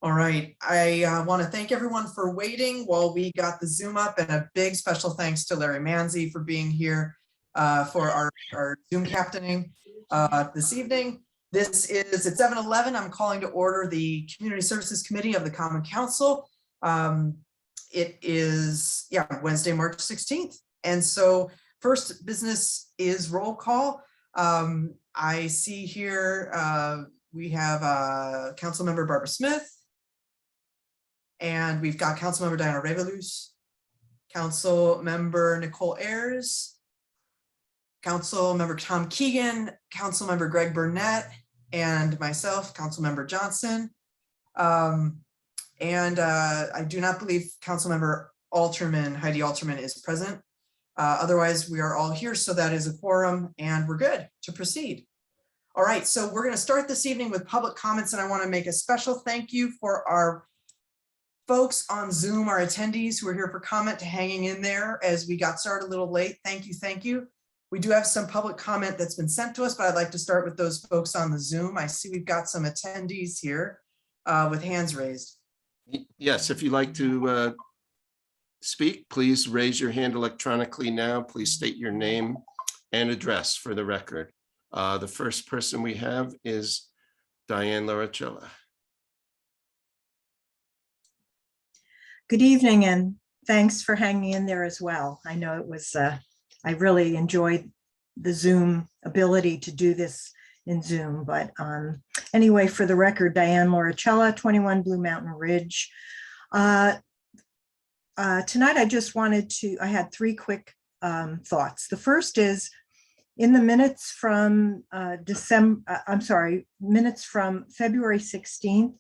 All right, I want to thank everyone for waiting while we got the Zoom up, and a big special thanks to Larry Manzi for being here for our Zoom captaining this evening. This is at 7:11. I'm calling to order the Community Services Committee of the Common Council. It is, Wednesday, March 16th. And so first business is roll call. I see here we have Councilmember Barbara Smith, and we've got Councilmember Diane Lauricella, Councilmember Nicole Ayers, Councilmember Tom Keegan, Councilmember Greg Burnett, and myself, Councilmember Johnson. I do not believe Councilmember Heidi Alterman is present. Otherwise, we are all here, so that is a quorum, and we're good to proceed. All right, so we're going to start this evening with public comments, and I want to make a special thank you for our folks on Zoom, our attendees who are here for comment, to hanging in there as we got started a little late. Thank you, thank you. We do have some public comment that's been sent to us, but I'd like to start with those folks on the Zoom. I see we've got some attendees here with hands raised. Yes, if you'd like to speak, please raise your hand electronically now. Please state your name and address for the record. The first person we have is Diane Lauricella. Good evening, and thanks for hanging in there as well. I know it was, I really enjoyed the Zoom ability to do this in Zoom, but anyway, for the record, Diane Lauricella, 21 Blue Mountain Ridge. Tonight, I just wanted to, I had three quick thoughts. The first is, in the minutes from minutes from February 16th,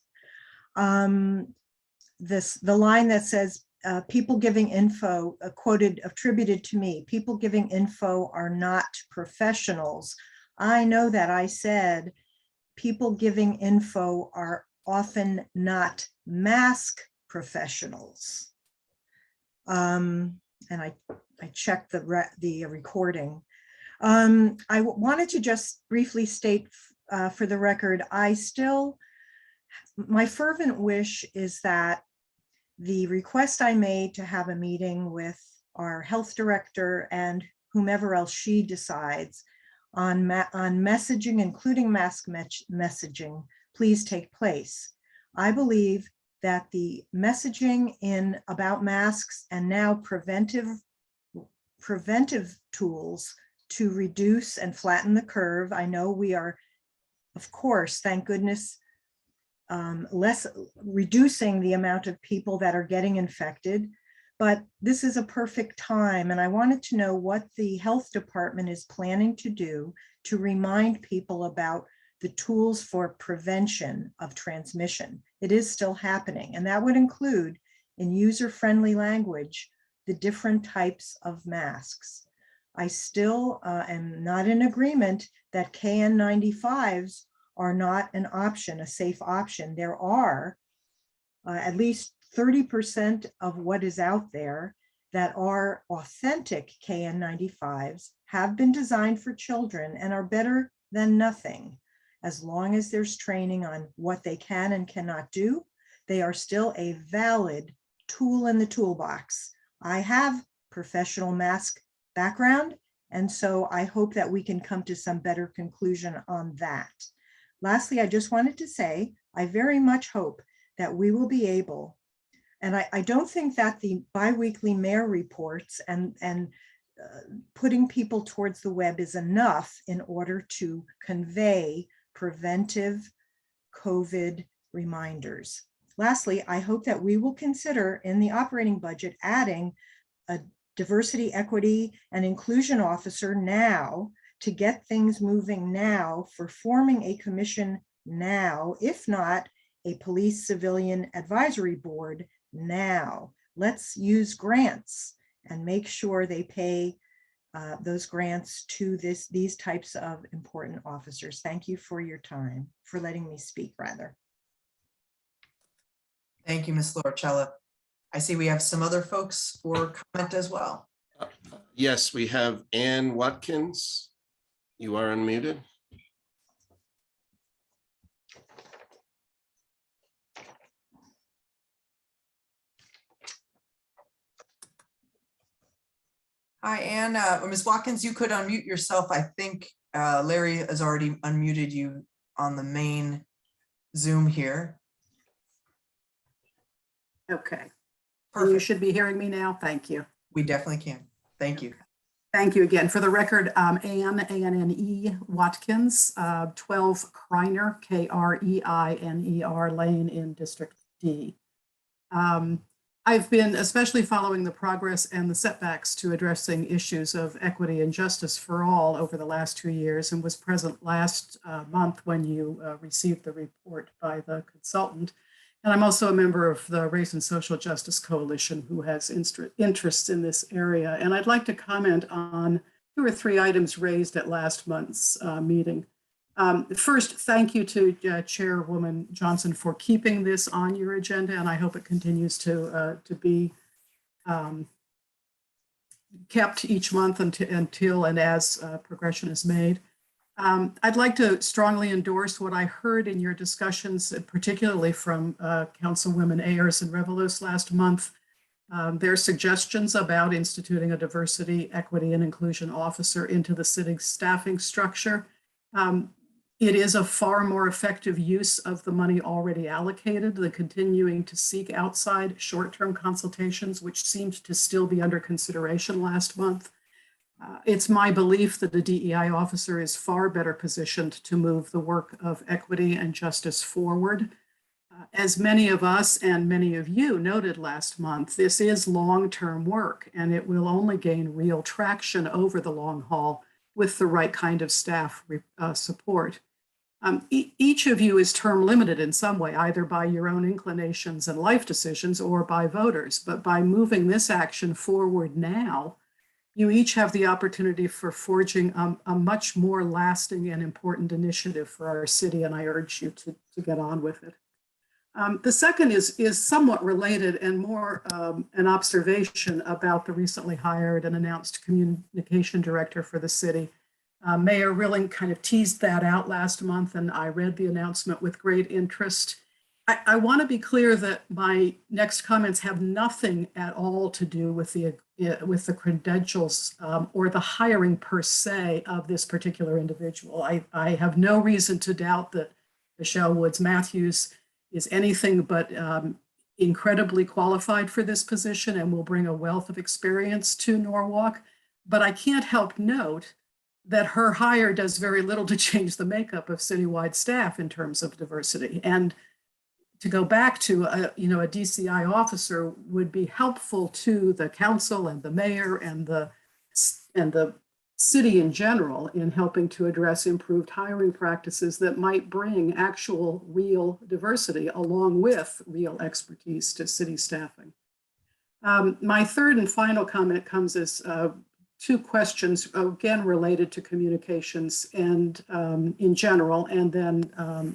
the line that says people giving info attributed to me, people giving info are not professionals. I know that I said people giving info are often not mask professionals. And I checked the recording. I wanted to just briefly state for the record, my fervent wish is that the request I made to have a meeting with our health director and whomever else she decides on messaging, including mask messaging, please take place. I believe that the messaging about masks and now preventive tools to reduce and flatten the curve. I know we are, of course, thank goodness, reducing the amount of people that are getting infected, but this is a perfect time. And I wanted to know what the health department is planning to do to remind people about the tools for prevention of transmission. It is still happening, and that would include, in user-friendly language, the different types of masks. I still am not in agreement that KN95s are not an option, a safe option. There are at least 30% of what is out there that are authentic KN95s, have been designed for children and are better than nothing. As long as there's training on what they can and cannot do, they are still a valid tool in the toolbox. I have professional mask background, and so I hope that we can come to some better conclusion on that. Lastly, I just wanted to say, I very much hope that we will be able, and I don't think that the biweekly mayor reports and putting people towards the web is enough in order to convey preventive COVID reminders. Lastly, I hope that we will consider in the operating budget adding a diversity, equity, and inclusion officer now to get things moving now, for forming a commission now, if not a police civilian advisory board now. Let's use grants and make sure they pay those grants to these types of important officers. Thank you for your time, for letting me speak, rather. Thank you, Ms. Lauricella. I see we have some other folks for comment as well. Yes, we have Ann Watkins. You are unmuted. Hi, Anne. Ms. Watkins, you could unmute yourself. I think Larry has already unmuted you on the main Zoom here. Okay. And you Perfect. should be hearing me now. Thank you. We definitely can. Thank you. Thank you again. For the record, Anne, A-N-N-E, Watkins, 12 Kreiner, K-R-E-I-N-E-R Lane in District D. I've been especially following the progress and the setbacks to addressing issues of equity and justice for all over the last 2 years, and was present last month when you received the report by the consultant. And I'm also a member of the Race and Social Justice Coalition, who has interests in this area. And I'd like to comment on 2 or 3 items raised at last month's meeting. First, thank you to Chairwoman Johnson for keeping this on your agenda, and I hope it continues to be kept each month until and as progression is made. I'd like to strongly endorse what I heard in your discussions, particularly from Councilwomen Ayers and Revelos last month. Their suggestions about instituting a diversity, equity, and inclusion officer into the city staffing structure. It is a far more effective use of the money already allocated than continuing to seek outside short-term consultations, which seemed to still be under consideration last month. It's my belief that the DEI officer is far better positioned to move the work of equity and justice forward. As many of us and many of you noted last month, this is long-term work, and it will only gain real traction over the long haul with the right kind of staff support. Each of you is term limited in some way, either by your own inclinations and life decisions or by voters. But by moving this action forward now, you each have the opportunity for forging a much more lasting and important initiative for our city, and I urge you to get on with it. The second is somewhat related and more an observation about the recently hired and announced communication director for the city. Mayor Rilling kind of teased that out last month, and I read the announcement with great interest. I want to be clear that my next comments have nothing at all to do with the credentials or the hiring per se of this particular individual. I have no reason to doubt that Michelle Woods Matthews is anything but incredibly qualified for this position and will bring a wealth of experience to Norwalk. But I can't help note that her hire does very little to change the makeup of citywide staff in terms of diversity. And to go back to a DCI officer would be helpful to the council and the mayor and the city in general in helping to address improved hiring practices that might bring actual real diversity along with real expertise to city staffing. My third and final comment comes as 2 questions, again, related to communications and in general, and then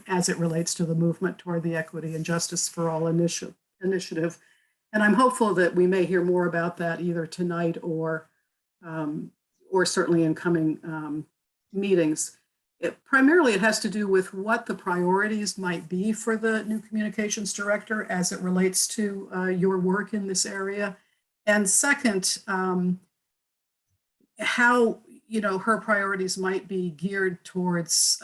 as it relates to the movement toward the Equity and Justice for All initiative. And I'm hopeful that we may hear more about that either tonight or certainly in coming meetings. Primarily, it has to do with what the priorities might be for the new communications director as it relates to your work in this area. And second, how her priorities might be geared towards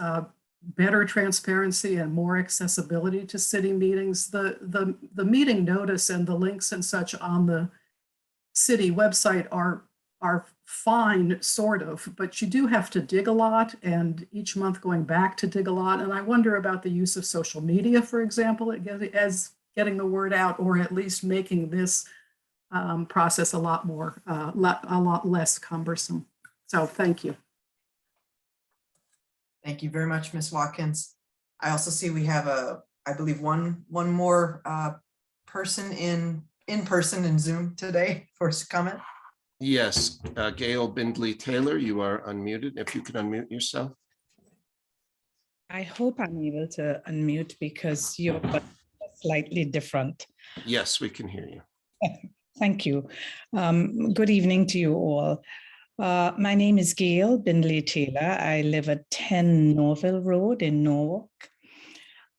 better transparency and more accessibility to city meetings. The meeting notice and the links and such on the city website are fine, sort of, but you do have to dig a lot, and each month going back to dig a lot. And I wonder about the use of social media, for example, as getting the word out, or at least making this process a lot less cumbersome. So thank you. Thank you very much, Ms. Watkins. I also see we have I believe one more person in person in Zoom today for comment. Yes, Gail Bindley Taylor, you are unmuted. If you could unmute yourself. I hope I'm able to unmute because you're slightly different. Yes, we can hear you. Thank you. Good evening to you all. My name is Gail Bindley Taylor. I live at 10 Norville Road in Norwalk.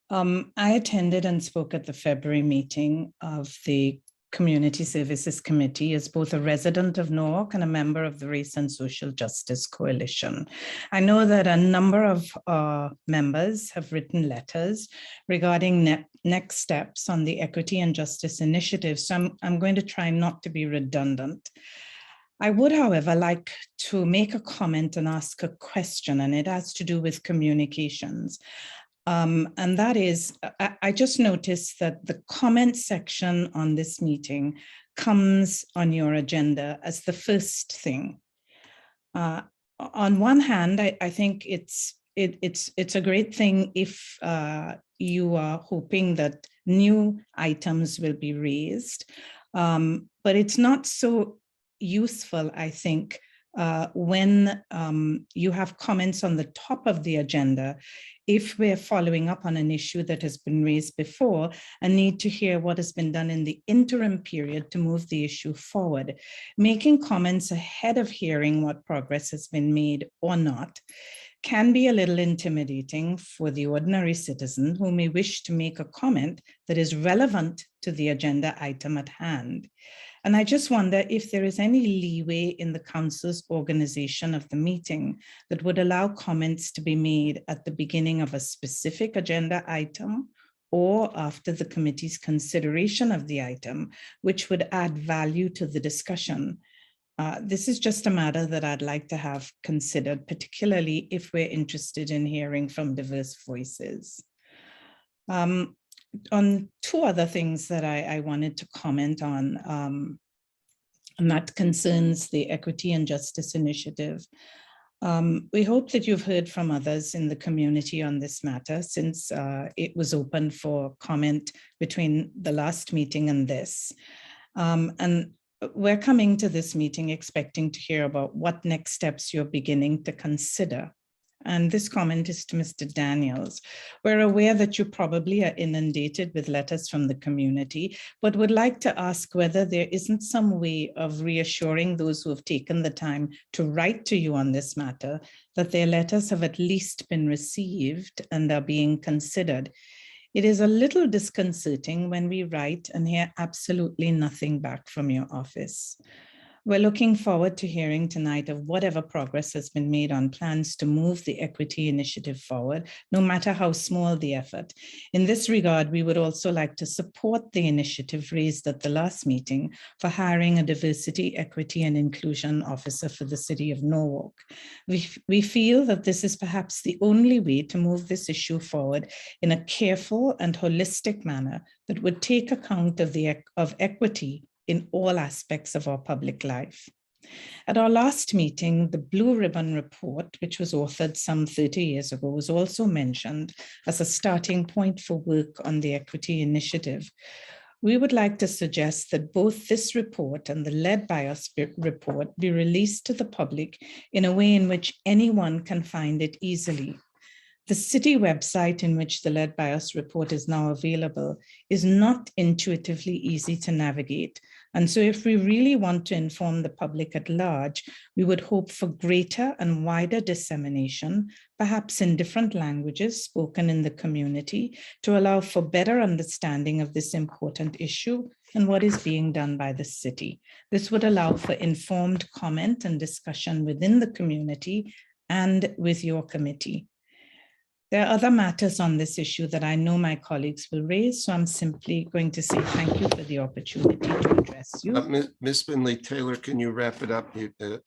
I attended and spoke at the February meeting of the Community Services Committee, is both a resident of Norwalk and a member of the Race and Social Justice Coalition. I know that a number of members have written letters regarding next steps on the Equity and Justice Initiative, so I'm going to try not to be redundant. I would, however, like to make a comment and ask a question, and it has to do with communications. And that is, I just noticed that the comment section on this meeting comes on your agenda as the first thing. On one hand, I think it's a great thing if you are hoping that new items will be raised, but it's not so useful, I think, when you have comments on the top of the agenda, if we're following up on an issue that has been raised before and need to hear what has been done in the interim period to move the issue forward. Making comments ahead of hearing what progress has been made or not can be a little intimidating for the ordinary citizen who may wish to make a comment that is relevant to the agenda item at hand. And I just wonder if there is any leeway in the council's organization of the meeting that would allow comments to be made at the beginning of a specific agenda item or after the committee's consideration of the item, which would add value to the discussion. This is just a matter that I'd like to have considered, particularly if we're interested in hearing from diverse voices. On two other things that I wanted to comment on, and that concerns the Equity and Justice Initiative. We hope that you've heard from others in the community on this matter since it was open for comment between the last meeting and this. And we're coming to this meeting expecting to hear about what next steps you're beginning to consider. And this comment is to Mr. Daniels. We're aware that you probably are inundated with letters from the community, but would like to ask whether there isn't some way of reassuring those who have taken the time to write to you on this matter that their letters have at least been received and are being considered. It is a little disconcerting when we write and hear absolutely nothing back from your office. We're looking forward to hearing tonight of whatever progress has been made on plans to move the equity initiative forward, no matter how small the effort. In this regard, we would also like to support the initiative raised at the last meeting for hiring a diversity, equity, and inclusion officer for the city of Norwalk. We feel that this is perhaps the only way to move this issue forward in a careful and holistic manner that would take account of equity in all aspects of our public life. At our last meeting, the Blue Ribbon Report, which was authored some 30 years ago, was also mentioned as a starting point for work on the Equity Initiative. We would like to suggest that both this report and the Led by Us report be released to the public in a way in which anyone can find it easily. The city website in which the Led by Us report is now available is not intuitively easy to navigate. And so if we really want to inform the public at large, we would hope for greater and wider dissemination, perhaps in different languages spoken in the community, to allow for better understanding of this important issue and what is being done by the city. This would allow for informed comment and discussion within the community and with your committee. There are other matters on this issue that I know my colleagues will raise, so I'm simply going to say thank you for the opportunity to address you. Ms. Bindley Taylor, can you wrap it up?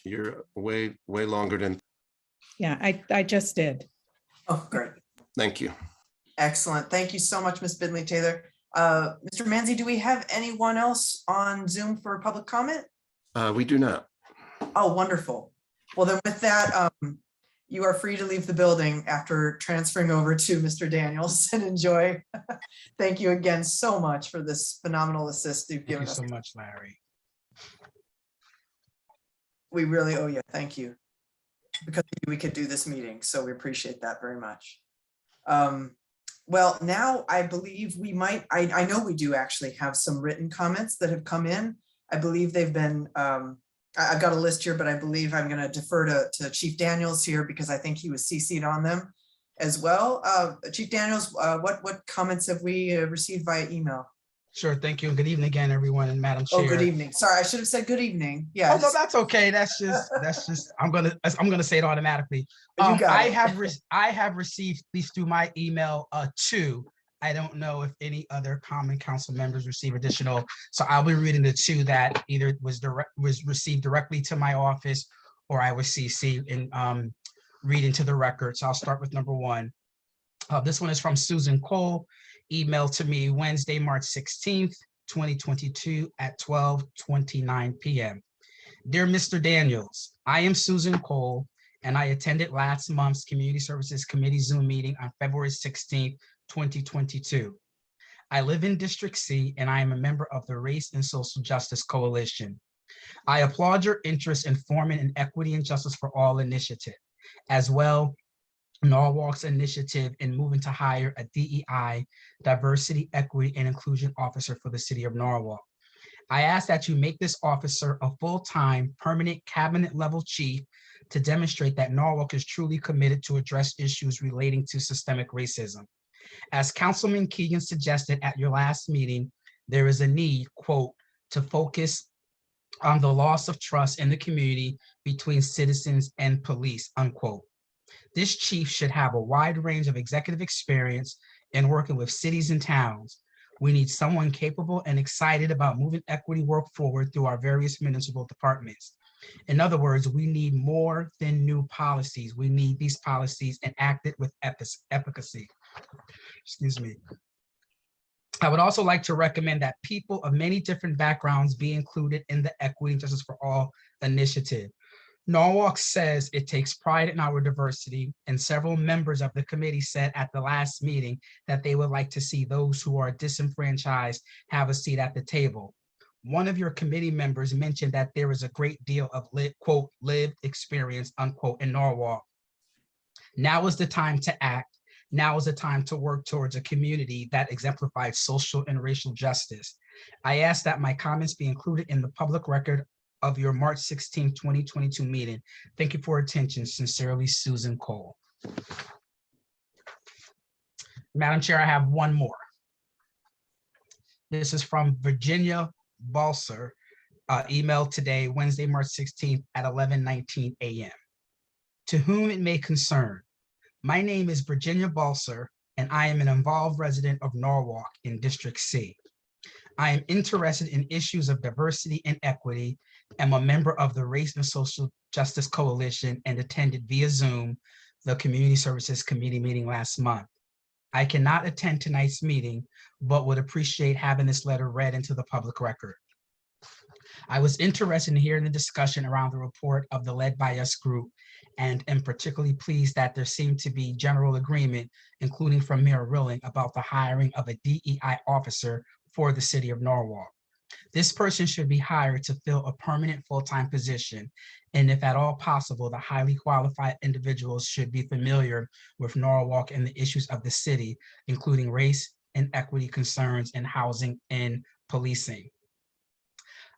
You're way longer than. Yeah, I just did. Oh, great. Thank you. Excellent. Thank you so much, Ms. Bindley Taylor. Mr. Manzi, do we have anyone else on Zoom for public comment? We do not. Oh, wonderful. Well, then with that, you are free to leave the building after transferring over to Mr. Daniels and enjoy. Thank you again so much for this phenomenal assist you've given us. Thank you so much, Larry. We really owe you. Thank you. Because we could do this meeting, so we appreciate that very much. Well, now I believe we might, I know we do actually have some written comments that have come in. I believe they've been, I've got a list here, but I believe I'm going to defer to Chief Daniels here because I think he was CC'd on them as well. Chief Daniels, what comments have we received via email? Sure, thank you. And good evening again, everyone, and Madam Chair. Oh, good evening. Sorry, I should have said good evening. Oh, Yeah. no, that's okay. That's just, I'm gonna say it automatically. You got I it. have received, at least through my email, two. I don't know if any other common council members receive additional. So I'll be reading the two that either was received directly to my office or I was CC and read into the record. So I'll start with number one. This one is from Susan Cole, emailed to me Wednesday, March 16th, 2022 at 12:29 p.m. Dear Mr. Daniels, I am Susan Cole, and I attended last month's Community Services Committee Zoom meeting on February 16th, 2022. I live in District C, and I am a member of the Race and Social Justice Coalition. I applaud your interest in forming an Equity and Justice for All initiative, as well Norwalk's initiative in moving to hire a DEI, Diversity, Equity, and Inclusion Officer for the City of Norwalk. I ask that you make this officer a full-time, permanent cabinet-level chief to demonstrate that Norwalk is truly committed to address issues relating to systemic racism. As Councilman Keegan suggested at your last meeting, there is a need, quote, to focus on the loss of trust in the community between citizens and police, unquote. This chief should have a wide range of executive experience in working with cities and towns. We need someone capable and excited about moving equity work forward through our various municipal departments. In other words, we need more than new policies. We need these policies enacted with efficacy. Excuse me. I would also like to recommend that people of many different backgrounds be included in the Equity and Justice for All initiative. Norwalk says it takes pride in our diversity, and several members of the committee said at the last meeting that they would like to see those who are disenfranchised have a seat at the table. One of your committee members mentioned that there is a great deal of quote, lived experience, unquote, in Norwalk. Now is the time to act. Now is the time to work towards a community that exemplifies social and racial justice. I ask that my comments be included in the public record of your March 16, 2022 meeting. Thank you for your attention. Sincerely, Susan Cole. Madam Chair, I have one more. This is from Virginia Balser, emailed today, Wednesday, March 16th at 11:19 a.m. To whom it may concern, my name is Virginia Balser, and I am an involved resident of Norwalk in District C. I am interested in issues of diversity and equity, am a member of the Race and Social Justice Coalition, and attended via Zoom the Community Services Committee meeting last month. I cannot attend tonight's meeting, but would appreciate having this letter read into the public record. I was interested in hearing the discussion around the report of the Led by Us group, and am particularly pleased that there seemed to be general agreement, including from Mayor Rilling, about the hiring of a DEI officer for the City of Norwalk. This person should be hired to fill a permanent full-time position, and if at all possible, the highly qualified individuals should be familiar with Norwalk and the issues of the city, including race and equity concerns in housing and policing.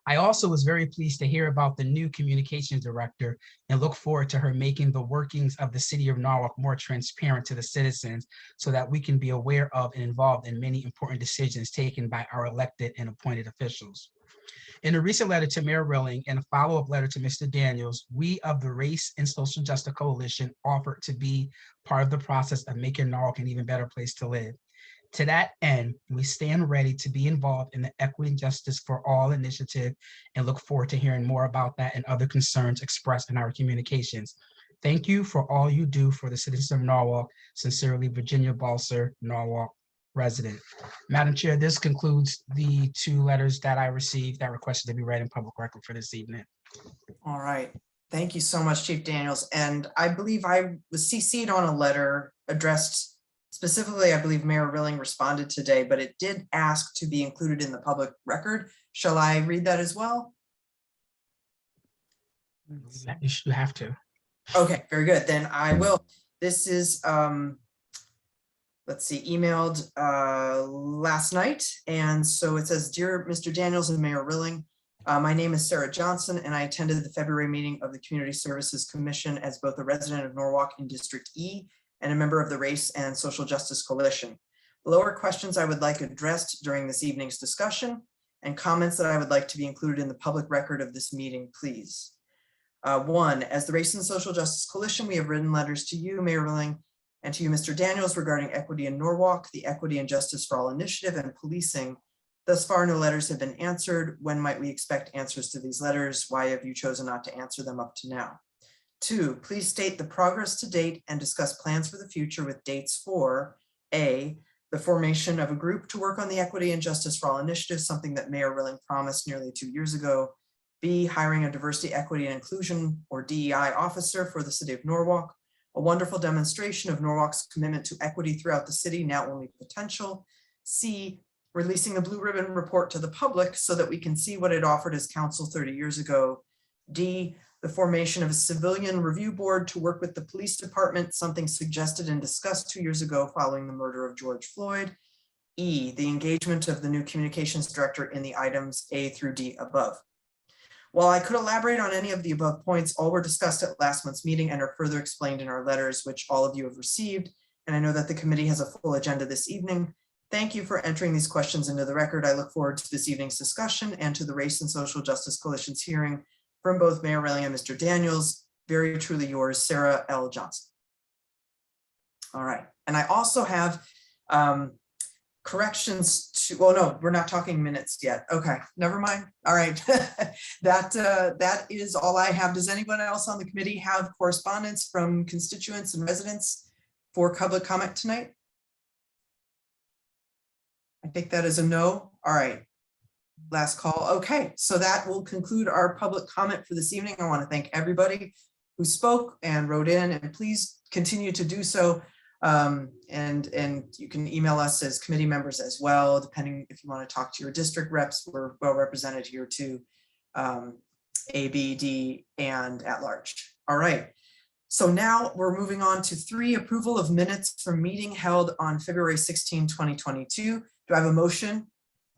I also was very pleased to hear about the new communications director and look forward to her making the workings of the City of Norwalk more transparent to the citizens so that we can be aware of and involved in many important decisions taken by our elected and appointed officials. In a recent letter to Mayor Rilling and a follow-up letter to Mr. Daniels, we of the Race and Social Justice Coalition offered to be part of the process of making Norwalk an even better place to live. To that end, we stand ready to be involved in the Equity and Justice for All initiative and look forward to hearing more about that and other concerns expressed in our communications. Thank you for all you do for the citizens of Norwalk. Sincerely, Virginia Balser, Norwalk resident. Madam Chair, this concludes the two letters that I received that requested to be read in public record for this evening. All right. Thank you so much, Chief Daniels. And I believe I was CC'd on a letter addressed specifically, I believe Mayor Rilling responded today, but it did ask to be included in the public record. Shall I read that as well? You have to. Okay, very good. Then I will. This is, let's see, emailed last night. And so it says, Dear Mr. Daniels and Mayor Rilling, my name is Sarah Johnson, and I attended the February meeting of the Community Services Commission as both a resident of Norwalk in District E and a member of the Race and Social Justice Coalition. Below are questions I would like addressed during this evening's discussion and comments that I would like to be included in the public record of this meeting, please. 1, as the Race and Social Justice Coalition, we have written letters to you, Mayor Willing, and to you, Mr. Daniels, regarding equity in Norwalk, the Equity and Justice for All initiative, and policing. Thus far, no letters have been answered. When might we expect answers to these letters? Why have you chosen not to answer them up to now? 2, please state the progress to date and discuss plans for the future with dates for A, the formation of a group to work on the Equity and Justice for All initiative, something that Mayor Willing promised nearly 2 years ago. B, hiring a diversity, equity, and inclusion or DEI officer for the city of Norwalk, a wonderful demonstration of Norwalk's commitment to equity throughout the city, now only potential. C, releasing a blue ribbon report to the public so that we can see what it offered as council 30 years ago. D, the formation of a civilian review board to work with the police department, something suggested and discussed 2 years ago following the murder of George Floyd. E, the engagement of the new communications director in the items A through D above. While I could elaborate on any of the above points, all were discussed at last month's meeting and are further explained in our letters, which all of you have received. And I know that the committee has a full agenda this evening. Thank you for entering these questions into the record. I look forward to this evening's discussion and to the Race and Social Justice Coalition's hearing from both Mayor Willing and Mr. Daniels. Very truly yours, Sarah L. Johnson. All right, and I also have corrections to, well, no, we're not talking minutes yet. Okay, never mind. All right, that is all I have. Does anyone else on the committee have correspondence from constituents and residents for public comment tonight? I think that is a no. All right, last call. Okay, so that will conclude our public comment for this evening. I want to thank everybody who spoke and wrote in, and please continue to do so. And you can email us as committee members as well, depending if you want to talk to your district reps. We're well represented here too, A, B, D, and at large. All right. So now we're moving on to 3, approval of minutes from meeting held on February 16, 2022. Do I have a motion?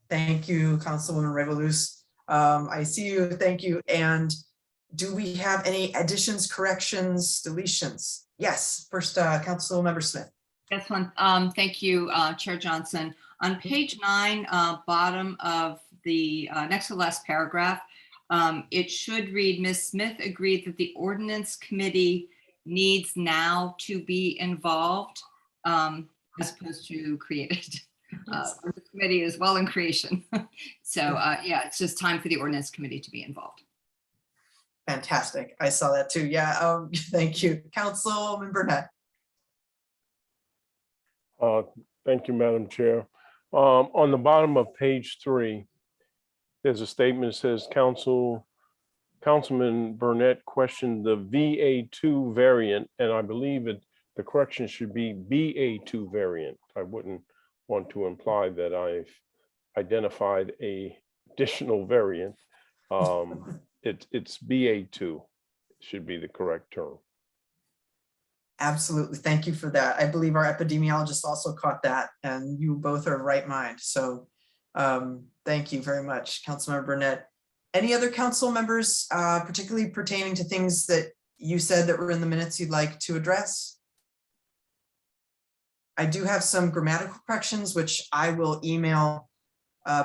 Thank you, Councilwoman Revolus. I see you. Thank you. And do we have any additions, corrections, deletions? Yes, first, Councilmember Smith. That's one. Thank you, Chair Johnson. On page 9, bottom of the next to last paragraph, it should read, Ms. Smith agreed that the ordinance committee needs now to be involved as opposed to created. The committee is well in creation. So yeah, it's just time for the ordinance committee to be involved. Fantastic. I saw that too. Yeah, thank you. Councilman Burnett. Thank you, Madam Chair. On the bottom of page 3, there's a statement that says Councilman Burnett questioned the VA2 variant, and I believe the correction should be BA2 variant. I wouldn't want to imply that I've identified a additional variant. It's BA2 should be the correct term. Absolutely. Thank you for that. I believe our epidemiologist also caught that, and you both are right mind. So thank you very much, Councilmember Burnett. Any other council members, particularly pertaining to things that you said that were in the minutes you'd like to address? I do have some grammatical corrections, which I will email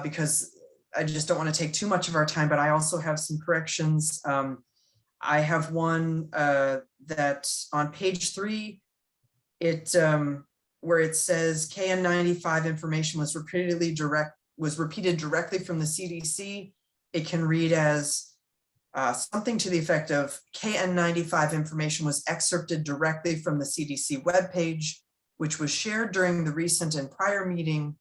because I just don't want to take too much of our time, but I also have some corrections. I have one that on page 3, where it says KN95 information was repeated directly from the CDC. It can read as something to the effect of KN95 information was excerpted directly from the CDC webpage, which was shared during the recent and prior meeting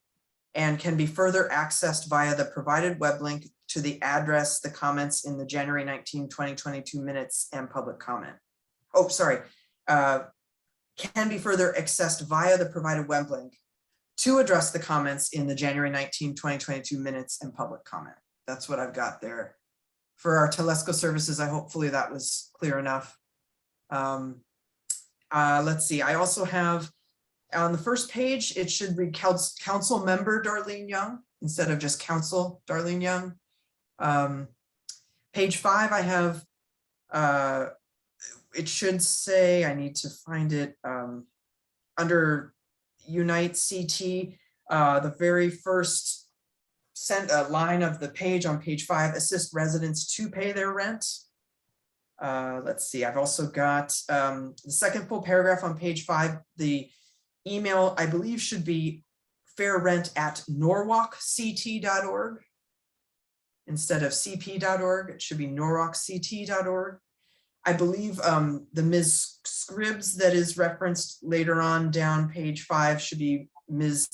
and can be further accessed via the provided web link to the address, the comments in the January 19, 2022 minutes and public comment. Oh, sorry. Can be further accessed via the provided web link to address the comments in the January 19, 2022 minutes and public comment. That's what I've got there. For our Telesco services, hopefully that was clear enough. Let's see, I also have on the first page, it should read Council Member Darlene Young instead of just Council Darlene Young. Page 5, I have, it should say, I need to find it, under Unite CT, The very first line of the page on page 5, assist residents to pay their rent. Let's see, I've also got the second full paragraph on page 5. The email, I believe, should be fairrent@norwalkct.org. Instead of cp.org, it should be norwalkct.org. I believe the Ms. Scribbs that is referenced later on down page 5 should be Ms.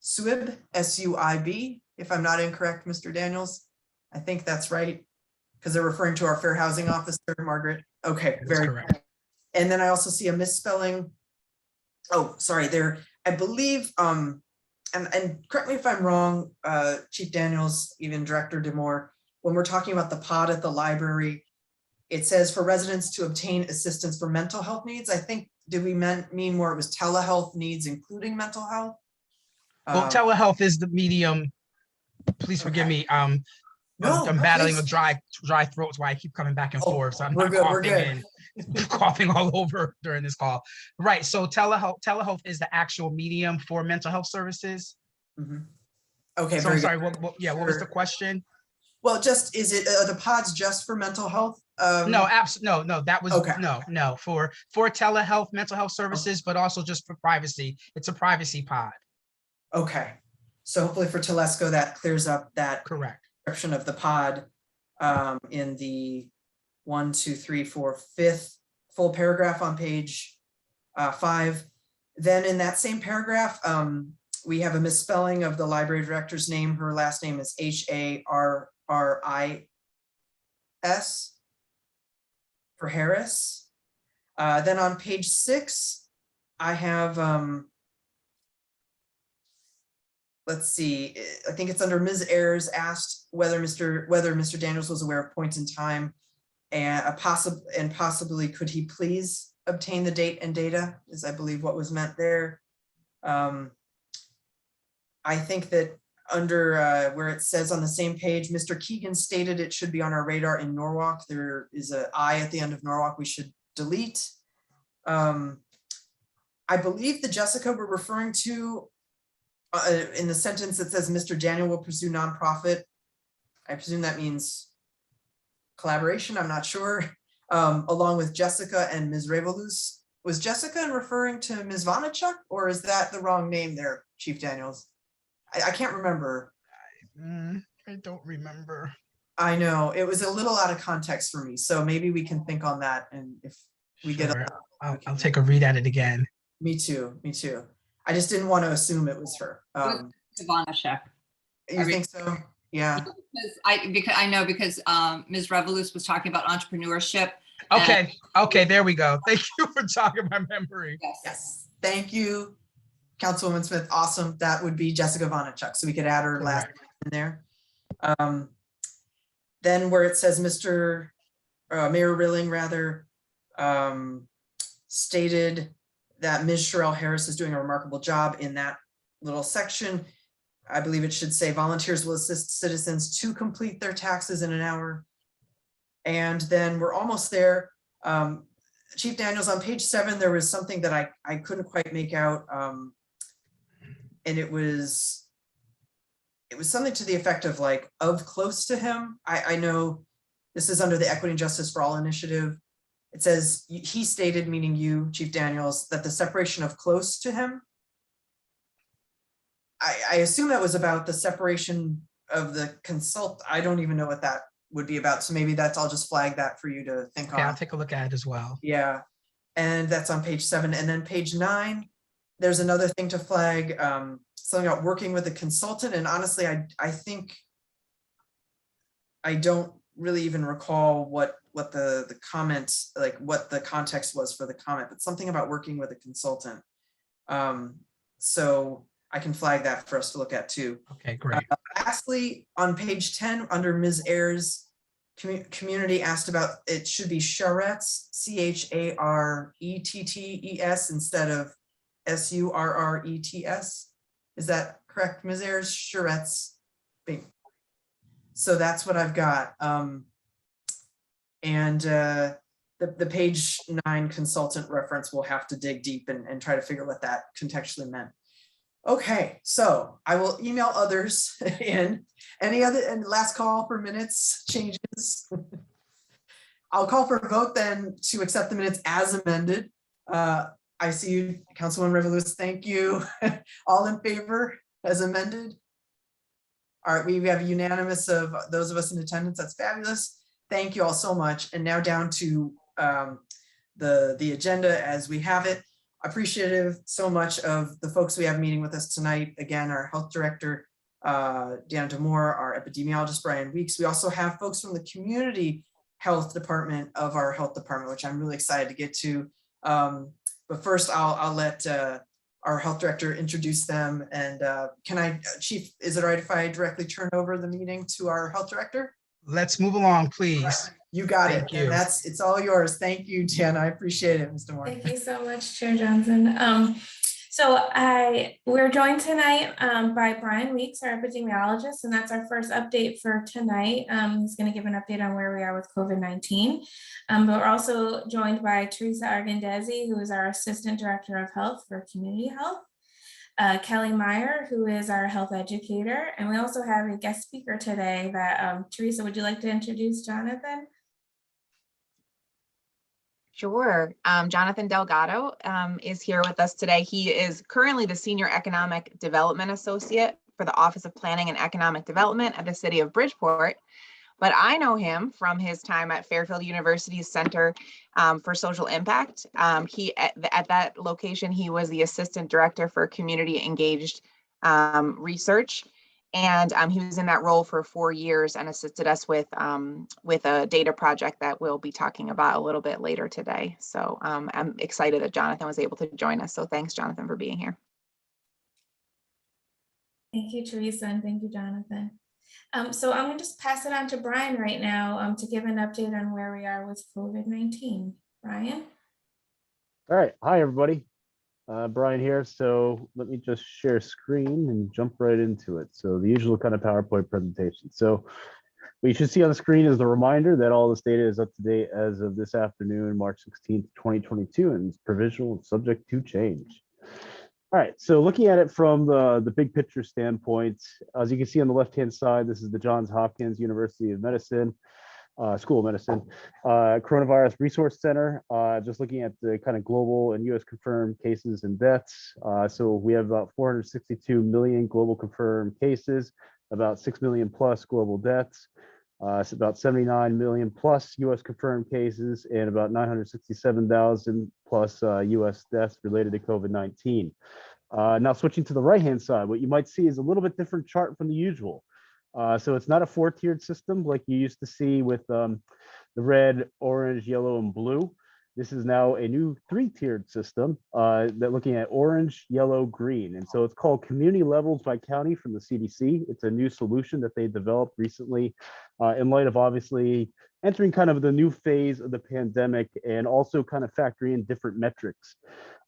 Suib, S-U-I-B, if I'm not incorrect, Mr. Daniels. I think that's right, because they're referring to our fair housing officer, Margaret. Okay, That's very correct. And then I also see a misspelling. Oh, sorry, there, I believe, and correct me if I'm wrong, Chief Daniels, even Director Demore, when we're talking about the pod at the library, it says for residents to obtain assistance for mental health needs. I think, did we mean more it was telehealth needs, including mental health? Well, telehealth is the medium. Please forgive me. I'm battling a dry throat, so I keep coming back and forth. So I'm not coughing and coughing all over during this call. Right. So telehealth is the actual medium for mental health services. Mm-hmm. Okay. So I'm sorry. What was the question? Well, just is it the pods just for mental health? No, absolutely. No, that was okay. No, for telehealth, mental health services, but also just for privacy. It's a privacy pod. Okay. So hopefully for Telesco, that clears up that correct description of the pod in the 1, 2, 3, 4, 5th full paragraph on page 5. Then in that same paragraph, we have a misspelling of the library director's name. Her last name is Harris for Harris. Then on page 6, I have, let's see, I think it's under Ms. Ayers asked whether Mr. Daniels was aware of points in time and possibly could he please obtain the date and data, is I believe what was meant there. I think that under where it says on the same page, Mr. Keegan stated it should be on our radar in Norwalk. There is an I at the end of Norwalk we should delete. I believe the Jessica we're referring to in the sentence that says Mr. Daniel will pursue nonprofit. I presume that means collaboration, I'm not sure. Along with Jessica and Ms. Revolus. Was Jessica referring to Ms. Vonachuk, or is that the wrong name there, Chief Daniels? I can't remember. I don't remember. I know, it was a little out of context for me, so maybe we can think on that, and if we get I'll take a read at it again. Me too. I just didn't want to assume it was her. Vonachuk. You think so? Yeah. Because Ms. Revolus was talking about entrepreneurship. Okay, there we go. Thank you for talking my memory. Yes. Thank you, Councilwoman Smith. Awesome. That would be Jessica Vonachuk. So we could add her last name in there. Then where it says Mr. Mayor Rilling stated that Ms. Sherelle Harris is doing a remarkable job in that little section. I believe it should say volunteers will assist citizens to complete their taxes in an hour. And then we're almost there. Chief Daniels, on page 7, there was something that I couldn't quite make out. And it was something to the effect of like, of close to him. I know this is under the Equity and Justice for All initiative. It says, he stated, meaning you, Chief Daniels, that the separation of close to him. I assume that was about the separation of the consult. I don't even know what that would be about. So maybe I'll just flag that for you to think on. Yeah, I'll take a look at it as well. Yeah. And that's on page 7. And then page 9, there's another thing to flag, something about working with a consultant. And honestly, I think I don't really even recall what the comments, like what the context was for the comment, but something about working with a consultant. So I can flag that for us to look at too. Okay, great. Lastly, on page 10, under Ms. Ayers, community asked about, it should be Charrettes, Charettes instead of Surrets. Is that correct, Ms. Ayers? Charrettes. So that's what I've got. And the page 9 consultant reference, we'll have to dig deep and try to figure what that contextually meant. Okay, so I will email others in. Any other, and last call for minutes changes? I'll call for a vote then to accept the minutes as amended. I see you, Councilwoman Revelous, thank you. All in favor as amended? All right, we have unanimous of those of us in attendance. That's fabulous. Thank you all so much. And now down to the agenda as we have it. Appreciative so much of the folks we have meeting with us tonight. Again, our health director, Dan Demore, our epidemiologist, Brian Weeks. We also have folks from the community health department of our health department, which I'm really excited to get to. But first I'll let our health director introduce them. And can I, Chief, is it all right if I directly turn over the meeting to our health director? Let's move along, please. You got Thank it. you. And it's all yours. Thank you, Jen. I appreciate it, Mr. Moore. Thank you so much, Chair Johnson. We're joined tonight by Brian Weeks, our epidemiologist, and that's our first update for tonight. He's going to give an update on where we are with COVID-19. But we're also joined by Teresa Argandesi, who is our Assistant Director of Health for Community Health. Kelly Meyer, who is our health educator. And we also have a guest speaker today that, Teresa, would you like to introduce Jonathan? Sure. Jonathan Delgado is here with us today. He is currently the Senior Economic Development Associate for the Office of Planning and Economic Development at the City of Bridgeport. But I know him from his time at Fairfield University's Center for Social Impact. At that location, he was the Assistant Director for Community Engaged Research. And he was in that role for 4 years and assisted us with a data project that we'll be talking about a little bit later today. So I'm excited that Jonathan was able to join us. So thanks, Jonathan, for being here. Thank you, Teresa, and thank you, Jonathan. So I'm going to just pass it on to Brian right now to give an update on where we are with COVID-19. Brian? All right. Hi, everybody. Brian here. So let me just share screen and jump right into it. So the usual kind of PowerPoint presentation. So what you should see on the screen is the reminder that all this data is up to date as of this afternoon, March 16th, 2022, and is provisional and subject to change. All right, so looking at it from the big picture standpoint, as you can see on the left-hand side, this is the Johns Hopkins University of Medicine, School of Medicine, Coronavirus Resource Center, just looking at the kind of global and US confirmed cases and deaths. So we have about 462 million global confirmed cases, about 6 million plus global deaths. It's about 79 million plus US confirmed cases and about 967,000 plus US deaths related to COVID-19. Now switching to the right-hand side, what you might see is a little bit different chart from the usual. So it's not a 4-tiered system like you used to see with the red, orange, yellow, and blue. This is now a new 3-tiered system that looking at orange, yellow, green. And so it's called community levels by county from the CDC. It's a new solution that they developed recently in light of obviously entering kind of the new phase of the pandemic and also kind of factoring in different metrics.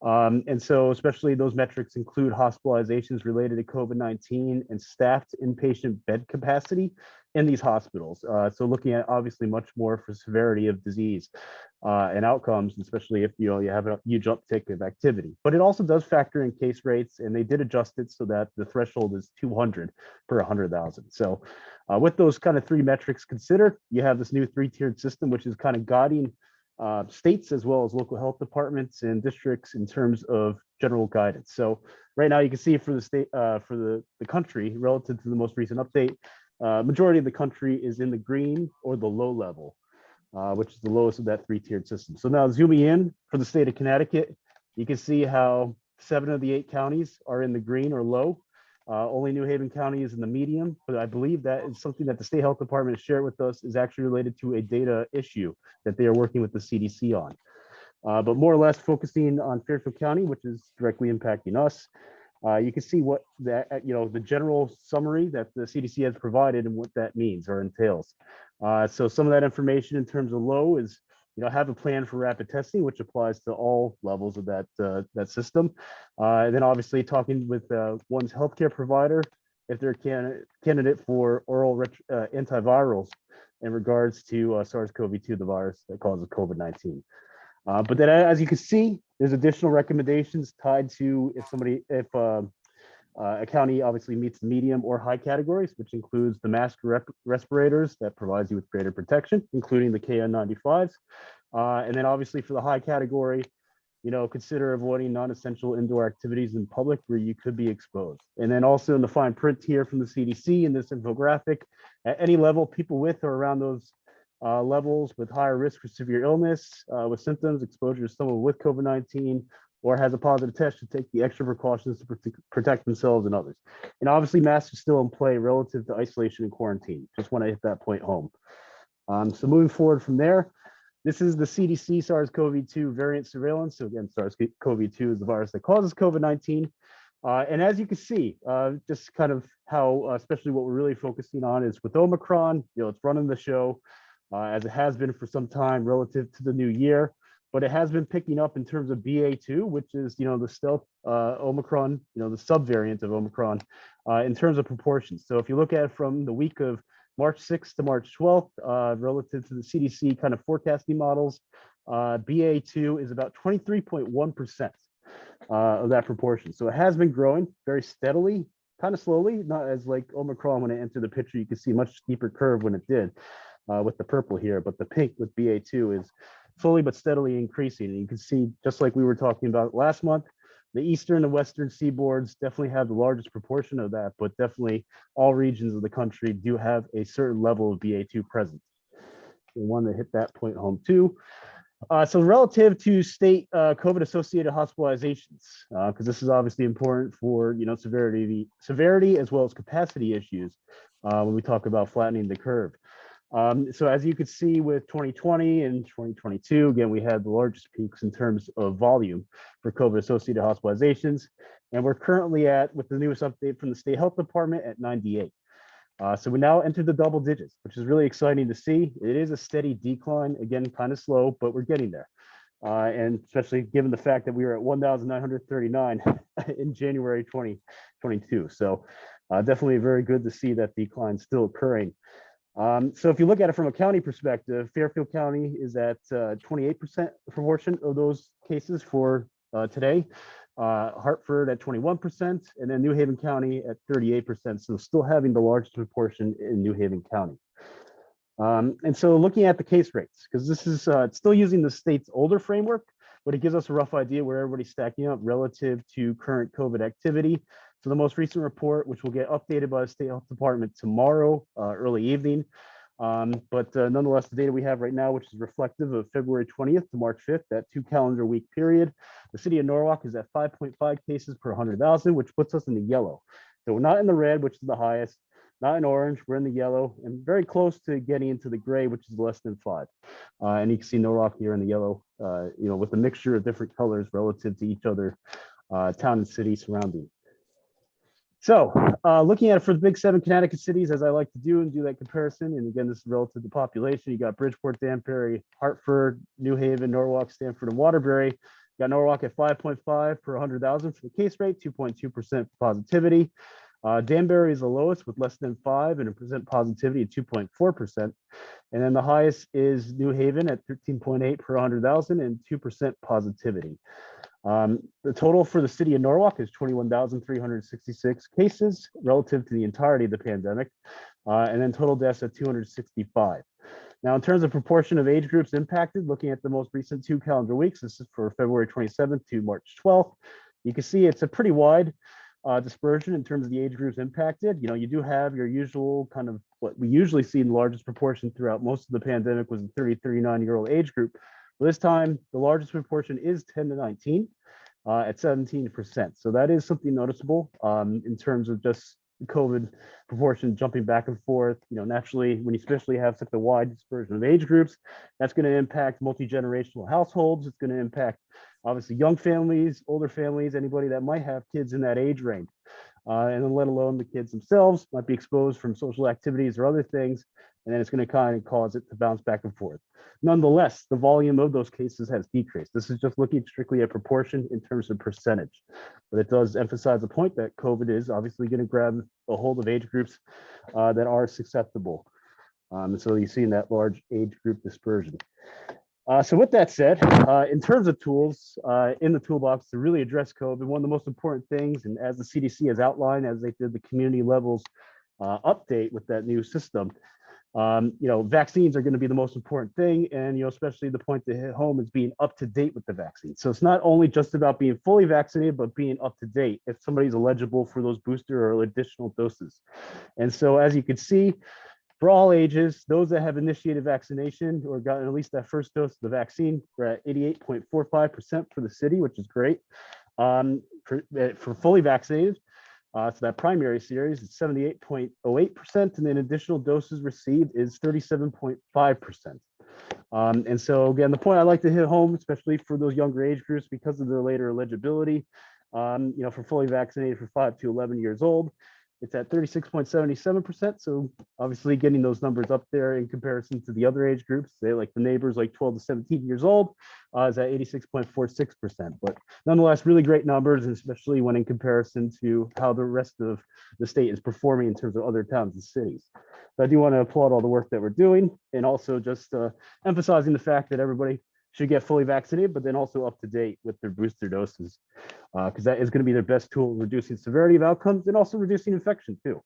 And so especially those metrics include hospitalizations related to COVID-19 and staffed inpatient bed capacity in these hospitals. So looking at obviously much more for severity of disease and outcomes, especially if you have a huge uptick of activity. But it also does factor in case rates, and they did adjust it so that the threshold is 200 per 100,000. So with those kind of 3 metrics considered, you have this new 3-tiered system, which is kind of guiding states as well as local health departments and districts in terms of general guidance. So right now you can see for the state, for the country relative to the most recent update, majority of the country is in the green or the low level, which is the lowest of that 3-tiered system. So now zooming in for the state of Connecticut, you can see how 7 of the 8 counties are in the green or low. Only New Haven County is in the medium, but I believe that is something that the state health department has shared with us is actually related to a data issue that they are working with the CDC on. But more or less focusing on Fairfield County, which is directly impacting us. You can see what that, the general summary that the CDC has provided and what that means or entails. So some of that information in terms of low is, have a plan for rapid testing, which applies to all levels of that system. And then obviously talking with one's healthcare provider, if they're a candidate for oral antivirals in regards to SARS-CoV-2, the virus that causes COVID-19. But then as you can see, there's additional recommendations tied to if A county obviously meets the medium or high categories, which includes the mask respirators that provides you with greater protection, including the KN95s. And then obviously for the high category, consider avoiding non-essential indoor activities in public where you could be exposed. And then also in the fine print here from the CDC in this infographic, at any level, people with or around those levels with higher risk for severe illness, with symptoms, exposure to someone with COVID-19, or has a positive test should take the extra precautions to protect themselves and others. And obviously masks are still in play relative to isolation and quarantine. Just want to hit that point home. So moving forward from there, this is the CDC SARS-CoV-2 variant surveillance. So again, SARS-CoV-2 is the virus that causes COVID-19. And as you can see, just kind of how, especially what we're really focusing on is with Omicron, it's running the show as it has been for some time relative to the new year. But it has been picking up in terms of BA2, which is, the stealth Omicron, the subvariant of Omicron in terms of proportions. So if you look at it from the week of March 6th to March 12th, relative to the CDC kind of forecasting models, BA2 is about 23.1% of that proportion. So it has been growing very steadily, kind of slowly, not as like Omicron when it entered the picture. You can see much steeper curve when it did with the purple here, but the pink with BA2 is slowly but steadily increasing. And you can see, just like we were talking about last month, the eastern and western seaboards definitely have the largest proportion of that, but definitely all regions of the country do have a certain level of BA2 present. We want to hit that point home too. So relative to state COVID-associated hospitalizations, because this is obviously important for severity as well as capacity issues when we talk about flattening the curve. So as you could see with 2020 and 2022, again, we had the largest peaks in terms of volume for COVID-associated hospitalizations. And we're currently at, with the newest update from the State Health Department, at 98. So we now entered the double digits, which is really exciting to see. It is a steady decline, again, kind of slow, but we're getting there. And especially given the fact that we were at 1,939 in January 2022. So definitely very good to see that decline still occurring. So if you look at it from a county perspective, Fairfield County is at 28% proportion of those cases for today, Hartford at 21%, and then New Haven County at 38%. So still having the largest proportion in New Haven County. And so looking at the case rates, because this is it's still using the state's older framework, but it gives us a rough idea where everybody's stacking up relative to current COVID activity. So the most recent report, which will get updated by the State Health Department tomorrow, early evening. But nonetheless, the data we have right now, which is reflective of February 20th to March 5th, that 2 calendar week period, the city of Norwalk is at 5.5 cases per 100,000, which puts us in the yellow. So we're not in the red, which is the highest, not in orange, we're in the yellow, and very close to getting into the gray, which is less than 5. And you can see Norwalk here in the yellow, with a mixture of different colors relative to each other town and city surrounding. So looking at it for the big 7 Connecticut cities, as I like to do and do that comparison, and again, this is relative to population, you got Bridgeport, Danbury, Hartford, New Haven, Norwalk, Stamford, and Waterbury. You got Norwalk at 5.5 per 100,000 for the case rate, 2.2% positivity. Danbury is the lowest with less than 5 and a percent positivity at 2.4%. And then the highest is New Haven at 13.8 per 100,000 and 2% positivity. The total for the city of Norwalk is 21,366 cases relative to the entirety of the pandemic, and then total deaths at 265. Now, in terms of proportion of age groups impacted, looking at the most recent 2 calendar weeks, this is for February 27th to March 12th, you can see it's a pretty wide dispersion in terms of the age groups impacted. You do have your usual kind of what we usually see in the largest proportion throughout most of the pandemic was the 30-39-year-old age group. But this time, the largest proportion is 10 to 19 at 17%. So that is something noticeable in terms of just COVID proportion jumping back and forth. Naturally, when you especially have such a wide dispersion of age groups, that's going to impact multi-generational households. It's going to impact obviously young families, older families, anybody that might have kids in that age range. And then let alone the kids themselves might be exposed from social activities or other things. And then it's going to kind of cause it to bounce back and forth. Nonetheless, the volume of those cases has decreased. This is just looking strictly at proportion in terms of percentage. But it does emphasize the point that COVID is obviously going to grab a hold of age groups that are susceptible. So you see in that large age group dispersion. So with that said, in terms of tools in the toolbox to really address COVID, one of the most important things, and as the CDC has outlined, as they did the community levels update with that new system, vaccines are going to be the most important thing. And, especially the point to hit home is being up to date with the vaccine. So it's not only just about being fully vaccinated, but being up to date if somebody's eligible for those booster or additional doses. And so as you can see, for all ages, those that have initiated vaccination or gotten at least that first dose of the vaccine, we're at 88.45% for the city, which is great. For fully vaccinated, so that primary series is 78.08%, and then additional doses received is 37.5%. And so again, the point I like to hit home, especially for those younger age groups, because of their later eligibility, for fully vaccinated for 5 to 11 years old, it's at 36.77%. So obviously getting those numbers up there in comparison to the other age groups, say like the neighbors like 12 to 17 years old, is at 86.46%. But nonetheless, really great numbers, and especially when in comparison to how the rest of the state is performing in terms of other towns and cities. So I do want to applaud all the work that we're doing, and also just emphasizing the fact that everybody should get fully vaccinated, but then also up to date with their booster doses, because that is going to be their best tool in reducing severity of outcomes and also reducing infection too.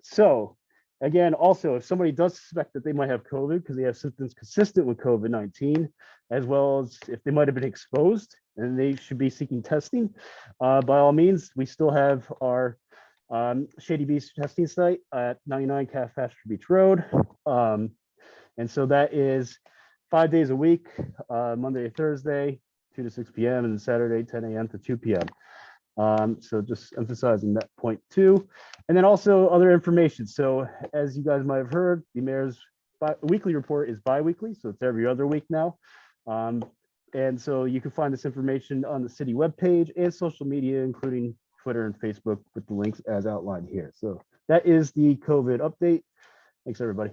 So again, also, if somebody does suspect that they might have COVID because they have symptoms consistent with COVID-19, as well as if they might have been exposed, and they should be seeking testing, by all means, we still have our Shady Beach testing site at 99 Pasture Beach Road. And so that is 5 days a week, Monday to Thursday, 2 to 6 p.m. and Saturday, 10 a.m. to 2 p.m. So just emphasizing that point too. And then also other information. So as you guys might have heard, the mayor's weekly report is bi-weekly, so it's every other week now. And so you can find this information on the city webpage and social media, including Twitter and Facebook, with the links as outlined here. So that is the COVID update. Thanks, everybody.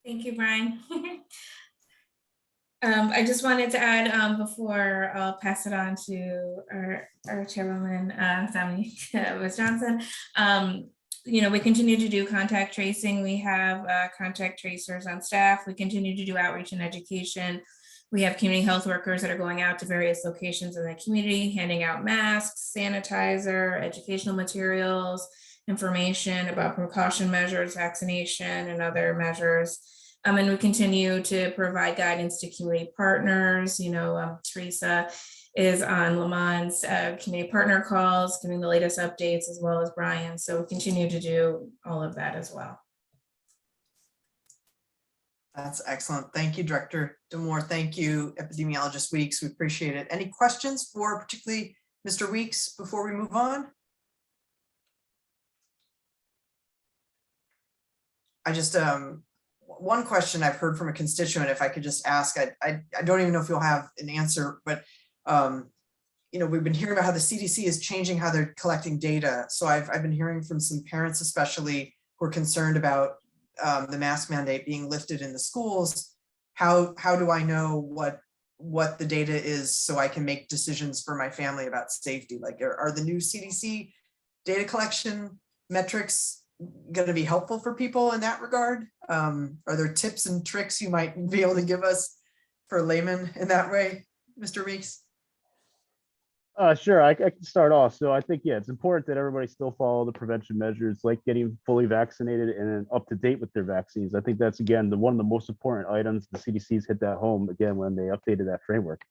Thank you, Brian. I just wanted to add before I'll pass it on to our chairwoman, Sammy Ms. Johnson. We continue to do contact tracing. We have contact tracers on staff. We continue to do outreach and education. We have community health workers that are going out to various locations in the community, handing out masks, sanitizer, educational materials, information about precaution measures, vaccination, and other measures. And we continue to provide guidance to community partners. Teresa is on Lamont's community partner calls, giving the latest updates, as well as Brian. So we continue to do all of that as well. That's excellent. Thank you, Director Demore. Thank you, Epidemiologist Weeks. We appreciate it. Any questions for particularly Mr. Weeks before we move on? I just, one question I've heard from a constituent, if I could just ask, I don't even know if you'll have an answer, but we've been hearing about how the CDC is changing how they're collecting data. So I've been hearing from some parents, especially, who are concerned about the mask mandate being lifted in the schools. How do I know what the data is so I can make decisions for my family about safety? Like, are the new CDC data collection metrics going to be helpful for people in that regard? Are there tips and tricks you might be able to give us for laymen in that way, Mr. Weeks? Sure, I can start off. So I think, yeah, it's important that everybody still follow the prevention measures, like getting fully vaccinated and up to date with their vaccines. I think that's, again, one of the most important items. The CDC's hit that home again when they updated that framework.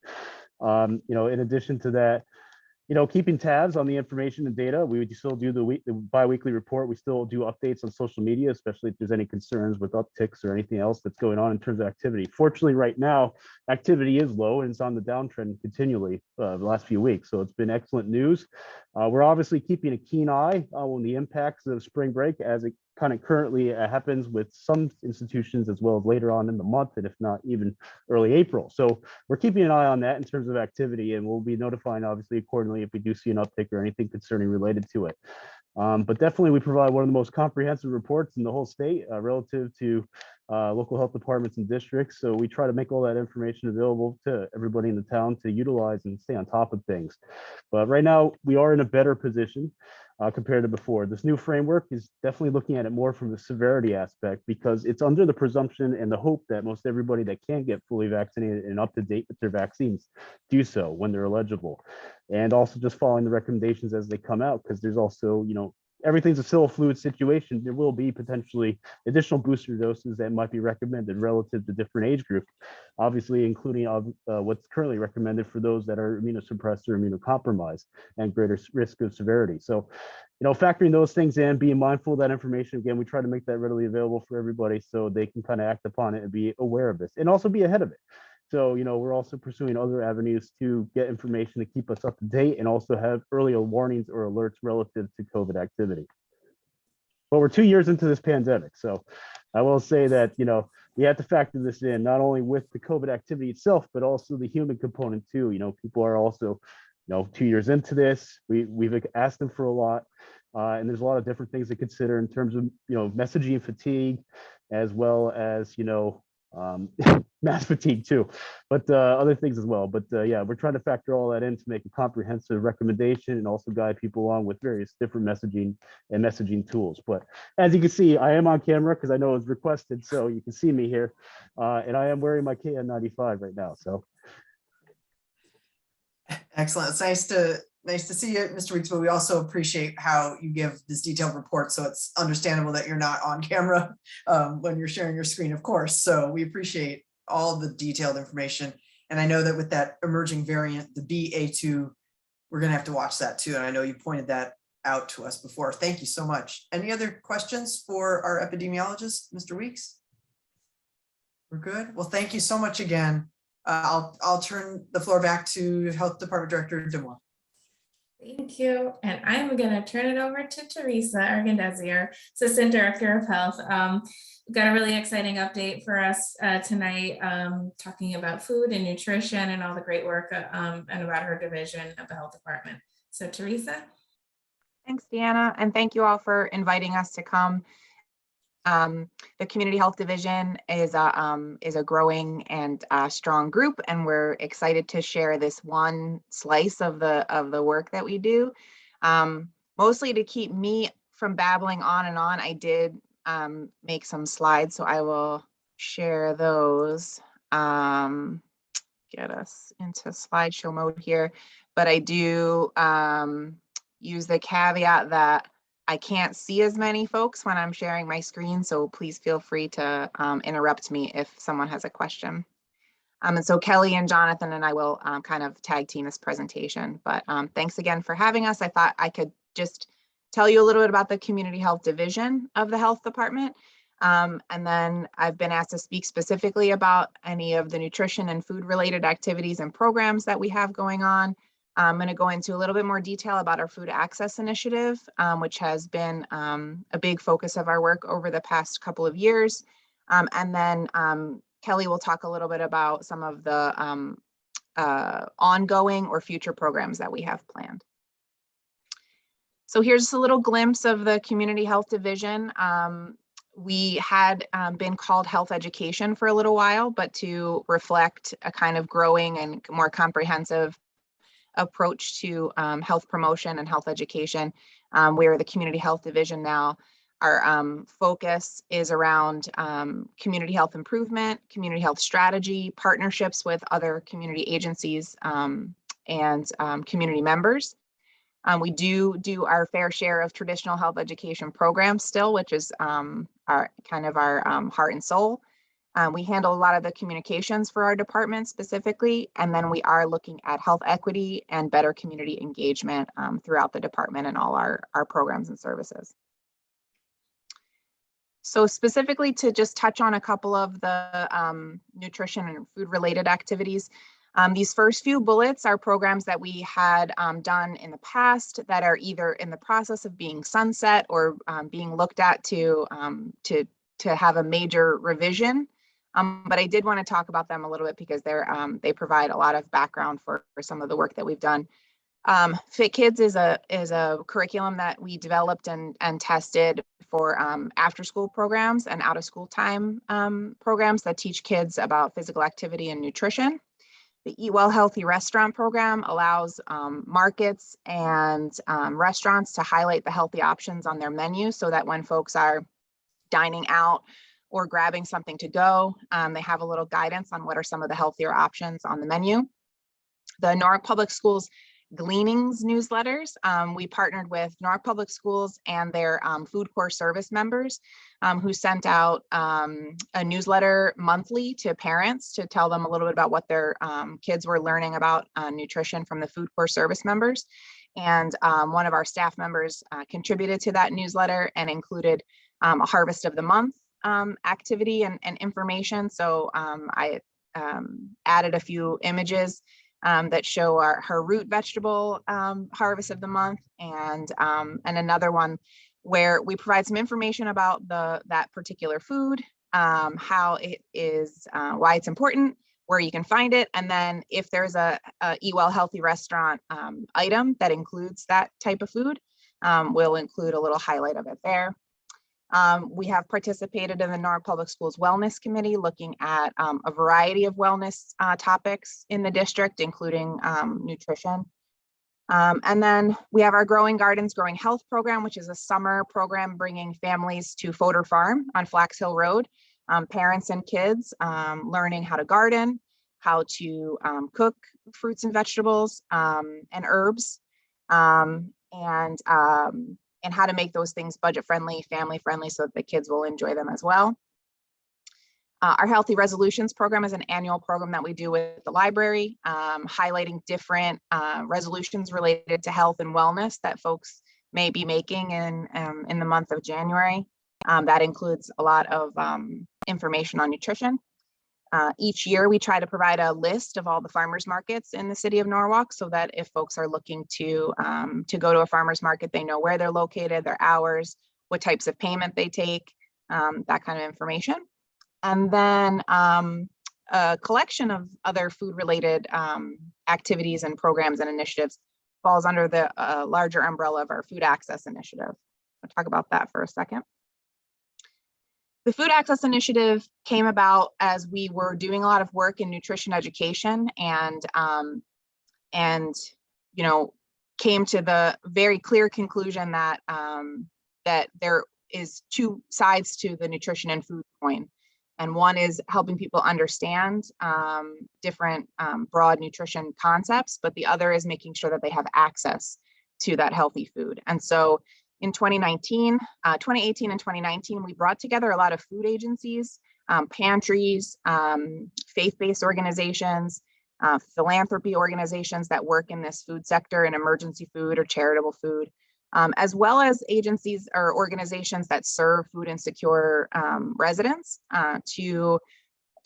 In addition to that, keeping tabs on the information and data. We would still do the bi-weekly report. We still do updates on social media, especially if there's any concerns with upticks or anything else that's going on in terms of activity. Fortunately, right now, activity is low and it's on the downtrend continually the last few weeks. So it's been excellent news. We're obviously keeping a keen eye on the impacts of spring break as it kind of currently happens with some institutions, as well as later on in the month, and if not even early April. So we're keeping an eye on that in terms of activity, and we'll be notifying obviously accordingly if we do see an uptick or anything concerning related to it. But definitely we provide one of the most comprehensive reports in the whole state relative to local health departments and districts. So we try to make all that information available to everybody in the town to utilize and stay on top of things. But right now we are in a better position. compared to before. This new framework is definitely looking at it more from the severity aspect, because it's under the presumption and the hope that most everybody that can get fully vaccinated and up to date with their vaccines do so when they're eligible. And also just following the recommendations as they come out, because there's also, everything's still a fluid situation. There will be potentially additional booster doses that might be recommended relative to different age groups, obviously including what's currently recommended for those that are immunosuppressed or immunocompromised and greater risk of severity. So, factoring those things in, being mindful of that information, again, we try to make that readily available for everybody so they can kind of act upon it and be aware of this and also be ahead of it. So, we're also pursuing other avenues to get information to keep us up to date and also have earlier warnings or alerts relative to COVID activity. But we're 2 years into this pandemic. So I will say that, we have to factor this in, not only with the COVID activity itself, but also the human component too. People are also, 2 years into this. We've asked them for a lot. And there's a lot of different things to consider in terms of, messaging fatigue, as well as, mass fatigue too, but other things as well. But yeah, we're trying to factor all that in to make a comprehensive recommendation and also guide people along with various different messaging tools. But as you can see, I am on camera because I know it was requested, so you can see me here, and I am wearing my KN95 right now. So Excellent. It's nice to see you, Mr. Weeks, but we also appreciate how you give this detailed report. So it's understandable that you're not on camera when you're sharing your screen, of course. So we appreciate all the detailed information. And I know that with that emerging variant, the BA2, we're going to have to watch that too. And I know you pointed that out to us before. Thank you so much. Any other questions for our epidemiologist, Mr. Weeks? We're good. Well, thank you so much again. I'll turn the floor back to Health Department Director DeMoore. Thank you. And I'm going to turn it over to Teresa Argendezier, Assistant Director of Health. We've got a really exciting update for us tonight, talking about food and nutrition and all the great work and about her division of the Health Department. So Teresa. Thanks, Deanna, and thank you all for inviting us to come. The Community Health Division is a growing and strong group, and we're excited to share this one slice of the work that we do. Mostly to keep me from babbling on and on, I did make some slides, so I will share those. Get us into slideshow mode here, but I do use the caveat that I can't see as many folks when I'm sharing my screen, so please feel free to interrupt me if someone has a question. And so Kelly and Jonathan and I will kind of tag team this presentation, but thanks again for having us. I thought I could just tell you a little bit about the Community Health Division of the Health Department. And then I've been asked to speak specifically about any of the nutrition and food related activities and programs that we have going on. I'm going to go into a little bit more detail about our food access initiative, which has been a big focus of our work over the past couple of years. And then Kelly will talk a little bit about some of the ongoing or future programs that we have planned. So here's a little glimpse of the Community Health Division. We had been called Health Education for a little while, but to reflect a kind of growing and more comprehensive approach to health promotion and health education. We're the Community Health Division now. Our focus is around community health improvement, community health strategy, partnerships with other community agencies and community members. We do our fair share of traditional health education programs still, which is our heart and soul. We handle a lot of the communications for our department specifically, and then we are looking at health equity and better community engagement throughout the department and all our programs and services. So specifically to just touch on a couple of the nutrition and food related activities, these first few bullets are programs that we had done in the past that are either in the process of being sunset or being looked at to have a major revision. But I did want to talk about them a little bit because they provide a lot of background for some of the work that we've done. Fit Kids is a curriculum that we developed and tested for after school programs and out of school time programs that teach kids about physical activity and nutrition. The Eat Well Healthy Restaurant Program allows markets and restaurants to highlight the healthy options on their menu so that when folks are dining out or grabbing something to go, they have a little guidance on what are some of the healthier options on the menu. The Norwalk Public Schools Gleanings newsletters. We partnered with Norwalk Public Schools and their food corps service members who sent out a newsletter monthly to parents to tell them a little bit about what their kids were learning about nutrition from the food corps service members. And one of our staff members contributed to that newsletter and included a harvest of the month activity and information. So I added a few images that show her root vegetable harvest of the month, and another one where we provide some information about that particular food, how it is, why it's important, where you can find it, and then if there's a Eat Well Healthy Restaurant item that includes that type of food, we'll include a little highlight of it there. We have participated in the Norwalk Public Schools Wellness Committee, looking at a variety of wellness topics in the district, including nutrition. And then we have our Growing Gardens, Growing Health program, which is a summer program bringing families to Fodor Farm on Flax Hill Road. Parents and kids learning how to garden, how to cook fruits and vegetables and herbs, and how to make those things budget friendly, family friendly, so that the kids will enjoy them as well. Our Healthy Resolutions program is an annual program that we do with the library, highlighting different resolutions related to health and wellness that folks may be making in the month of January. That includes a lot of information on nutrition. Each year, we try to provide a list of all the farmers markets in the city of Norwalk, so that if folks are looking to go to a farmers market, they know where they're located, their hours, what types of payment they take, that kind of information. And then a collection of other food-related activities and programs and initiatives falls under the larger umbrella of our Food Access Initiative. I'll talk about that for a second. The Food Access Initiative came about as we were doing a lot of work in nutrition education, and came to the very clear conclusion that that there is two sides to the nutrition and food coin, and one is helping people understand different broad nutrition concepts, but the other is making sure that they have access to that healthy food. And so in 2018 and 2019, we brought together a lot of food agencies, pantries, faith-based organizations, philanthropy organizations that work in this food sector in emergency food or charitable food, as well as agencies or organizations that serve food insecure residents, to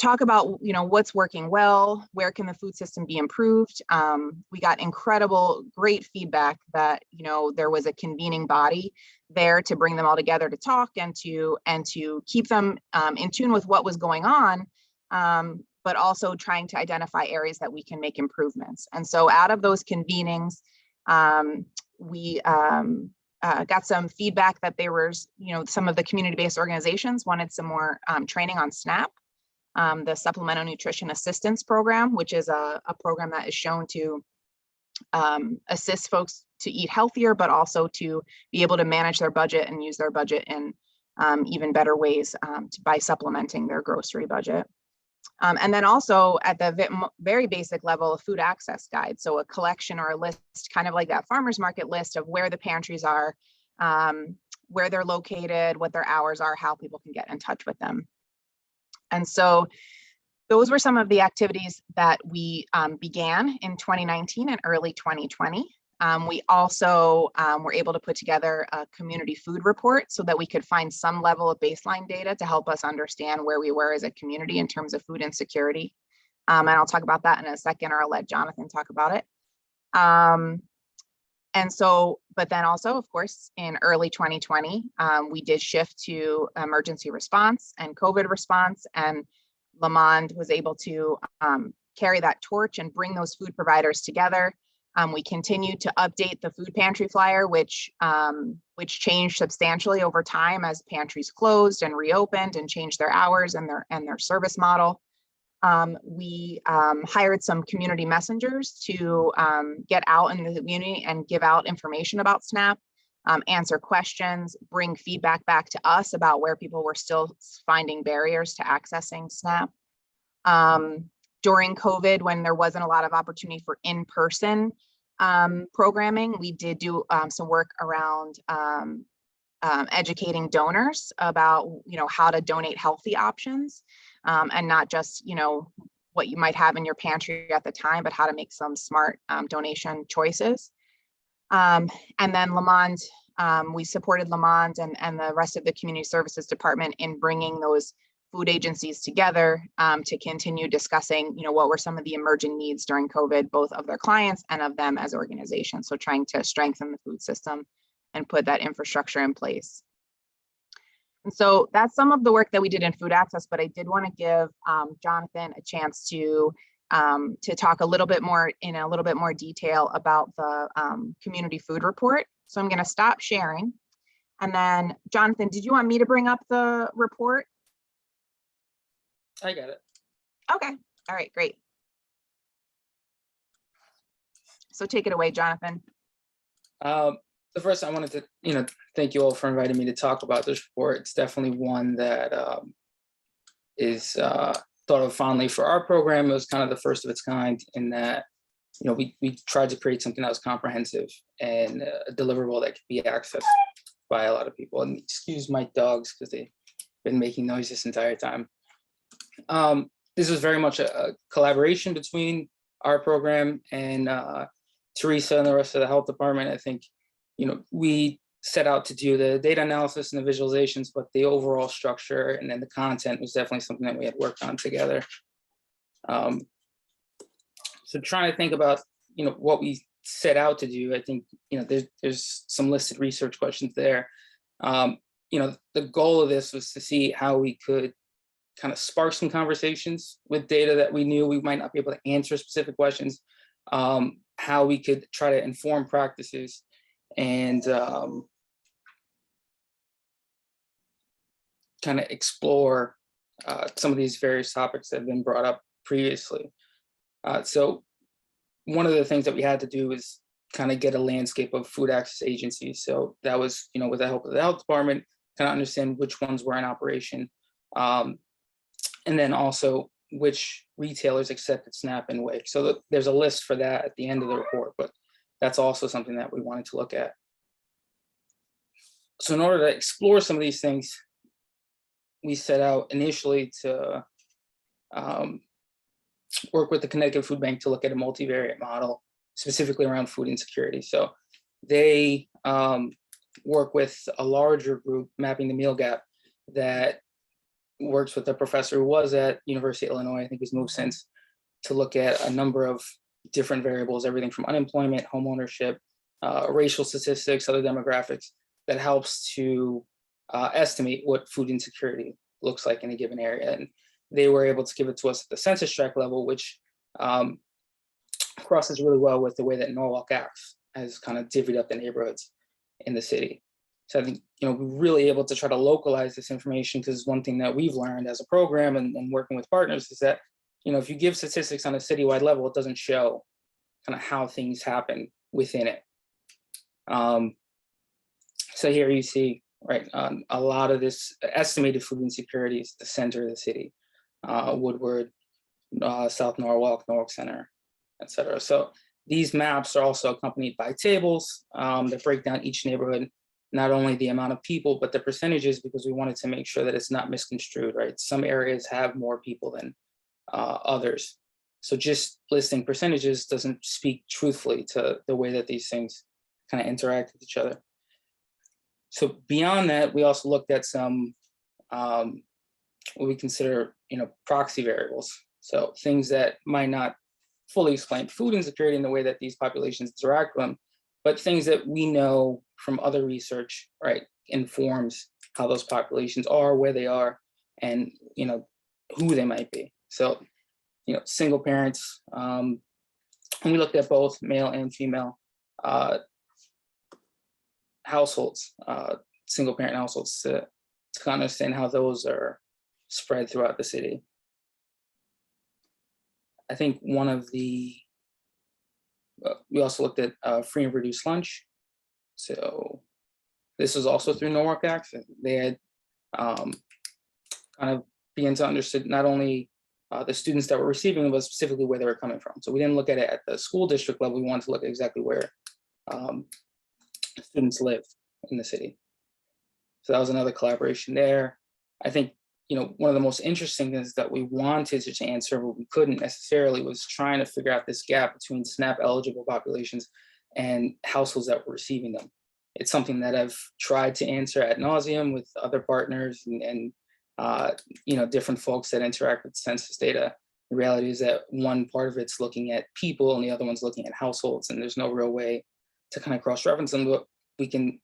talk about what's working well, where can the food system be improved. We got great feedback that there was a convening body there to bring them all together to talk and to keep them in tune with what was going on, but also trying to identify areas that we can make improvements. And so out of those convenings, we got some feedback that there was, some of the community-based organizations wanted some more training on SNAP. The Supplemental Nutrition Assistance Program, which is a program that is shown to assist folks to eat healthier, but also to be able to manage their budget and use their budget in even better ways by supplementing their grocery budget. And then also at the very basic level, a food access guide. So a collection or a list, kind of like that farmer's market list of where the pantries are, where they're located, what their hours are, how people can get in touch with them. And so those were some of the activities that we began in 2019 and early 2020. We also were able to put together a community food report so that we could find some level of baseline data to help us understand where we were as a community in terms of food insecurity. And I'll talk about that in a second, or I'll let Jonathan talk about it. And so, but then also, of course, in early 2020, we did shift to emergency response and COVID response, and Lamond was able to carry that torch and bring those food providers together. We continued to update the food pantry flyer, which changed substantially over time as pantries closed and reopened and changed their hours and their service model. We hired some community messengers to get out in the community and give out information about SNAP, answer questions, bring feedback back to us about where people were still finding barriers to accessing SNAP. During COVID, when there wasn't a lot of opportunity for in-person programming, we did do some work around educating donors about, how to donate healthy options, and not just, what you might have in your pantry at the time, but how to make some smart donation choices. And then Lamont, we supported Lamont and the rest of the community services department in bringing those food agencies together to continue discussing, what were some of the emerging needs during COVID, both of their clients and of them as organizations. So trying to strengthen the food system and put that infrastructure in place. And so that's some of the work that we did in food access, but I did want to give Jonathan a chance to talk a little bit more in a little bit more detail about the community food report. So I'm going to stop sharing. And then Jonathan, did you want me to bring up the report? I got it. Okay. All right, great. So take it away, Jonathan. The first, I wanted to, thank you all for inviting me to talk about this report. It's definitely one that is thought of fondly for our program. It was kind of the first of its kind in that, we tried to create something that was comprehensive and a deliverable that could be accessed by a lot of people. And excuse my dogs because they've been making noise this entire time. This was very much a collaboration between our program and Teresa and the rest of the health department. I think, we set out to do the data analysis and the visualizations, but the overall structure and then the content was definitely something that we had worked on together. So trying to think about, what we set out to do, I think, there's some listed research questions there. The goal of this was to see how we could kind of spark some conversations with data that we knew we might not be able to answer specific questions, how we could try to inform practices and kind of explore some of these various topics that have been brought up previously. So one of the things that we had to do is kind of get a landscape of food access agencies. So that was, with the help of the health department, kind of understand which ones were in operation. And then also which retailers accepted SNAP and WIC. So there's a list for that at the end of the report, but that's also something that we wanted to look at. So in order to explore some of these things, we set out initially to work with the Connecticut Food Bank to look at a multivariate model, specifically around food insecurity. So they work with a larger group, Mapping the Meal Gap, that works with a professor who was at University of Illinois, I think he's moved since, to look at a number of different variables, everything from unemployment, home ownership, racial statistics, other demographics, that helps to estimate what food insecurity looks like in a given area. And they were able to give it to us at the census tract level, which crosses really well with the way that Norwalk acts, has kind of divvied up the neighborhoods in the city. So I think, we're really able to try to localize this information, because one thing that we've learned as a program and working with partners is that, if you give statistics on a citywide level, it doesn't show kind of how things happen within it. So here you see, right, a lot of this estimated food insecurity is the center of the city, Woodward, South Norwalk, Norwalk Center, et cetera. So these maps are also accompanied by tables that break down each neighborhood, not only the amount of people, but the percentages, because we wanted to make sure that it's not misconstrued, right? Some areas have more people than others. So just listing percentages doesn't speak truthfully to the way that these things kind of interact with each other. So beyond that, we also looked at some what we consider, proxy variables. So things that might not fully explain food insecurity in the way that these populations interact with them, but things that we know from other research, right, informs how those populations are, where they are, and who they might be. So, single parents, and we looked at both male and female households, single parent households, to understand how those are spread throughout the city. I think one of the, we also looked at free and reduced lunch. So this was also through Norwalk Act. They had kind of began to understand not only the students that were receiving it, but specifically where they were coming from. So we didn't look at it at the school district level. We wanted to look at exactly where students lived in the city. So that was another collaboration there. I think, one of the most interesting things that we wanted to answer, but we couldn't necessarily, was trying to figure out this gap between SNAP eligible populations and households that were receiving them. It's something that I've tried to answer ad nauseum with other partners and different folks that interact with census data. The reality is that one part of it's looking at people and the other one's looking at households, and there's no real way to kind of cross-reference them, but we can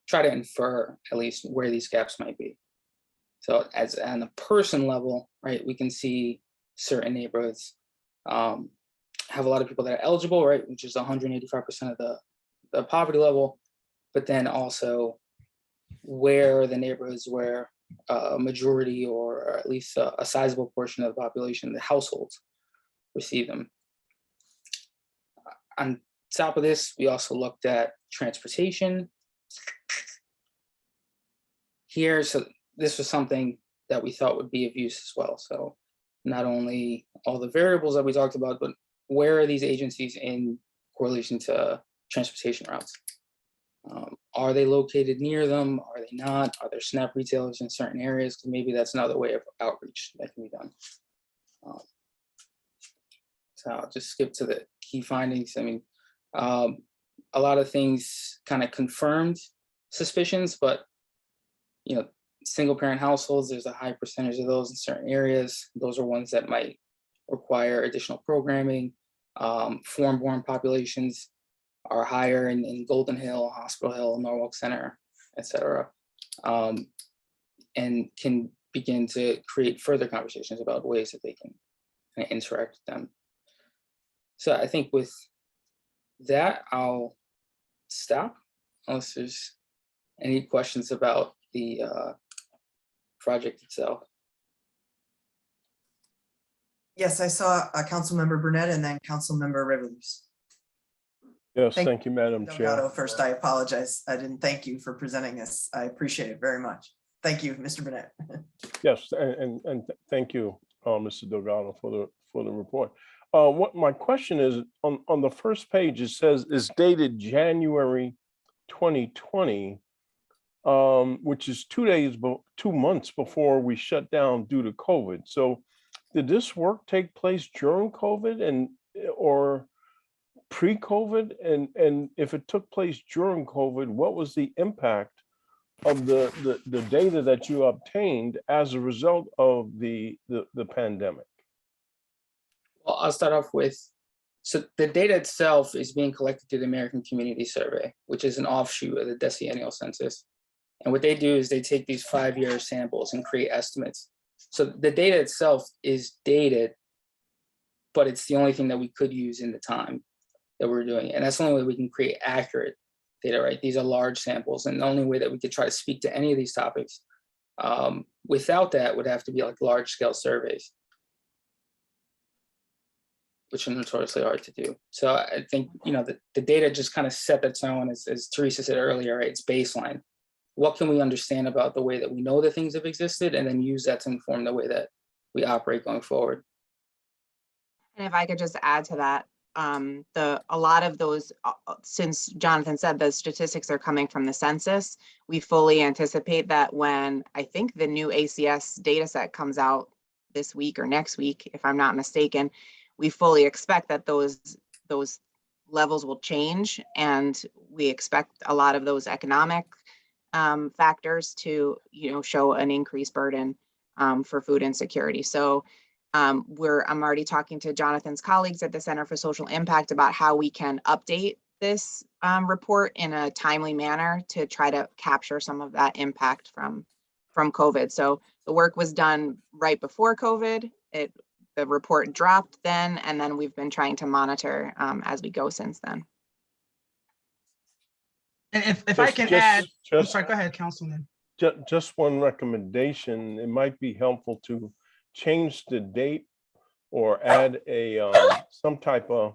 try to infer at least where these gaps might be. So as on a person level, right, we can see certain neighborhoods have a lot of people that are eligible, right, which is 185% of the poverty level, but then also where are the neighborhoods where a majority or at least a sizable portion of the population, the households, receive them. On top of this, we also looked at transportation. Here, so this was something that we thought would be of use as well. So not only all the variables that we talked about, but where are these agencies in correlation to transportation routes? Are they located near them? Are they not? Are there SNAP retailers in certain areas? Because maybe that's another way of outreach that can be done. So I'll just skip to the key findings. I mean, a lot of things kind of confirmed suspicions, but single parent households, there's a high percentage of those in certain areas. Those are ones that might require additional programming. Foreign-born populations are higher in Golden Hill, Hospital Hill, Norwalk Center, et cetera, and can begin to create further conversations about ways that they can kind of interact with them. So I think with that, I'll stop unless there's any questions about the project itself. Yes, I saw Councilmember Burnett and then Councilmember Revelous. Yes, thank you, Madam Chair. Delgado first, I apologize. I didn't thank you for presenting this. I appreciate it very much. Thank you, Mr. Burnett. Yes, and thank you, Mr. Delgado, for the report. What my question is, on the first page, it says it's dated January 2020, which is 2 months before we shut down due to COVID. So did this work take place during COVID or pre-COVID? And if it took place during COVID, what was the impact of the data that you obtained as a result of the pandemic? Well, I'll start off with, so the data itself is being collected through the American Community Survey, which is an offshoot of the decennial census. And what they do is they take these 5-year samples and create estimates. So the data itself is dated, but it's the only thing that we could use in the time that we're doing it. And that's the only way we can create accurate data, right? These are large samples, and the only way that we could try to speak to any of these topics without that would have to be like large scale surveys, which are notoriously hard to do. So I think, the data just kind of set the tone, as Teresa said earlier, right? It's baseline. What can we understand about the way that we know that things have existed, and then use that to inform the way that we operate going forward. And if I could just add to that, a lot of those, since Jonathan said the statistics are coming from the census, we fully anticipate that when I think the new ACS data set comes out this week or next week, if I'm not mistaken, we fully expect that those levels will change, and we expect a lot of those economic factors to show an increased burden for food insecurity. So I'm already talking to Jonathan's colleagues at the Center for Social Impact about how we can update this report in a timely manner to try to capture some of that impact from COVID. So the work was done right before COVID. The report dropped then, and then we've been trying to monitor as we go since then. And if I can add, I'm sorry, go ahead, Councilman. Just one recommendation. It might be helpful to change the date or add a some type of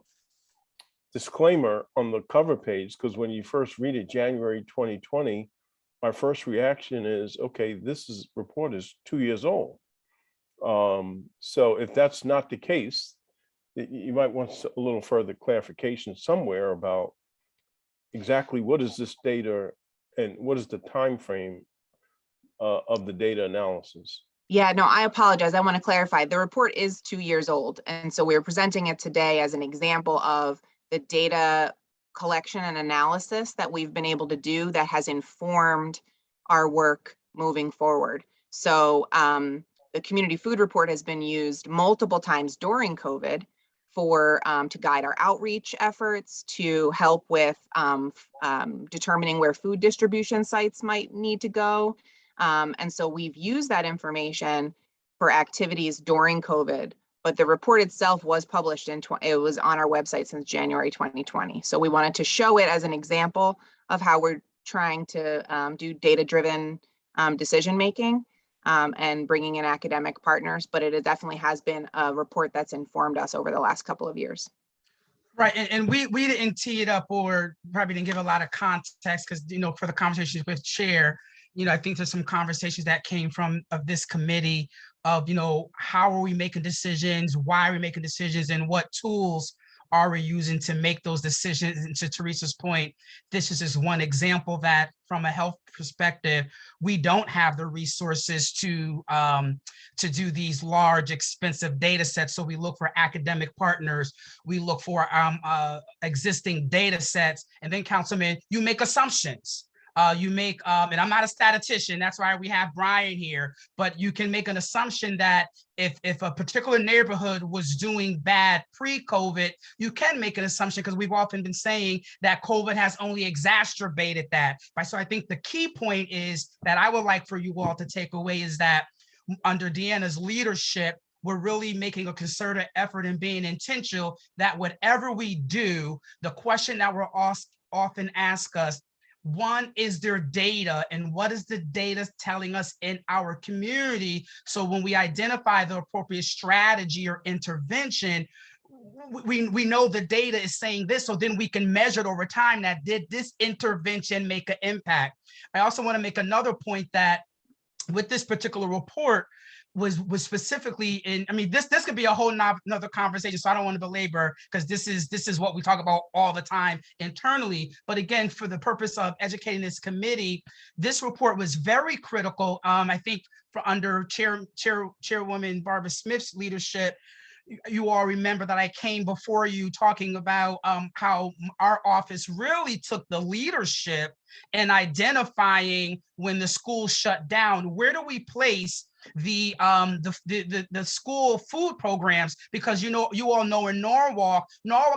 disclaimer on the cover page, because when you first read it, January 2020, my first reaction is, okay, report is 2 years old. So if that's not the case, you might want a little further clarification somewhere about exactly what is this data and what is the time frame of the data analysis. Yeah, no, I apologize. I want to clarify. The report is 2 years old. And so we're presenting it today as an example of the data collection and analysis that we've been able to do that has informed our work moving forward. So the community food report has been used multiple times during COVID for to guide our outreach efforts, to help with determining where food distribution sites might need to go. And so we've used that information for activities during COVID, but the report itself was published it was on our website since January 2020. So we wanted to show it as an example of how we're trying to do data-driven decision-making and bringing in academic partners, but it definitely has been a report that's informed us over the last couple of years. Right, and we didn't tee it up or probably didn't give a lot of context because, you know, for the conversations with Chair, you know, I think there's some conversations that came from this committee of, you know, how are we making decisions, why are we making decisions, and what tools are we using to make those decisions? And to Teresa's point, this is just one example that from a health perspective, we don't have the resources to do these large, expensive data sets. So we look for academic partners, we look for existing data sets, and then Councilman, you make assumptions. And I'm not a statistician, that's why we have Brian here, but you can make an assumption that if a particular neighborhood was doing bad pre-COVID, you can make an assumption because we've often been saying that COVID has only exacerbated that. So I think the key point is that I would like for you all to take away is that under Deanna's leadership, we're really making a concerted effort and being intentional that whatever we do, the question that we're often asked us, one, is there data, and what is the data telling us in our community? So when we identify the appropriate strategy or intervention, we know the data is saying this, so then we can measure it over time that did this intervention make an impact. I also want to make another point that with this particular report, was specifically in, I mean, this could be a whole another conversation, so I don't want to belabor because this is what we talk about all the time internally. But again, for the purpose of educating this committee, this report was very critical. I think for under Chairwoman Barbara Smith's leadership, you all remember that I came before you talking about how our office really took the leadership in identifying when the school shut down. Where do we place the school food programs? Because you all know in Norwalk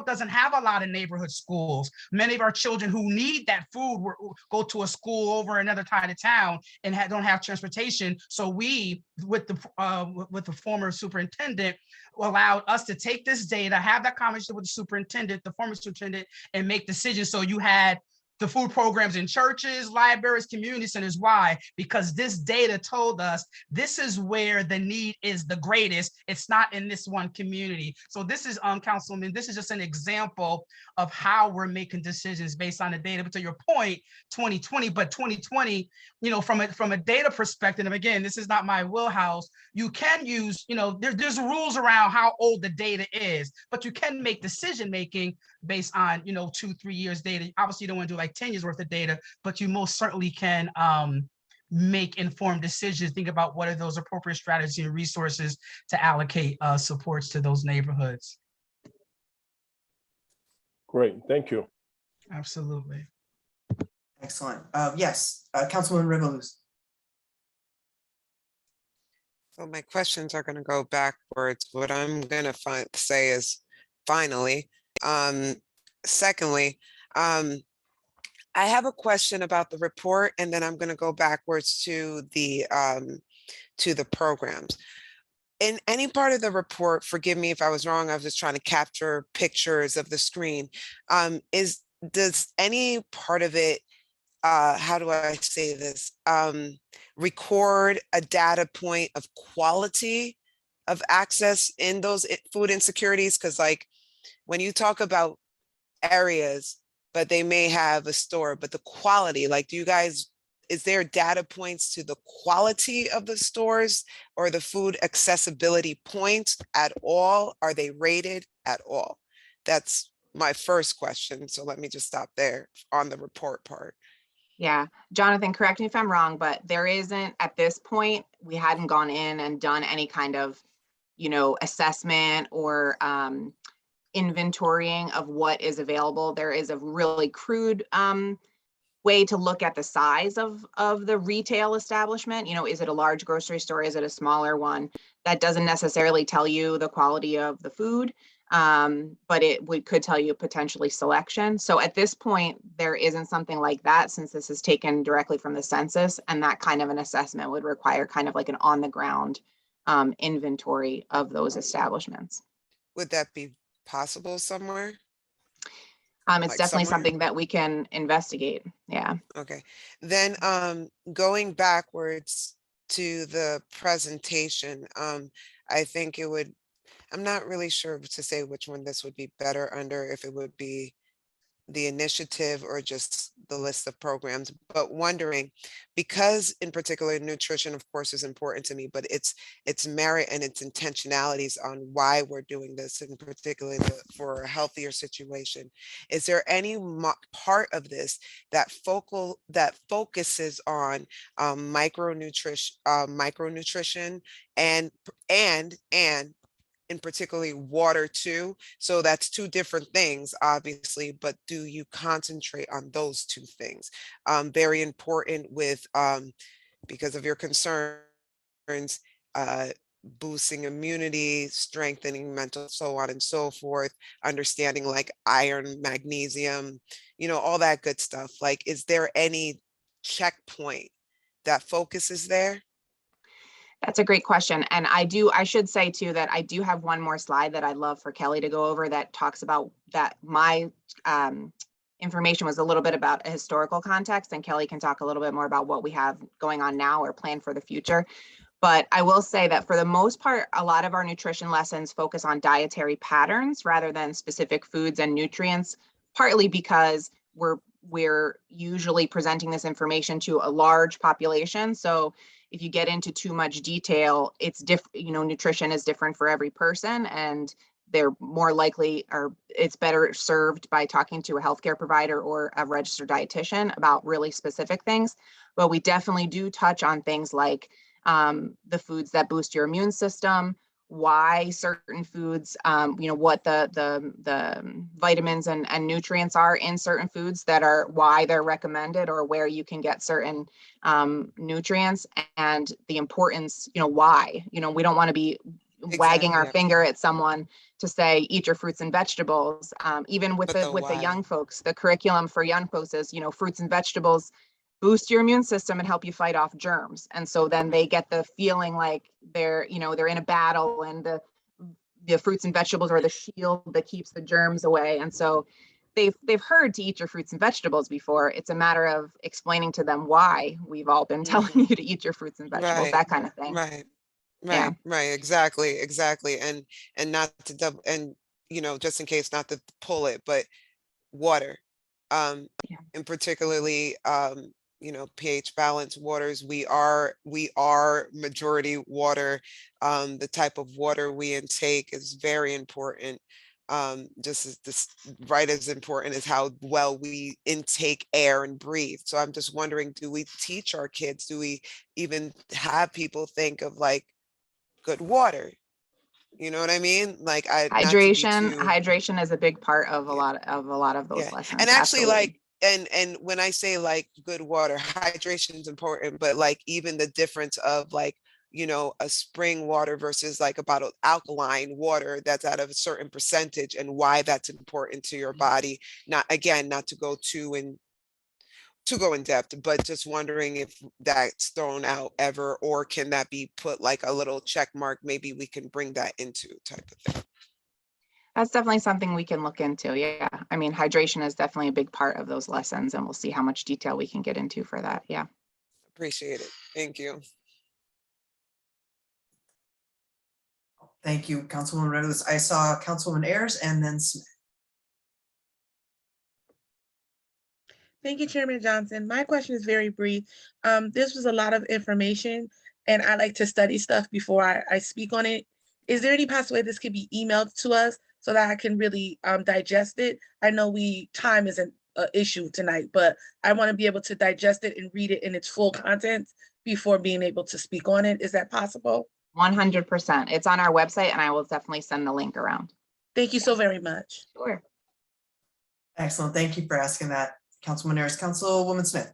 doesn't have a lot of neighborhood schools. Many of our children who need that food go to a school over another side of town and don't have transportation. So we, with the former superintendent, allowed us to take this data, have that conversation with the superintendent, the former superintendent, and make decisions. So you had the food programs in churches, libraries, community centers. Why? Because this data told us this is where the need is the greatest. It's not in this one community. So this is, Councilman, this is just an example of how we're making decisions based on the data. But to your point, 2020, but 2020, you know, from a data perspective, and again, this is not my wheelhouse, you can use, you know, there's rules around how old the data is, but you can make decision-making based on, you know, 2-3 years data. Obviously, you don't want to do like 10 years worth of data, but you most certainly can make informed decisions, think about what are those appropriate strategies and resources to allocate supports to those neighborhoods. Great, thank you. Absolutely. Excellent. Yes, Councilwoman Rivelos. So my questions are going to go backwards. What I'm going to say is finally. Secondly, I have a question about the report, and then I'm going to go backwards to the programs. In any part of the report, forgive me if I was wrong, I was just trying to capture pictures of the screen. Does any part of it, how do I say this, record a data point of quality of access in those food insecurities? Because like when you talk about areas, but they may have a store, but the quality, like, do you guys, is there data points to the quality of the stores or the food accessibility points at all? Are they rated at all? That's my first question. So let me just stop there on the report part. Yeah, Jonathan, correct me if I'm wrong, but there isn't, at this point, we hadn't gone in and done any kind of, assessment or inventorying of what is available. There is a really crude way to look at the size of the retail establishment. Is it a large grocery store? Is it a smaller one? That doesn't necessarily tell you the quality of the food, but could tell you potentially selection. So at this point, there isn't something like that, since this is taken directly from the census, and that kind of an assessment would require kind of like an on the ground inventory of those establishments. Would that be possible somewhere? It's Like definitely somewhere? something that we can investigate. Yeah. Okay. Then going backwards to the presentation, I think it would, I'm not really sure to say which one this would be better under, if it would be the initiative or just the list of programs, but wondering, because in particular nutrition of course is important to me, but its merit and its intentionalities on why we're doing this, in particular for a healthier situation. Is there any part of this that focuses on micronutrition and in particularly water too? So that's two different things, obviously, but do you concentrate on those two things? Very important with, because of your concerns, boosting immunity, strengthening mental, so on and so forth, understanding like iron, magnesium, all that good stuff. Like, is there any checkpoint that focuses there? That's a great question. And I should say too, that I do have one more slide that I'd love for Kelly to go over that talks about that. My information was a little bit about a historical context, and Kelly can talk a little bit more about what we have going on now or plan for the future. But I will say that for the most part, a lot of our nutrition lessons focus on dietary patterns rather than specific foods and nutrients, partly because we're usually presenting this information to a large population. So if you get into too much detail, it's different, nutrition is different for every person, and they're more likely, or it's better served by talking to a healthcare provider or a registered dietitian about really specific things. But we definitely do touch on things like the foods that boost your immune system, why certain foods, what the vitamins and nutrients are in certain foods, that are why they're recommended, or where you can get certain nutrients, and the importance, why. We don't want to be wagging our finger at someone to say, eat your fruits and vegetables. Even with the young folks, the curriculum for young folks is, fruits and vegetables boost your immune system and help you fight off germs. And so then they get the feeling like they're in a battle, and the fruits and vegetables are the shield that keeps the germs away. And so they've heard to eat your fruits and vegetables before. It's a matter of explaining to them why we've all been telling you to eat your fruits and vegetables, that kind of thing. Right. Exactly. And not to double, and just in case, not to pull it, but water, and particularly, pH balanced waters. We are majority water. The type of water we intake is very important. Just as important as how well we intake air and breathe. So I'm just wondering, do we teach our kids? Do we even have people think of like good water? You know what I mean? Like, hydration is a big part of a lot of those lessons. And actually, absolutely. And when I say like good water, hydration is important, but like even the difference of like, a spring water versus like a bottled alkaline water that's out of a certain percentage, and why that's important to your body. Not to go in depth, but just wondering if that's thrown out ever, or can that be put like a little check mark? Maybe we can bring that into type of thing. That's definitely something we can look into. Yeah. I mean, hydration is definitely a big part of those lessons, and we'll see how much detail we can get into for that. Yeah. Appreciate it. Thank you. Thank you, Councilwoman Rose. I saw Councilwoman Ayers and then Smith. Thank you, Chairman Johnson. My question is very brief. This was a lot of information and I like to study stuff before I speak on it. Is there any possible way this could be emailed to us so that I can really digest it? I know time isn't an issue tonight, but I want to be able to digest it and read it in its full content before being able to speak on it. Is that possible? 100%. It's on our website and I will definitely send the link around. Thank you so very much. Sure. Excellent. Thank you for asking that, Councilwoman Ayers. Councilwoman Smith.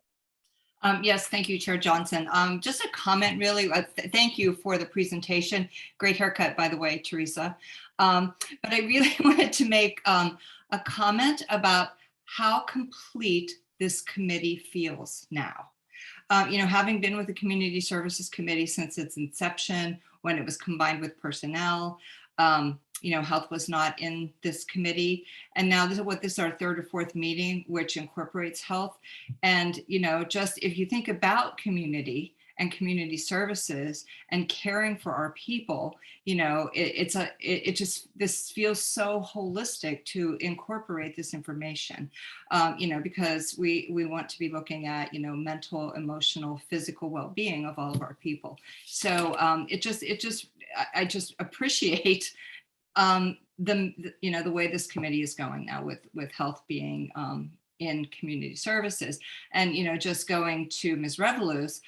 Yes, thank you, Chair Johnson. Just a comment, really. Thank you for the presentation. Great haircut, by the way, Teresa. But I really wanted to make a comment about how complete this committee feels now. Having been with the Community Services Committee since its inception, when it was combined with personnel, health was not in this committee. And now this is our third or fourth meeting, which incorporates health. And, just if you think about community and community services and caring for our people, this feels so holistic to incorporate this information, because we want to be looking at, mental, emotional, physical well-being of all of our people. So I just appreciate the way this committee is going now with health being in community services. And, just going to Ms. Revolu's,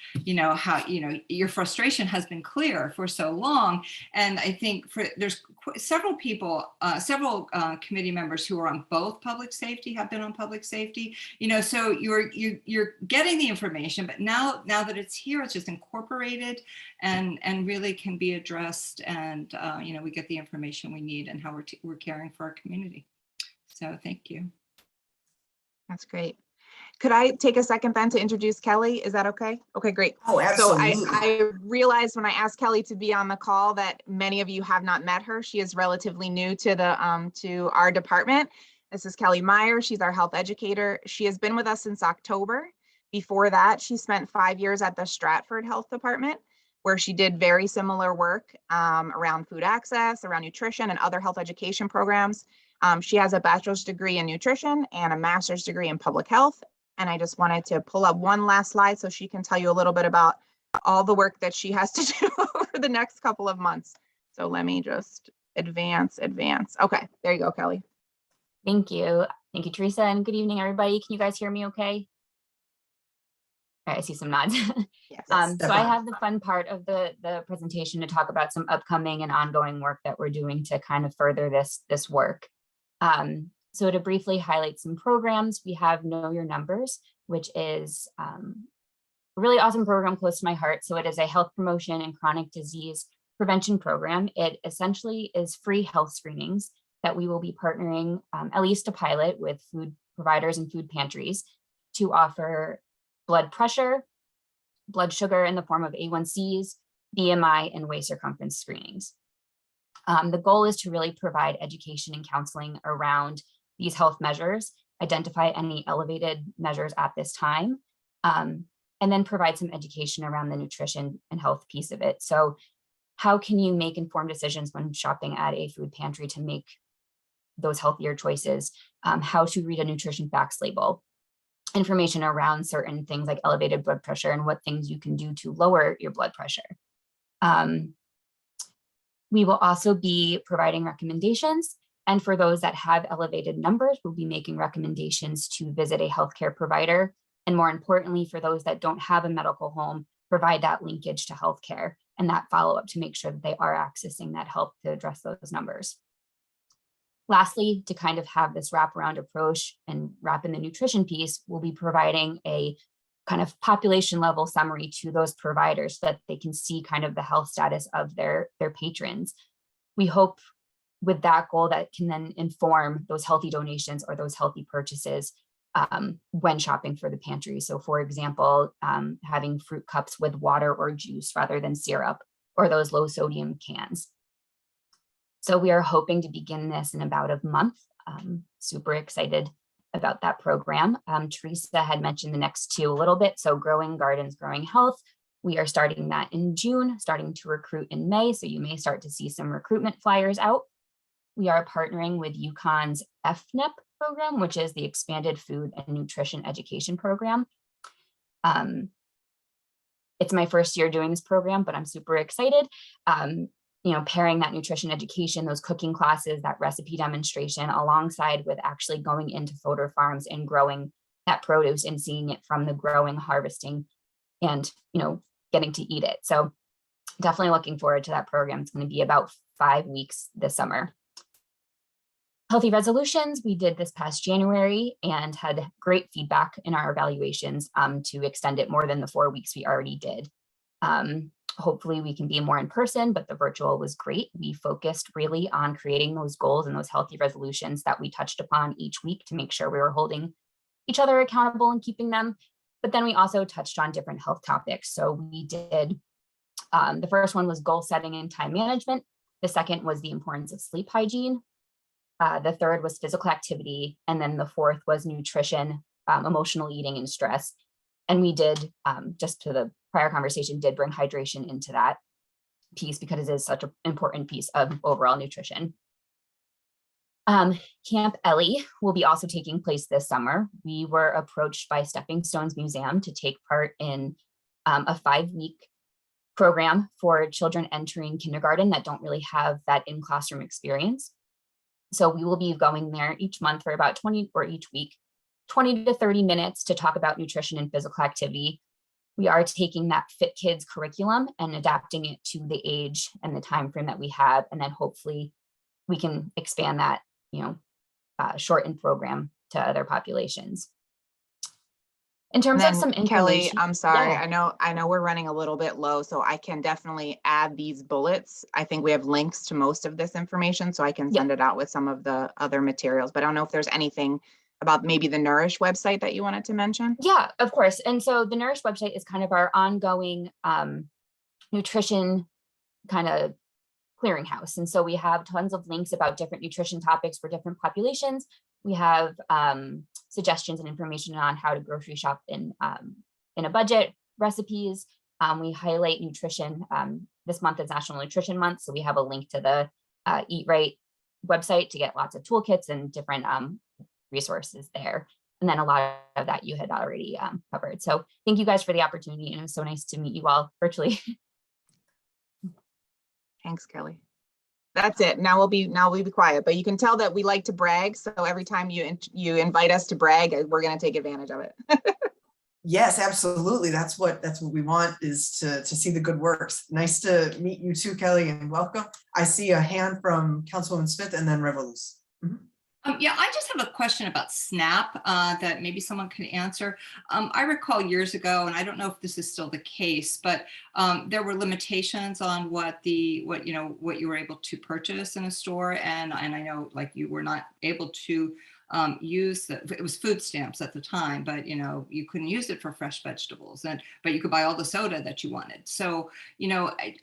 how, your frustration has been clear for so long. And I think there's several people, several committee members who are on both public safety, have been on public safety, so you're getting the information, but now that it's here, it's just incorporated and really can be addressed. And, we get the information we need and how we're caring for our community. So thank you. That's great. Could I take a second then to introduce Kelly? Is that okay? Okay, great. Oh, absolutely. So I realized when I asked Kelly to be on the call that many of you have not met her. She is relatively new to to our department. This is Kelly Meyer. She's our health educator. She has been with us since October. Before that, she spent 5 years at the Stratford Health Department, where she did very similar work around food access, around nutrition and other health education programs. She has a bachelor's degree in nutrition and a master's degree in public health. And I just wanted to pull up one last slide so she can tell you a little bit about all the work that she has to do over the next couple of months. So let me just advance. Okay, there you go, Kelly. Thank you. Thank you, Teresa, and good evening, everybody. Can you guys hear me okay? All right, I see some nods. Yes. So I have the fun part of the presentation to talk about some upcoming and ongoing work that we're doing to kind of further this work. So to briefly highlight some programs, we have Know Your Numbers, which is a really awesome program close to my heart. So it is a health promotion and chronic disease prevention program. It essentially is free health screenings that we will be partnering, at least a pilot, with food providers and food pantries to offer blood pressure, blood sugar in the form of A1Cs, BMI, and waist circumference screenings. The goal is to really provide education and counseling around these health measures, identify any elevated measures at this time, and then provide some education around the nutrition and health piece of it. So how can you make informed decisions when shopping at a food pantry to make those healthier choices? How to read a nutrition facts label, information around certain things like elevated blood pressure and what things you can do to lower your blood pressure. We will also be providing recommendations. And for those that have elevated numbers, we'll be making recommendations to visit a healthcare provider. And more importantly, for those that don't have a medical home, provide that linkage to healthcare and that follow-up to make sure that they are accessing that help to address those numbers. Lastly, to kind of have this wraparound approach and wrap in the nutrition piece, we'll be providing a kind of population level summary to those providers so that they can see kind of the health status of their patrons. We hope with that goal that can then inform those healthy donations or those healthy purchases when shopping for the pantry. So for example, having fruit cups with water or juice rather than syrup, or those low sodium cans. So we are hoping to begin this in about a month. Super excited about that program. Teresa had mentioned the next two a little bit. So Growing Gardens, Growing Health, We are starting that in June, starting to recruit in May, so you may start to see some recruitment flyers out. We are partnering with UConn's FNEP program, which is the Expanded Food and Nutrition Education Program. It's my first year doing this program, but I'm super excited. Pairing that nutrition education, those cooking classes, that recipe demonstration, alongside with actually going into Fodor farms and growing that produce and seeing it from the growing, harvesting, and getting to eat it. So definitely looking forward to that program. It's going to be about 5 weeks this summer. Healthy resolutions we did this past January and had great feedback in our evaluations to extend it more than the 4 weeks we already did. Hopefully we can be more in person, but the virtual was great. We focused really on creating those goals and those healthy resolutions that we touched upon each week to make sure we were holding each other accountable and keeping them. But then we also touched on different health topics. So we did, the first one was goal setting and time management. The second was the importance of sleep hygiene. The third was physical activity. And then the fourth was nutrition, emotional eating, and stress. And we did, just to the prior conversation, did bring hydration into that piece because it is such an important piece of overall nutrition. Camp Ellie will be also taking place this summer. We were approached by Stepping Stones Museum to take part in a 5-week program for children entering kindergarten that don't really have that in-classroom experience. So we will be going there each month for about 20, or each week, 20 to 30 minutes to talk about nutrition and physical activity. We are taking that Fit Kids curriculum and adapting it to the age and the time frame that we have, and then hopefully we can expand that, shortened program to other populations. In terms of some information, Kelly, I'm sorry. Yeah. I know we're running a little bit low, so I can definitely add these bullets. I think we have links to most of this information, so I can send it out with some of the other materials, but I don't know if there's anything about maybe the Nourish website that you wanted to mention. Yeah, of course. And so the Nourish website is kind of our ongoing nutrition kind of clearinghouse. And so we have tons of links about different nutrition topics for different populations. We have suggestions and information on how to grocery shop in a budget, recipes. We highlight nutrition. This month is National Nutrition Month, so we have a link to the Eat Right website to get lots of toolkits and different resources there. And then a lot of that you had already covered. So thank you guys for the opportunity, and it was so nice to meet you all virtually. Thanks, Kelly. That's it. Now we'll be quiet, but you can tell that we like to brag. So every time you invite us to brag, we're going to take advantage of it. Yes, absolutely. That's what we want, is to see the good works. Nice to meet you too, Kelly, and welcome. I see a hand from Councilwoman Smith and then Revolus. Yeah, I just have a question about SNAP that maybe someone can answer. I recall years ago, and I don't know if this is still the case, but there were limitations on what you were able to purchase in a store, and I know like you were not able to use it was food stamps at the time, but you couldn't use it for fresh vegetables, but you could buy all the soda that you wanted. So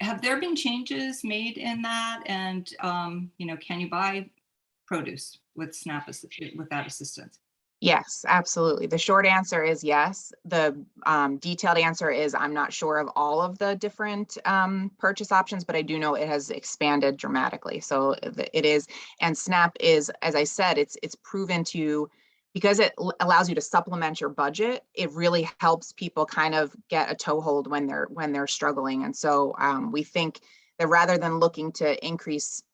have there been changes made in that, and can you buy produce with SNAP with that assistance? Yes, absolutely. The short answer is yes. The detailed answer is I'm not sure of all of the different purchase options, but I do know it has expanded dramatically. So it is, and SNAP is, as I said, it's proven to, because it allows you to supplement your budget, it really helps people kind of get a toehold when they're struggling. And so we think that rather than looking to increase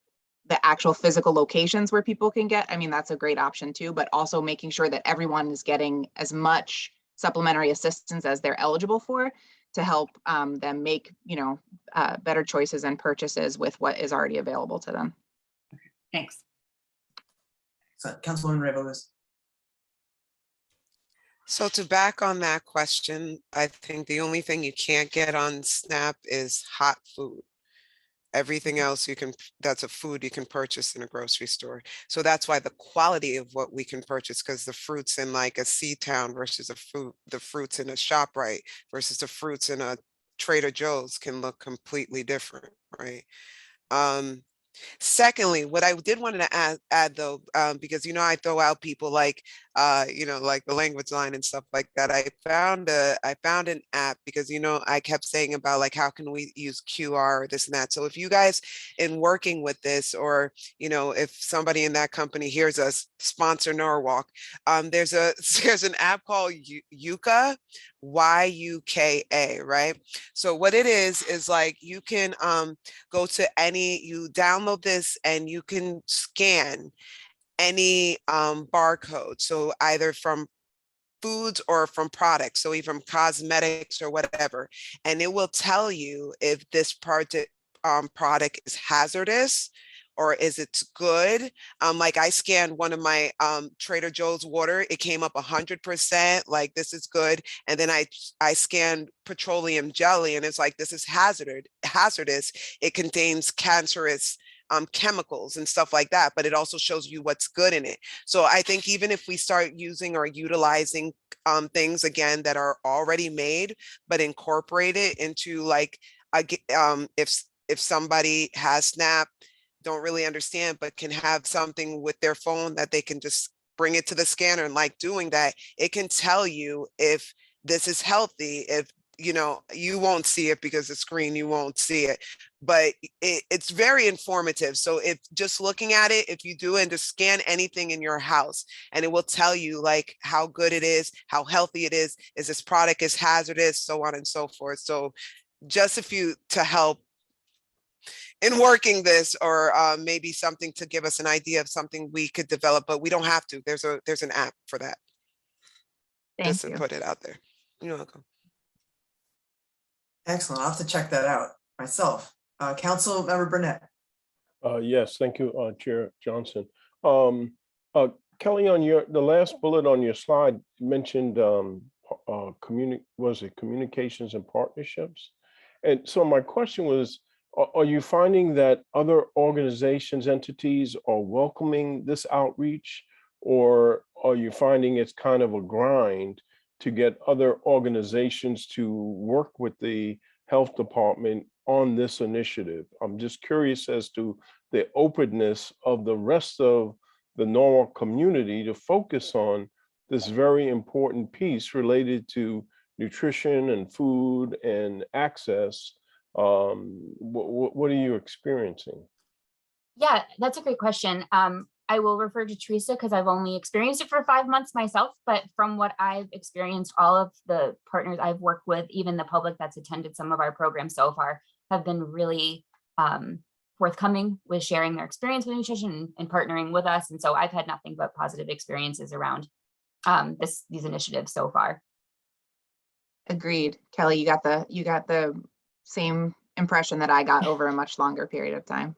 the actual physical locations where people can get, I mean, that's a great option too, but also making sure that everyone is getting as much supplementary assistance as they're eligible for to help them make, better choices and purchases with what is already available to them. Thanks. So, Councilwoman Revolus. So to back on that question, I think the only thing you can't get on SNAP is hot food. Everything else that's a food you can purchase in a grocery store. So that's why the quality of what we can purchase, because the fruits in like a C-Town versus the fruits in a ShopRite versus the fruits in a Trader Joe's can look completely different, right? Secondly, what I did want to add though, because I throw out people like like the language line and stuff like that. I found an app because I kept saying about like how can we use QR or this and that. So if you guys in working with this, or if somebody in that company hears us, sponsor Norwalk, there's an app called Yuka, YUKA, right? So what it is like you can go to you download this and you can scan any barcode. So either from foods or from products, so even cosmetics or whatever, and it will tell you if this product is hazardous or is it good. Like I scanned one of my Trader Joe's water, it came up 100%, like this is good. And then I scanned petroleum jelly and it's like, this is hazardous. It contains cancerous chemicals and stuff like that, but it also shows you what's good in it. So I think even if we start using or utilizing things again that are already made, but incorporate it into like, if somebody has SNAP, don't really understand, but can have something with their phone that they can just bring it to the scanner, and like doing that, it can tell you if this is healthy. If you won't see it because the screen, you won't see it, but it's very informative. So if just looking at it, if you do and just scan anything in your house, and it will tell you like how good it is, how healthy it is this product is hazardous, so on and so forth. So just a few to help in working this, or maybe something to give us an idea of something we could develop, but we don't have to. There's an app for that. Just to put it out there. You're welcome. Excellent. I'll have to check that out myself. Council Member Burnett. Yes, thank you, Chair Johnson. Kelly, on the last bullet on your slide, you mentioned communications and partnerships. And so my question was, are you finding that other organizations, entities are welcoming this outreach, or are you finding it's kind of a grind to get other organizations to work with the health department on this initiative? I'm just curious as to the openness of the rest of the Norwalk community to focus on this very important piece related to nutrition and food and access. What are you experiencing? Yeah, that's a great question. I will refer to Teresa because I've only experienced it for 5 months myself, but from what I've experienced, all of the partners I've worked with, even the public that's attended some of our programs so far, have been really forthcoming with sharing their experience with nutrition and partnering with us. And so I've had nothing but positive experiences around these initiatives so far. Agreed. Kelly, you got the same impression that I got over a much longer period of time.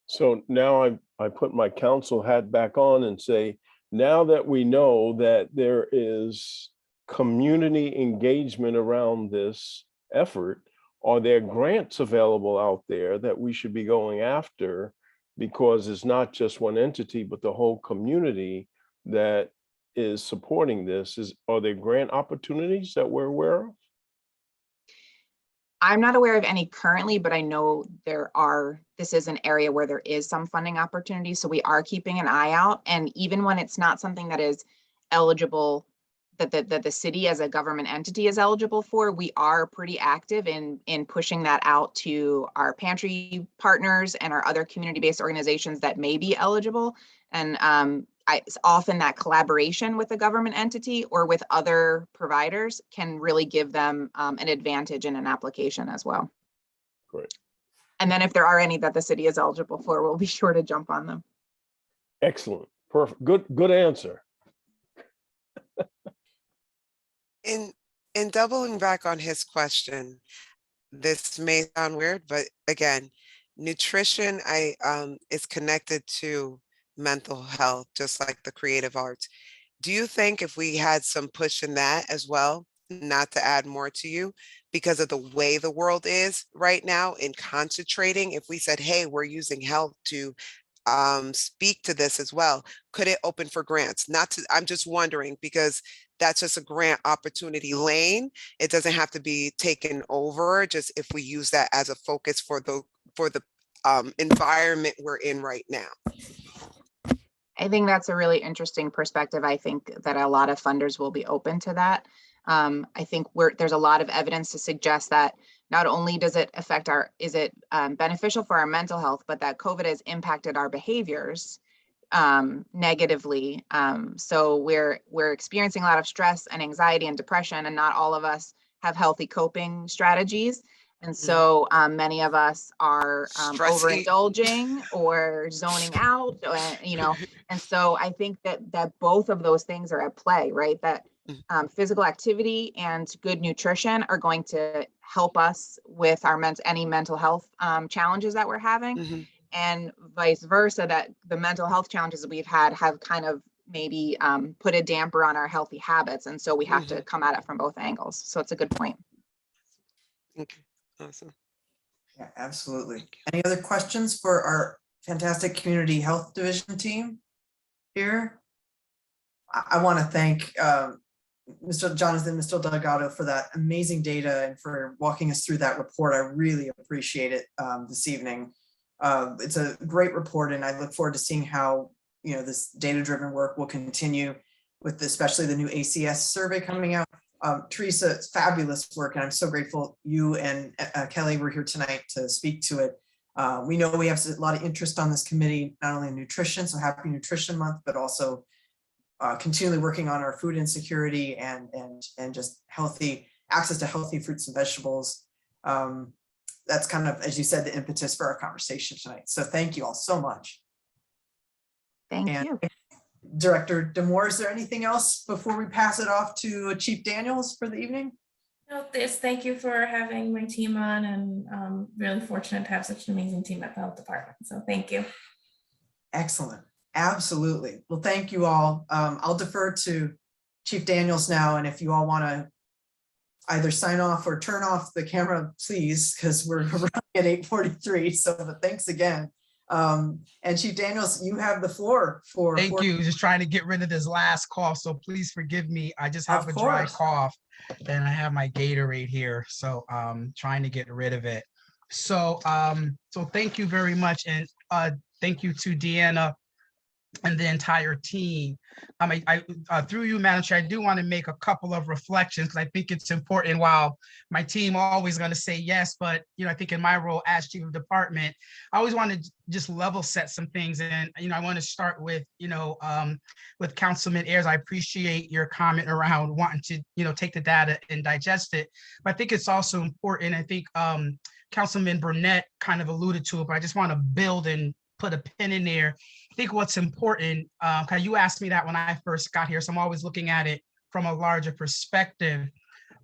So now I put my council hat back on and say, now that we know that there is community engagement around this effort, are there grants available out there that we should be going after? Because it's not just one entity, but the whole community that is supporting this. Are there grant opportunities that we're aware of? I'm not aware of any currently, but I know this is an area where there is some funding opportunities. So we are keeping an eye out. And even when it's not something that is eligible, that the city as a government entity is eligible for, we are pretty active in pushing that out to our pantry partners and our other community-based organizations that may be eligible. And it's often that collaboration with a government entity or with other providers can really give them an advantage in an application as well. Great. And then if there are any that the city is eligible for, we'll be sure to jump on them. Excellent. Perfect. Good answer. In doubling back on his question, this may sound weird, but again, nutrition is connected to mental health, just like the creative arts. Do you think if we had some push in that as well, not to add more to you, because of the way the world is right now in concentrating, if we said, hey, we're using health to speak to this as well, could it open for grants? I'm just wondering, because that's just a grant opportunity lane. It doesn't have to be taken over, just if we use that as a focus for the environment we're in right now. I think that's a really interesting perspective. I think that a lot of funders will be open to that. I think there's a lot of evidence to suggest that not only does it affect is it beneficial for our mental health, but that COVID has impacted our behaviors negatively. So we're experiencing a lot of stress and anxiety and depression, and not all of us have healthy coping strategies. And so many of us are overindulging or zoning out, and so I think that both of those things are at play, right? That physical activity and good nutrition are going to help us with our any mental health challenges that we're having, and vice versa, that the mental health challenges that we've had have kind of maybe put a damper on our healthy habits. And so we have to come at it from both angles. So it's a good point. Okay. Awesome. Yeah, absolutely. Any other questions for our fantastic community health division team here? I want to thank Mr. Jonathan, Mr. Delgado for that amazing data and for walking us through that report. I really appreciate it this evening. It's a great report, and I look forward to seeing how this data-driven work will continue with especially the new ACS survey coming out. Teresa, it's fabulous work, and I'm so grateful you and Kelly were here tonight to speak to it. We know we have a lot of interest on this committee, not only in nutrition, so happy Nutrition Month, but also continually working on our food insecurity and just healthy access to healthy fruits and vegetables. That's kind of, as you said, the impetus for our conversation tonight. So thank you all so much. Thank you. Director Demore, is there anything else before we pass it off to Chief Daniels for the evening? No, thank you for having my team on, and really fortunate to have such an amazing team at the health department. So thank you. Excellent. Absolutely. Well, thank you all. I'll defer to Chief Daniels now, and if you all want to either sign off or turn off the camera, please, because we're running at 8:43. So, but thanks again. And Chief Daniels, you have the floor for. Thank you. Just trying to get rid of this last cough, so please forgive me. I just have a dry cough, and I have my Gatorade here, so trying to get rid of it. So, so thank you very much, and thank you to Deanna and the entire team. I through you, Madam Chair, I do want to make a couple of reflections, because I think it's important. While my team always going to say yes, but I think in my role as chief of department, I always want to just level set some things. And I want to start with with Councilman Ayers. I appreciate your comment around wanting to take the data and digest it, but I think it's also important. I think Councilman Burnett kind of alluded to it, but I just want to build and put a pin in there. I think what's important, because you asked me that when I first got here, so I'm always looking at it from a larger perspective.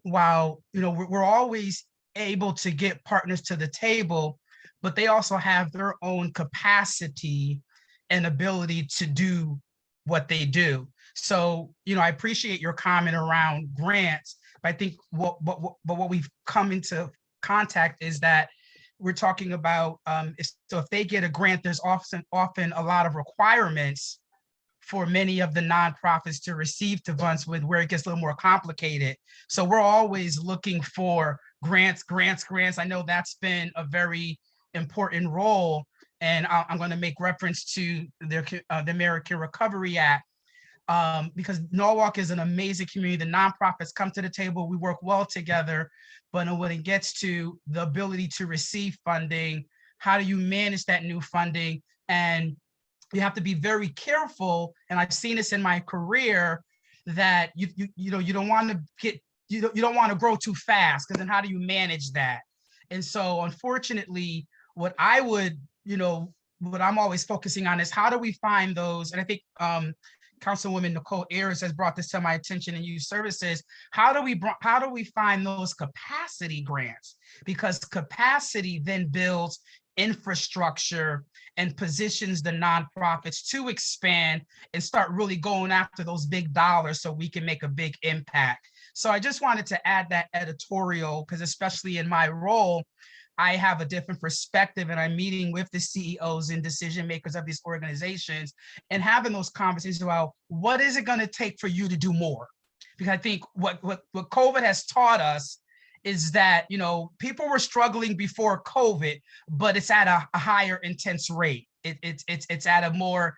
While we're always able to get partners to the table, but they also have their own capacity and ability to do what they do. So I appreciate your comment around grants, but I think what we've come into contact is that we're talking about, so if they get a grant, there's often a lot of requirements for many of the nonprofits to receive the funds, with where it gets a little more complicated. So we're always looking for grants. I know that's been a very important role, and I'm going to make reference to the American Recovery Act, because Norwalk is an amazing community. The nonprofits come to the table, we work well together, but when it gets to the ability to receive funding, how do you manage that new funding? And you have to be very careful, and I've seen this in my career, that you don't want to get, you don't want to grow too fast, because then how do you manage that? And so unfortunately, what I'm always focusing on is how do we find those, and I think Councilwoman Nicole Ayers has brought this to my attention in youth services. How do we find those capacity grants? Because capacity then builds infrastructure and positions the nonprofits to expand and start really going after those big dollars, so we can make a big impact. So I just wanted to add that editorial, because especially in my role, I have a different perspective, and I'm meeting with the CEOs and decision makers of these organizations and having those conversations about what is it going to take for you to do more? Because I think what COVID has taught us is that, people were struggling before COVID, but it's at a higher intense rate. It's at a more,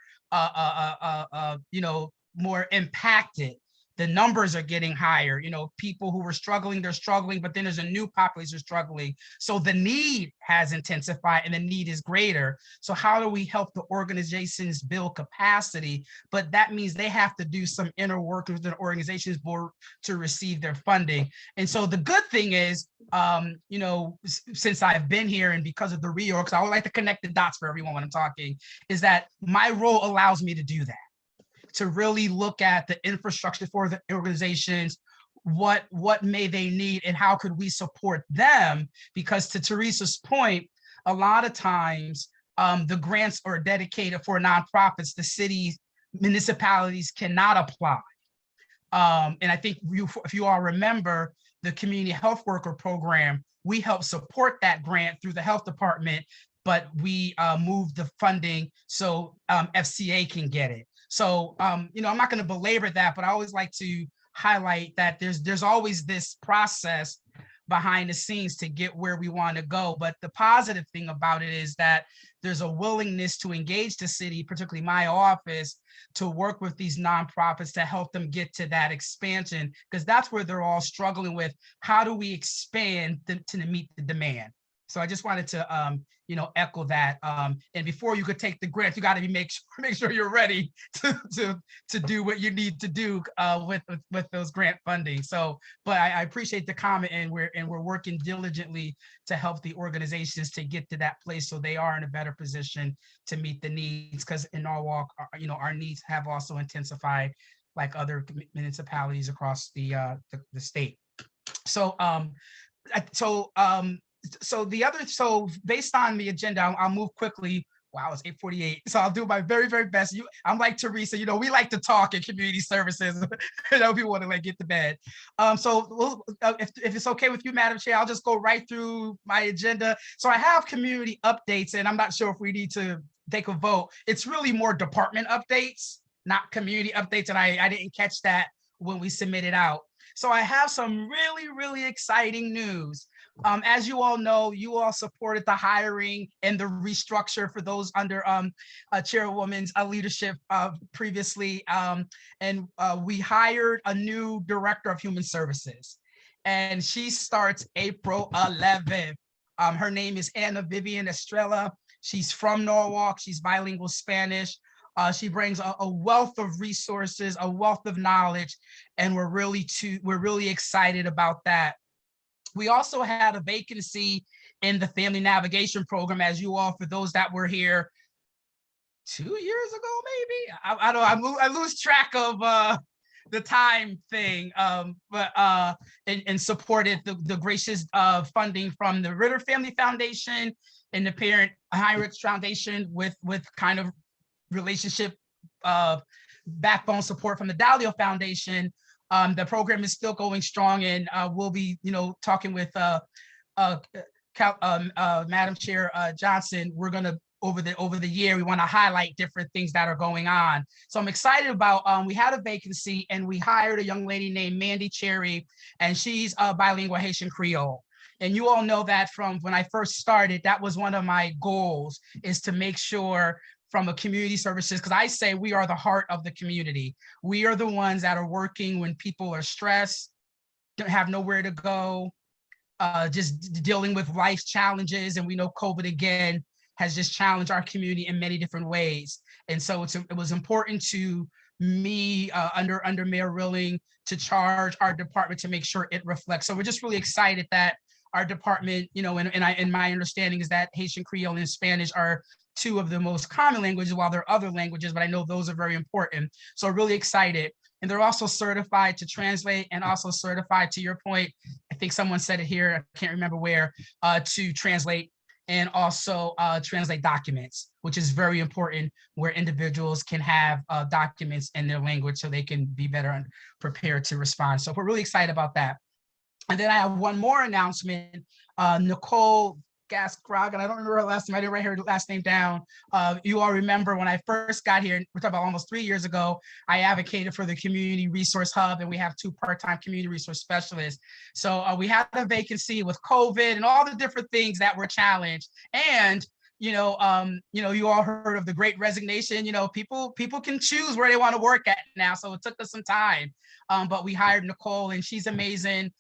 more impacted. The numbers are getting higher. People who were struggling, they're struggling, but then there's a new population struggling. So the need has intensified and the need is greater. So how do we help the organizations build capacity? But that means they have to do some inner work with the organizations board to receive their funding. And so the good thing is, since I've been here and because of the reorgs, I would like to connect the dots for everyone when I'm talking, is that my role allows me to do that, to really look at the infrastructure for the organizations, what may they need and how could we support them? Because to Teresa's point, a lot of times the grants are dedicated for nonprofits. The cities, municipalities cannot apply. And I think if you all remember the community health worker program, we help support that grant through the health department, but we moved the funding so FCA can get it. So, I'm not going to belabor that, but I always like to highlight that there's always this process behind the scenes to get where we want to go. But the positive thing about it is that there's a willingness to engage the city, particularly my office, to work with these nonprofits to help them get to that expansion, because that's where they're all struggling with. How do we expand to meet the demand? So I just wanted to, echo that. And before you could take the grant, you got to make sure you're ready to do what you need to do with those grant funding. So, but I appreciate the comment, and we're working diligently to help the organizations to get to that place so they are in a better position to meet the needs. Because in Norwalk, our needs have also intensified, like other municipalities across the state. So, so based on the agenda, I'll move quickly. Wow, it's 8:48. So I'll do my very, very best. I'm like Teresa, we like to talk in community services. People want to get to bed. So if it's okay with you, Madam Chair, I'll just go right through my agenda. So I have community updates, and I'm not sure if we need to take a vote. It's really more department updates, not community updates. And I didn't catch that when we submitted out. So I have some really, really exciting news. As you all know, you all supported the hiring and the restructure for those under Chairwoman's leadership previously. And we hired a new director of human services, and she starts April 11th. Her name is Ana Vivian Estrella. She's from Norwalk. She's bilingual Spanish. She brings a wealth of resources, a wealth of knowledge, and we're really excited about that. We also had a vacancy in the family navigation program, as you all, for those that were here 2 years ago, maybe. I lose track of the time thing, and supported the gracious funding from the Ritter Family Foundation and the Parent Heinrich Foundation with kind of relationship backbone support from the Dalio Foundation. The program is still going strong, and we'll be, talking with Madam Chair Johnson. We're gonna over the year, we want to highlight different things that are going on. So I'm excited about. We had a vacancy, and we hired a young lady named Mandy Cherry, and she's a bilingual Haitian Creole. And you all know that from when I first started, that was one of my goals, is to make sure from a community services, because I say we are the heart of the community. We are the ones that are working when people are stressed, don't have nowhere to go, just dealing with life's challenges. And we know COVID again has just challenged our community in many different ways. And so it was important to me under Mayor Rilling to charge our department to make sure it reflects. So we're just really excited that our department, and my understanding is that Haitian Creole and Spanish are two of the most common languages, while there are other languages, but I know those are very important. So really excited. And they're also certified to translate, and also certified, to your point, I think someone said it here, I can't remember where, to translate, and also translate documents, which is very important, where individuals can have documents in their language so they can be better prepared to respond. So we're really excited about that. And then I have one more announcement. Nicole Gaskrog, and I don't remember her last name. I didn't write her last name down. You all remember when I first got here, we're talking about almost 3 years ago, I advocated for the community resource hub, and we have 2 part-time community resource specialists. So we had a vacancy with COVID and all the different things that were challenged. And you all heard of the Great Resignation. People can choose where they want to work at now. So it took us some time, but we hired Nicole, and she's amazing.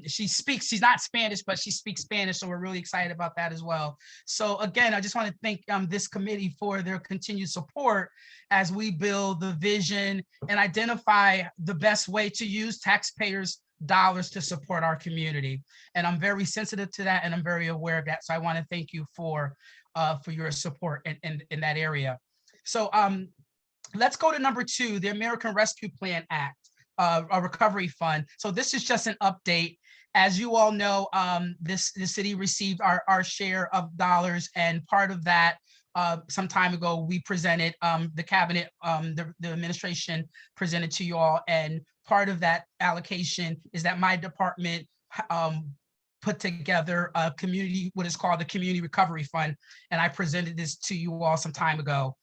She's not Spanish, but she speaks Spanish. So we're really excited about that as well. So again, I just want to thank this committee for their continued support as we build the vision and identify the best way to use taxpayers' dollars to support our community. And I'm very sensitive to that, and I'm very aware of that. So I want to thank you for your support in that area. So let's go to number 2, the American Rescue Plan Act, a recovery fund. So this is just an update. As you all know, the city received our share of dollars, and part of that some time ago, we presented the cabinet, the administration presented to you all, and part of that allocation is that my department put together a community, what is called the Community Recovery Fund, and I presented this to you all some time ago.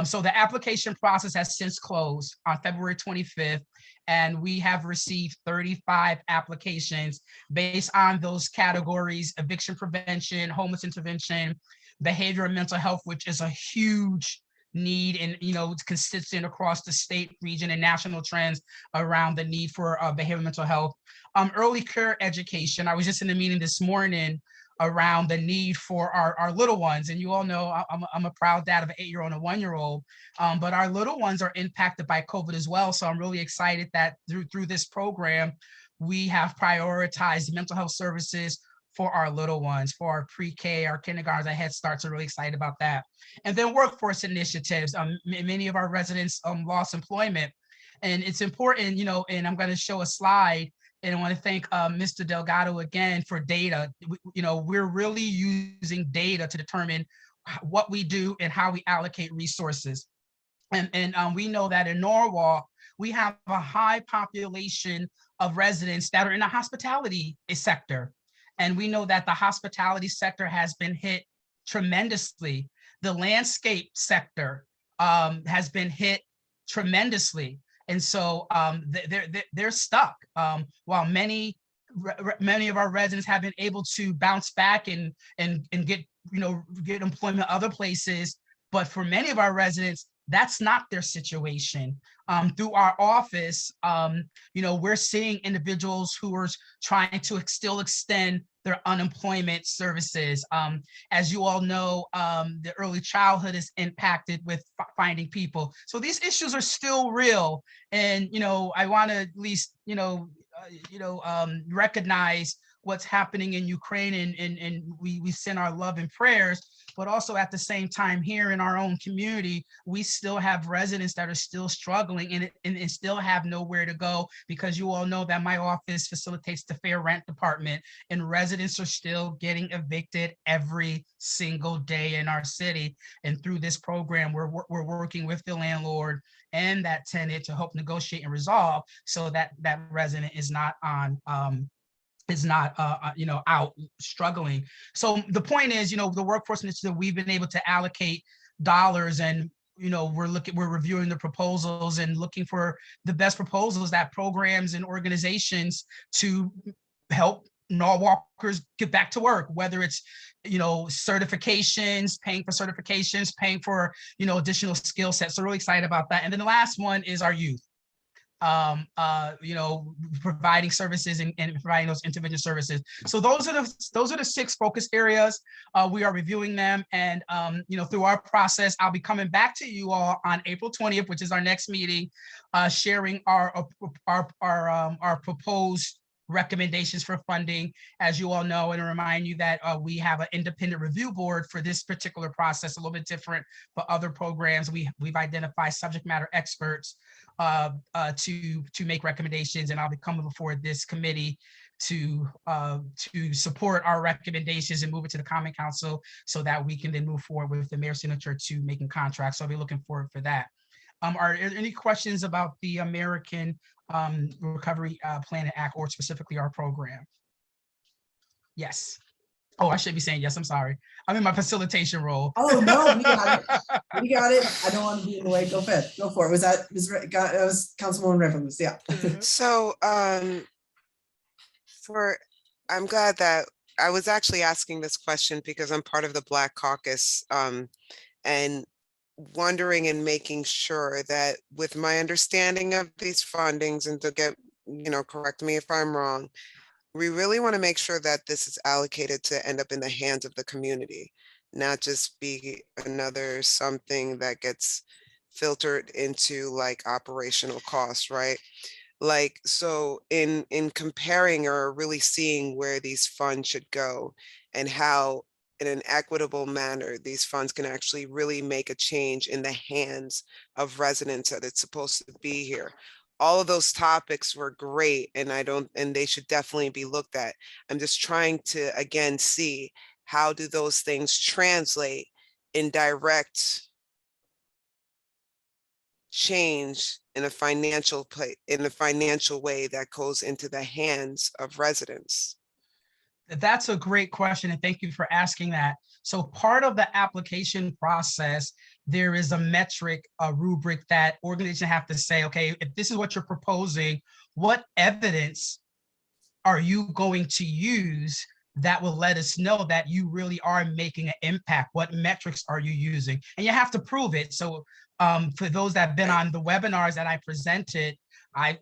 So the application process has since closed on February 25th, and we have received 35 applications based on those categories: eviction prevention, homeless intervention, behavioral and mental health, which is a huge need, and it's consistent across the state, region, and national trends around the need for behavioral mental health. Early care education. I was just in a meeting this morning around the need for our little ones, and you all know I'm a proud dad of an 8-year-old and a 1-year-old, but our little ones are impacted by COVID as well. So I'm really excited that through this program, we have prioritized mental health services for our little ones, for our pre-K, our kindergartens, our Head Starts. Are really excited about that. And then workforce initiatives. Many of our residents lost employment, and it's important, and I'm going to show a slide. And I want to thank Mr. Delgado again for data. We're really using data to determine what we do and how we allocate resources. And we know that in Norwalk, we have a high population of residents that are in the hospitality sector. And we know that the hospitality sector has been hit tremendously. The landscape sector has been hit tremendously. And so they're stuck. While many of our residents have been able to bounce back and get employment other places, but for many of our residents, that's not their situation. Through our office, we're seeing individuals who are trying to still extend their unemployment services. As you all know, the early childhood is impacted with finding people. So these issues are still real. And, I want to at least, recognize what's happening in Ukraine, and we send our love and prayers. But also at the same time, here in our own community, we still have residents that are still struggling and still have nowhere to go, because you all know that my office facilitates the fair rent department, and residents are still getting evicted every single day in our city. And through this program, we're working with the landlord and that tenant to help negotiate and resolve so that that resident is not on out struggling. So the point is, the workforce initiative, we've been able to allocate dollars, and we're reviewing the proposals and looking for the best proposals, that programs and organizations to help Norwalkers get back to work, whether it's certifications, paying for certifications, paying for additional skill sets. So really excited about that. And then the last one is our youth. Providing services and providing those intervention services. So those are the 6 focus areas. We are reviewing them, and through our process, I'll be coming back to you all on April 20th, which is our next meeting, sharing our proposed recommendations for funding. As you all know, and to remind you that we have an independent review board for this particular process, a little bit different, but other programs we've identified subject matter experts to make recommendations, and I'll be coming before this committee to support our recommendations and move it to the Common Council so that we can then move forward with the mayor's signature to making contracts. So I'll be looking forward for that. Are there any questions about the American Recovery Plan Act, or specifically our program? Yes. Oh, I should be saying yes, I'm sorry. I'm in my facilitation role. Oh, no, we got it. We got it. I don't want to be in the way. Go for it. Go for it. Was that was Councilwoman Revelous? Yeah. So, I'm glad that I was actually asking this question because I'm part of the Black Caucus, and wondering and making sure that with my understanding of these fundings, and to get, correct me if I'm wrong, we really want to make sure that this is allocated to end up in the hands of the community, not just be another something that gets filtered into like operational costs, right? Like, so in comparing or really seeing where these funds should go and how in an equitable manner these funds can actually really make a change in the hands of residents that it's supposed to be here. All of those topics were great, and they should definitely be looked at. I'm just trying to again see how do those things translate in direct change in a financial way that goes into the hands of residents. That's a great question, and thank you for asking that. So part of the application process, there is a metric, a rubric that organizations have to say, okay, if this is what you're proposing, what evidence are you going to use that will let us know that you really are making an impact? What metrics are you using? And you have to prove it. So for those that have been on the webinars that I presented, I've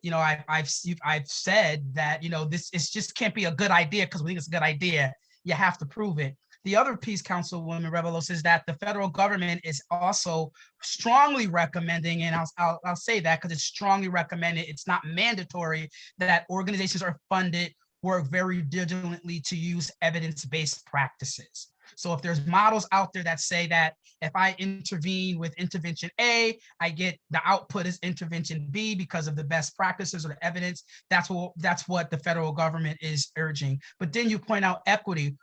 said that, this just can't be a good idea because we think it's a good idea. You have to prove it. The other piece, Councilwoman Revelos, is that the federal government is also strongly recommending, and I'll say that because it's strongly recommended, it's not mandatory, that organizations are funded work very diligently to use evidence-based practices. So if there's models out there that say that if I intervene with intervention A, I get the output is intervention B because of the best practices or the evidence, that's what the federal government is urging. But then you point out equity,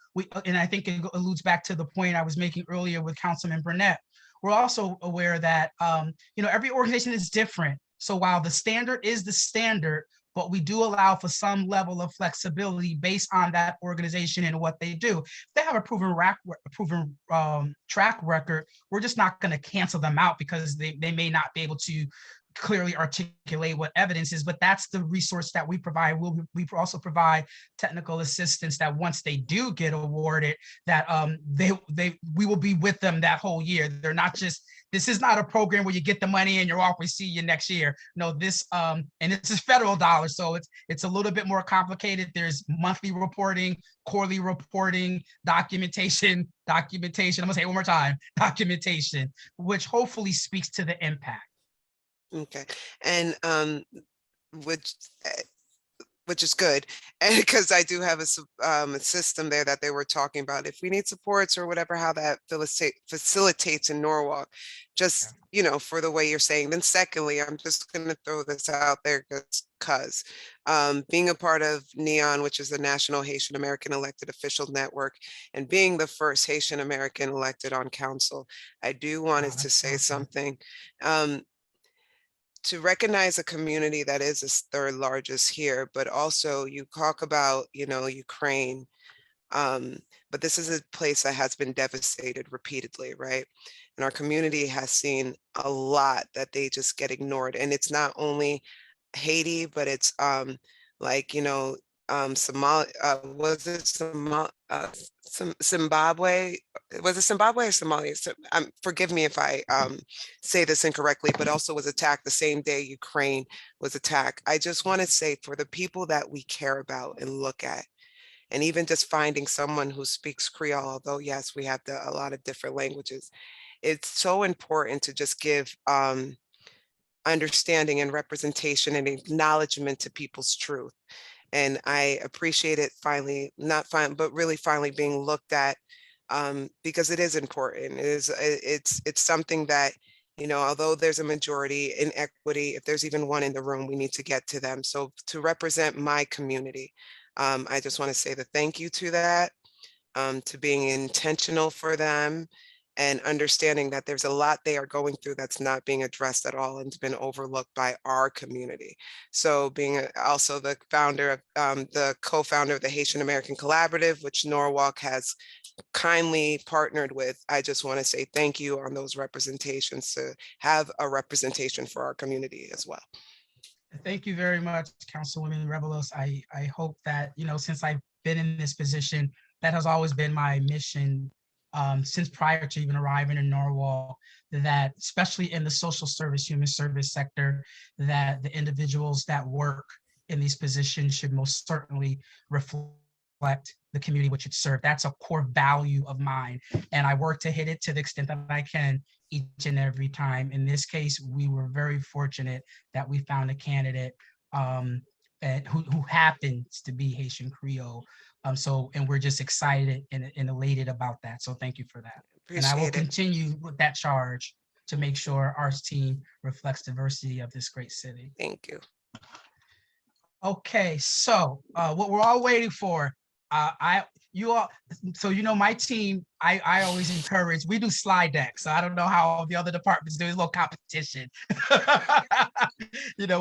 and I think it alludes back to the point I was making earlier with Councilman Burnett. We're also aware that every organization is different. So while the standard is the standard, but we do allow for some level of flexibility based on that organization and what they do. If they have a proven track record, we're just not going to cancel them out because they may not be able to clearly articulate what evidence is, but that's the resource that we provide. We also provide technical assistance that once they do get awarded, that we will be with them that whole year. They're not just, this is not a program where you get the money and you're off, we see you next year. No, this and this is federal dollars, so it's a little bit more complicated. There's monthly reporting, quarterly reporting, documentation. I'm gonna say it one more time, documentation, which hopefully speaks to the impact. Okay, and which is good, and because I do have a system there that they were talking about. If we need supports or whatever, how that facilitates in Norwalk, just for the way you're saying. Then secondly, I'm just going to throw this out there because being a part of NEON, which is the National Haitian American Elected Official Network, and being the first Haitian American elected on council, I do wanted to say something. To recognize a community that is the third largest here, but also you talk about, Ukraine, but this is a place that has been devastated repeatedly, right? And our community has seen a lot that they just get ignored. And it's not only Haiti, but it's Zimbabwe? Was it Zimbabwe or Somalia? So, forgive me if I say this incorrectly, but also was attacked the same day Ukraine was attacked. I just want to say, for the people that we care about and look at, and even just finding someone who speaks Creole, although yes, we have a lot of different languages, it's so important to just give understanding and representation and acknowledgement to people's truth. And I appreciate it finally, but really finally being looked at, because it is important. It's something that, although there's a majority in equity, if there's even one in the room, we need to get to them. So to represent my community, I just want to say the thank you to that, to being intentional for them, and understanding that there's a lot they are going through that's not being addressed at all and has been overlooked by our community. So being also the founder of the co-founder of the Haitian American Collaborative, which Norwalk has kindly partnered with, I just want to say thank you on those representations to have a representation for our community as well. Thank you very much, Councilwoman Revelos. I hope that, since I've been in this position, that has always been my mission since prior to even arriving in Norwalk, that especially in the social service, human service sector, that the individuals that work in these positions should most certainly reflect the community which it serves. That's a core value of mine, and I work to hit it to the extent that I can each and every time. In this case, we were very fortunate that we found a candidate who happens to be Haitian Creole. And we're just excited and elated about that. So thank you for that. And I will continue with that charge to make sure our team reflects diversity of this great city. Thank you. Okay, so what we're all waiting for, my team, I always encourage, we do slide decks. So I don't know how the other departments do, it's a little competition.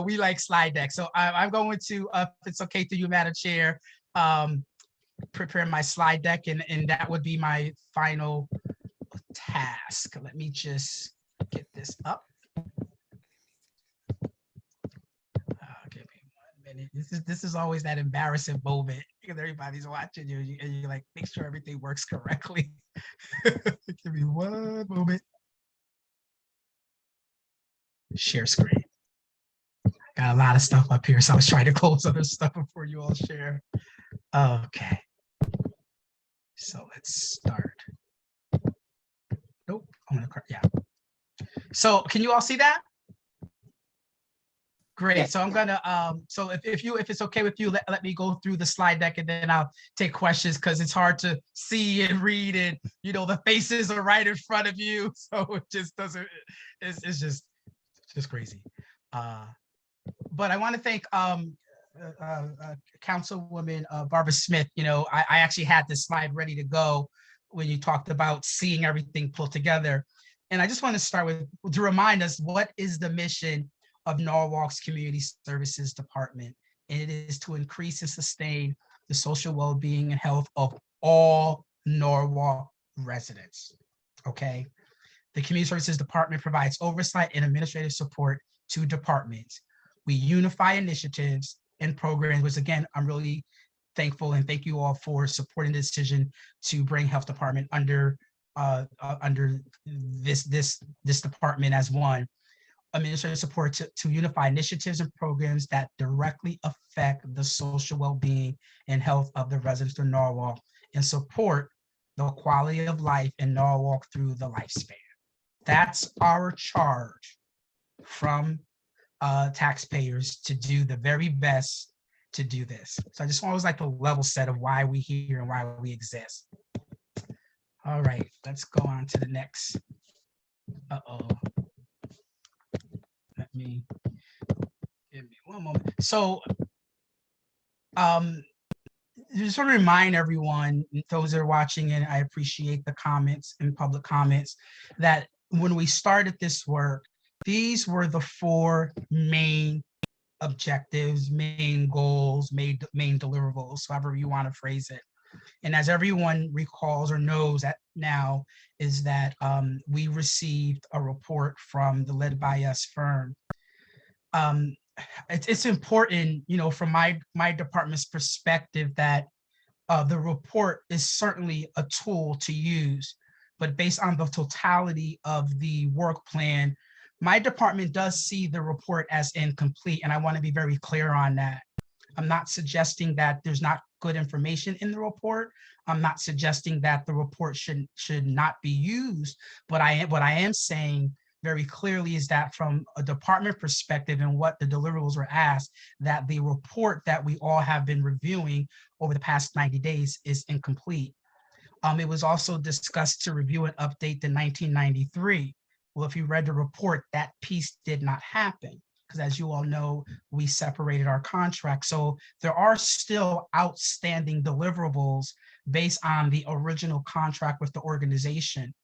We like slide decks. So I'm going to, if it's okay to you, Madam Chair, prepare my slide deck, and that would be my final task. Let me just get this up. Give me 1 minute. This is always that embarrassing moment because everybody's watching you and you're like, make sure everything works correctly. Give me 1 moment. Share screen. Got a lot of stuff up here, so I was trying to close other stuff before you all share. Okay. So let's start. Nope. Yeah. So can you all see that? Great. Yes. So I'm gonna so if it's okay with you, let me go through the slide deck and then I'll take questions because it's hard to see and read, and the faces are right in front of you, so it just doesn't. It's just crazy. But I want to thank Councilwoman Barbara Smith. I actually had this slide ready to go when you talked about seeing everything pulled together. And I just want to start to remind us, what is the mission of Norwalk's Community Services Department? And it is to increase and sustain the social well-being and health of all Norwalk residents, okay? The Community Services Department provides oversight and administrative support to departments. We unify initiatives and programs, which again, I'm really thankful and thank you all for supporting the decision to bring Health Department under this department as one. Administrative support to unify initiatives and programs that directly affect the social well-being and health of the residents of Norwalk and support the quality of life in Norwalk through the lifespan. That's our charge from taxpayers, to do the very best to do this. So I just always like the level set of why we here and why we exist. All right, let's go on to the next. Give me 1 moment. So just want to remind everyone, those that are watching, and I appreciate the comments and public comments, that when we started this work, these were the 4 main objectives, main goals, main deliverables, however you want to phrase it. And as everyone recalls or knows that now, is that we received a report from the Led by Us firm. It's important, from my department's perspective, that the report is certainly a tool to use, but based on the totality of the work plan, my department does see the report as incomplete, and I want to be very clear on that. I'm not suggesting that there's not good information in the report. I'm not suggesting that the report should not be used, but what I am saying very clearly is that from a department perspective and what the deliverables were asked, that the report that we all have been reviewing over the past 90 days is incomplete. It was also discussed to review and update the 1993. Well, if you read the report, that piece did not happen, because as you all know, we separated our contract. So there are still outstanding deliverables based on the original contract with the organization.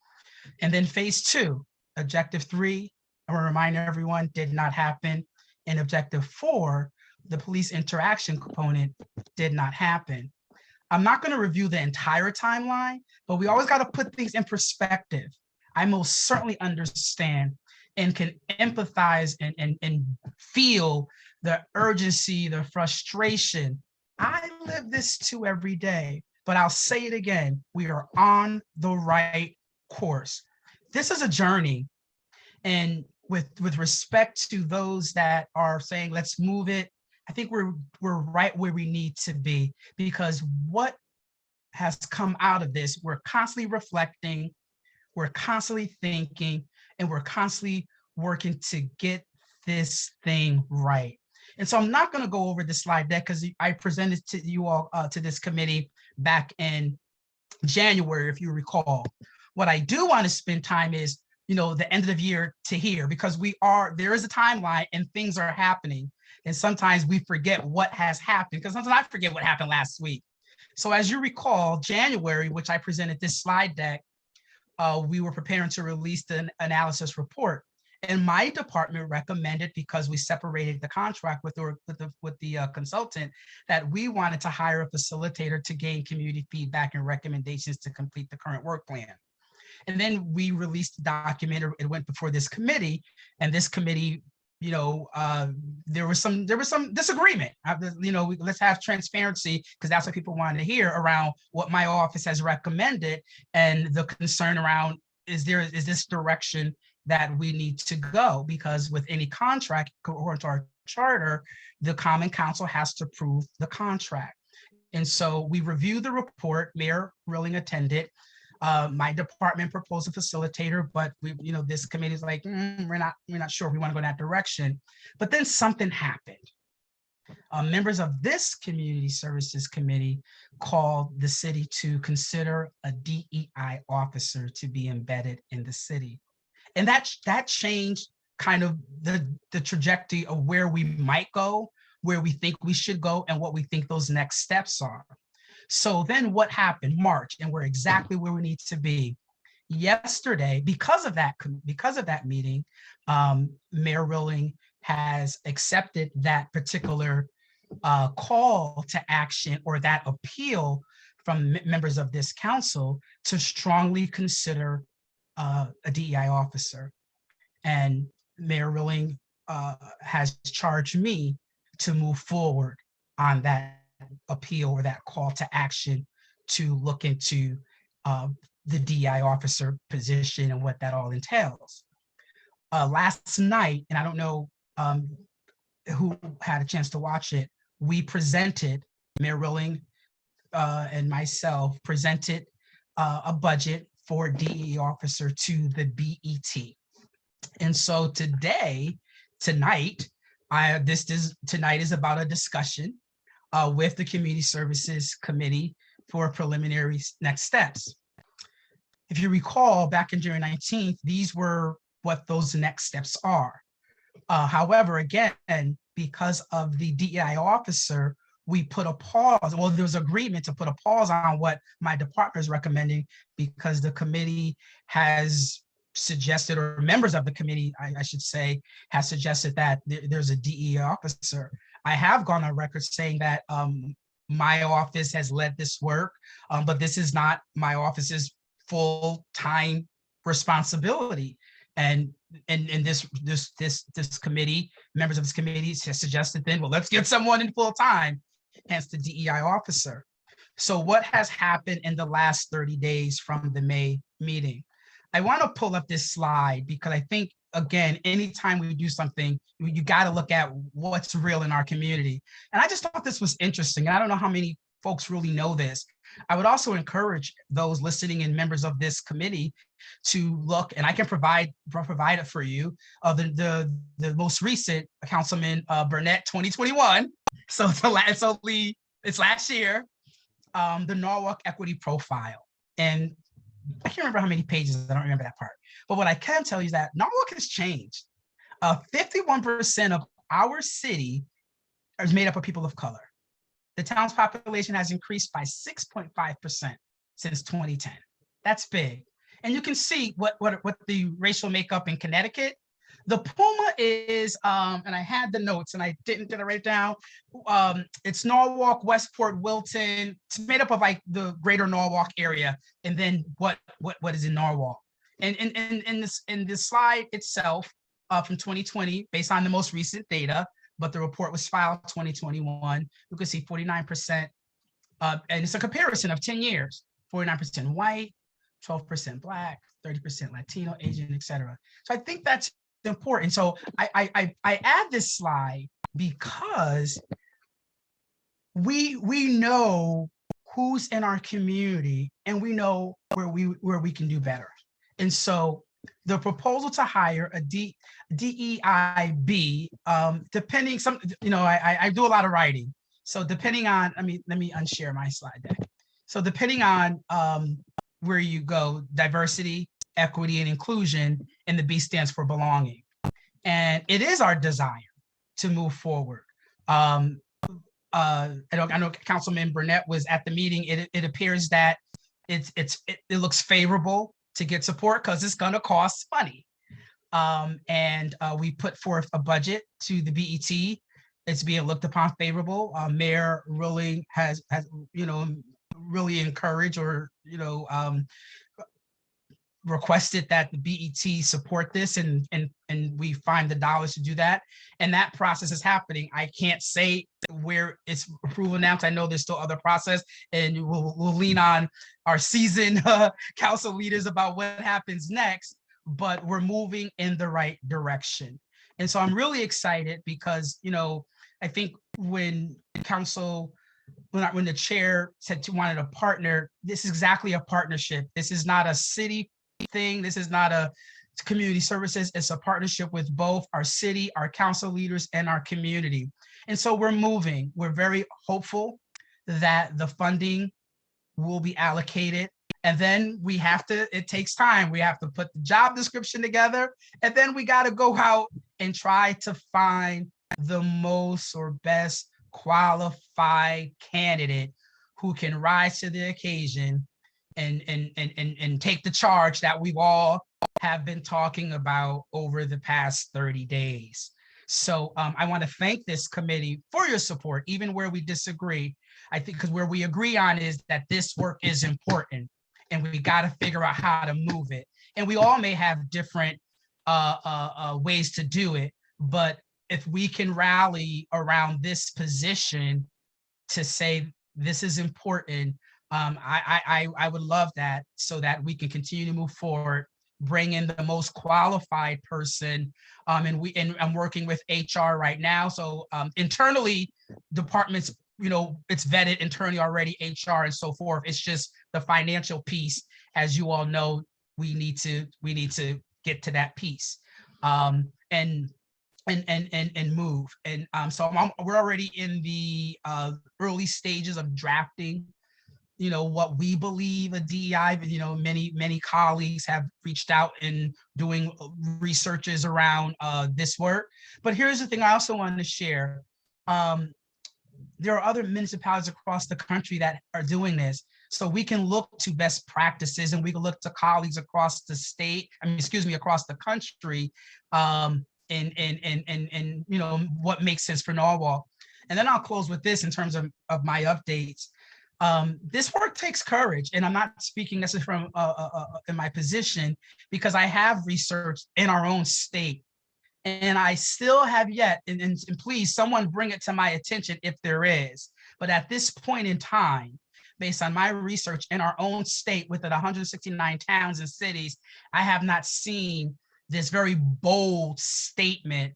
And then phase 2, objective 3, I want to remind everyone, did not happen. And objective 4, the police interaction component did not happen. I'm not going to review the entire timeline, but we always got to put things in perspective. I most certainly understand and can empathize and feel the urgency, the frustration. I live this too every day, but I'll say it again. We are on the right course. This is a journey. And with respect to those that are saying, let's move it, I think we're right where we need to be, because what has come out of this, we're constantly reflecting, we're constantly thinking, and we're constantly working to get this thing right. And so I'm not going to go over the slide deck because I presented to you all, to this committee back in January, if you recall. What I do want to spend time is, the end of the year to here, because there is a timeline and things are happening. And sometimes we forget what has happened, because sometimes I forget what happened last week. So as you recall, January, which I presented this slide deck, we were preparing to release the analysis report. And my department recommended, because we separated the contract with the consultant, that we wanted to hire a facilitator to gain community feedback and recommendations to complete the current work plan. And then we released the document. It went before this committee, and this committee, there was some disagreement. Let's have transparency, because that's what people wanted to hear around what my office has recommended, and the concern around is this direction that we need to go, because with any contract, according to our charter, the Common Council has to approve the contract. And so we reviewed the report. Mayor Rilling attended. My department proposed a facilitator, but this committee is like, we're not sure we want to go in that direction. But then something happened. Members of this community services committee called the city to consider a DEI officer to be embedded in the city. And that changed kind of the trajectory of where we might go, where we think we should go, and what we think those next steps are. So then what happened? March, and we're exactly where we need to be. Yesterday, because of that meeting, Mayor Rilling has accepted that particular call to action, or that appeal from members of this council, to strongly consider a DEI officer. And Mayor Rilling has charged me to move forward on that appeal, or that call to action, to look into the DEI officer position and what that all entails. Last night, and I don't know who had a chance to watch it, we presented, Mayor Rilling and myself presented a budget for DEI officer to the BET. And so tonight is about a discussion with the Community Services Committee for preliminary next steps. If you recall, back in January 19th, these were what those next steps are. However, again, because of the DEI officer, we put a pause. Well, there was agreement to put a pause on what my department is recommending, because the committee has suggested, or members of the committee, I should say, has suggested that there's a DEI officer. I have gone on record saying that my office has led this work, but this is not my office's full-time responsibility. And this committee, members of this committee has suggested then, well, let's get someone in full-time, hence the DEI officer. So what has happened in the last 30 days from the May meeting? I want to pull up this slide, because I think, again, anytime we do something, you got to look at what's real in our community. And I just thought this was interesting. I don't know how many folks really know this. I would also encourage those listening and members of this committee to look, and I can provide it for you, the most recent Councilman Burnett 2021. So it's last year, the Norwalk Equity Profile. And I can't remember how many pages, I don't remember that part. But what I can tell you is that Norwalk has changed. 51% of our city is made up of people of color. The town's population has increased by 6.5% since 2010. That's big. And you can see what the racial makeup in Connecticut. The Puma is, and I had the notes and I didn't write it down. It's Norwalk, Westport, Wilton. It's made up of like the greater Norwalk area, and then what is in Norwalk. And in this slide itself from 2020, based on the most recent data, but the report was filed 2021. You can see 49%, and it's a comparison of 10 years. 49% white, 12% Black, 30% Latino, Asian, etc. So I think that's important. So I add this slide because we know who's in our community and we know where we can do better. And so the proposal to hire a DEIB, depending some, I do a lot of writing. So depending on, let me unshare my slide deck. So depending on where you go, diversity, equity, and inclusion, and the B stands for belonging. And it is our desire to move forward. I know Councilman Burnett was at the meeting. It appears that it looks favorable to get support because it's going to cost money. And we put forth a budget to the BET. It's being looked upon favorable. Mayor Ruling has really encouraged or requested that the BET support this, and we find the dollars to do that. And that process is happening. I can't say where it's approval now, because I know there's still other process, and we'll lean on our seasoned council leaders about what happens next, but we're moving in the right direction. And so I'm really excited because, I think when the chair said she wanted a partner, this is exactly a partnership. This is not a city thing. This is not a community services. It's a partnership with both our city, our council leaders, and our community. And so we're moving. We're very hopeful that the funding will be allocated. And then it takes time. We have to put the job description together. And then we got to go out and try to find the most or best qualified candidate who can rise to the occasion and take the charge that we've all have been talking about over the past 30 days. So I want to thank this committee for your support, even where we disagree. I think because where we agree on is that this work is important and we got to figure out how to move it. And we all may have different ways to do it, but if we can rally around this position to say this is important, I would love that, so that we can continue to move forward, bring in the most qualified person. And I'm working with HR right now. So internally, departments, it's vetted internally already, HR and so forth. It's just the financial piece, as you all know, we need to get to that piece and move. And so we're already in the early stages of drafting what we believe a DEI, many colleagues have reached out and doing researches around this work. But here's the thing I also wanted to share. There are other municipalities across the country that are doing this. So we can look to best practices, and we can look to colleagues across the state, across the country, and what makes sense for Norwalk. And then I'll close with this in terms of my updates. This work takes courage, and I'm not speaking necessarily from in my position, because I have researched in our own state, and I still have yet, and please, someone bring it to my attention if there is. But at this point in time, based on my research in our own state with the 169 towns and cities, I have not seen this very bold statement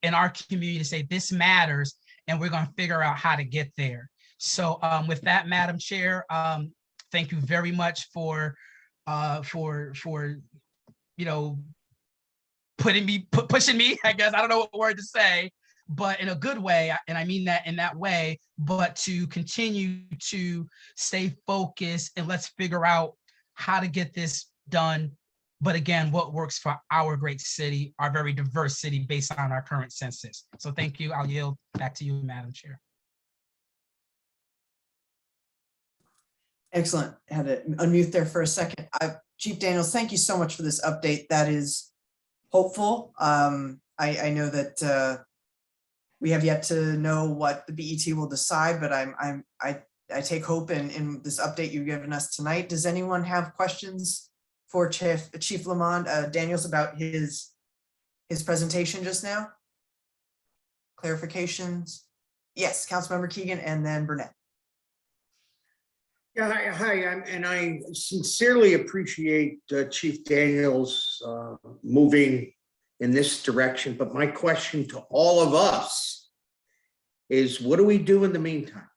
in our community to say this matters, and we're going to figure out how to get there. So with that, Madam Chair, thank you very much for pushing me, I guess. I don't know what word to say, but in a good way, and I mean that in that way, but to continue to stay focused, and let's figure out how to get this done. But again, what works for our great city, our very diverse city based on our current census. So thank you. I'll yield back to you, Madam Chair. Excellent. Had to unmute there for a second. Chief Daniels, thank you so much for this update. That is hopeful. I know that we have yet to know what the BET will decide, but I take hope in this update you've given us tonight. Does anyone have questions for Chief Lamont Daniels about his presentation just now? Clarifications? Yes, Councilmember Keegan and then Burnett. Yeah, hi, and I sincerely appreciate Chief Daniels moving in this direction, but my question to all of us is, what do we do in the meantime?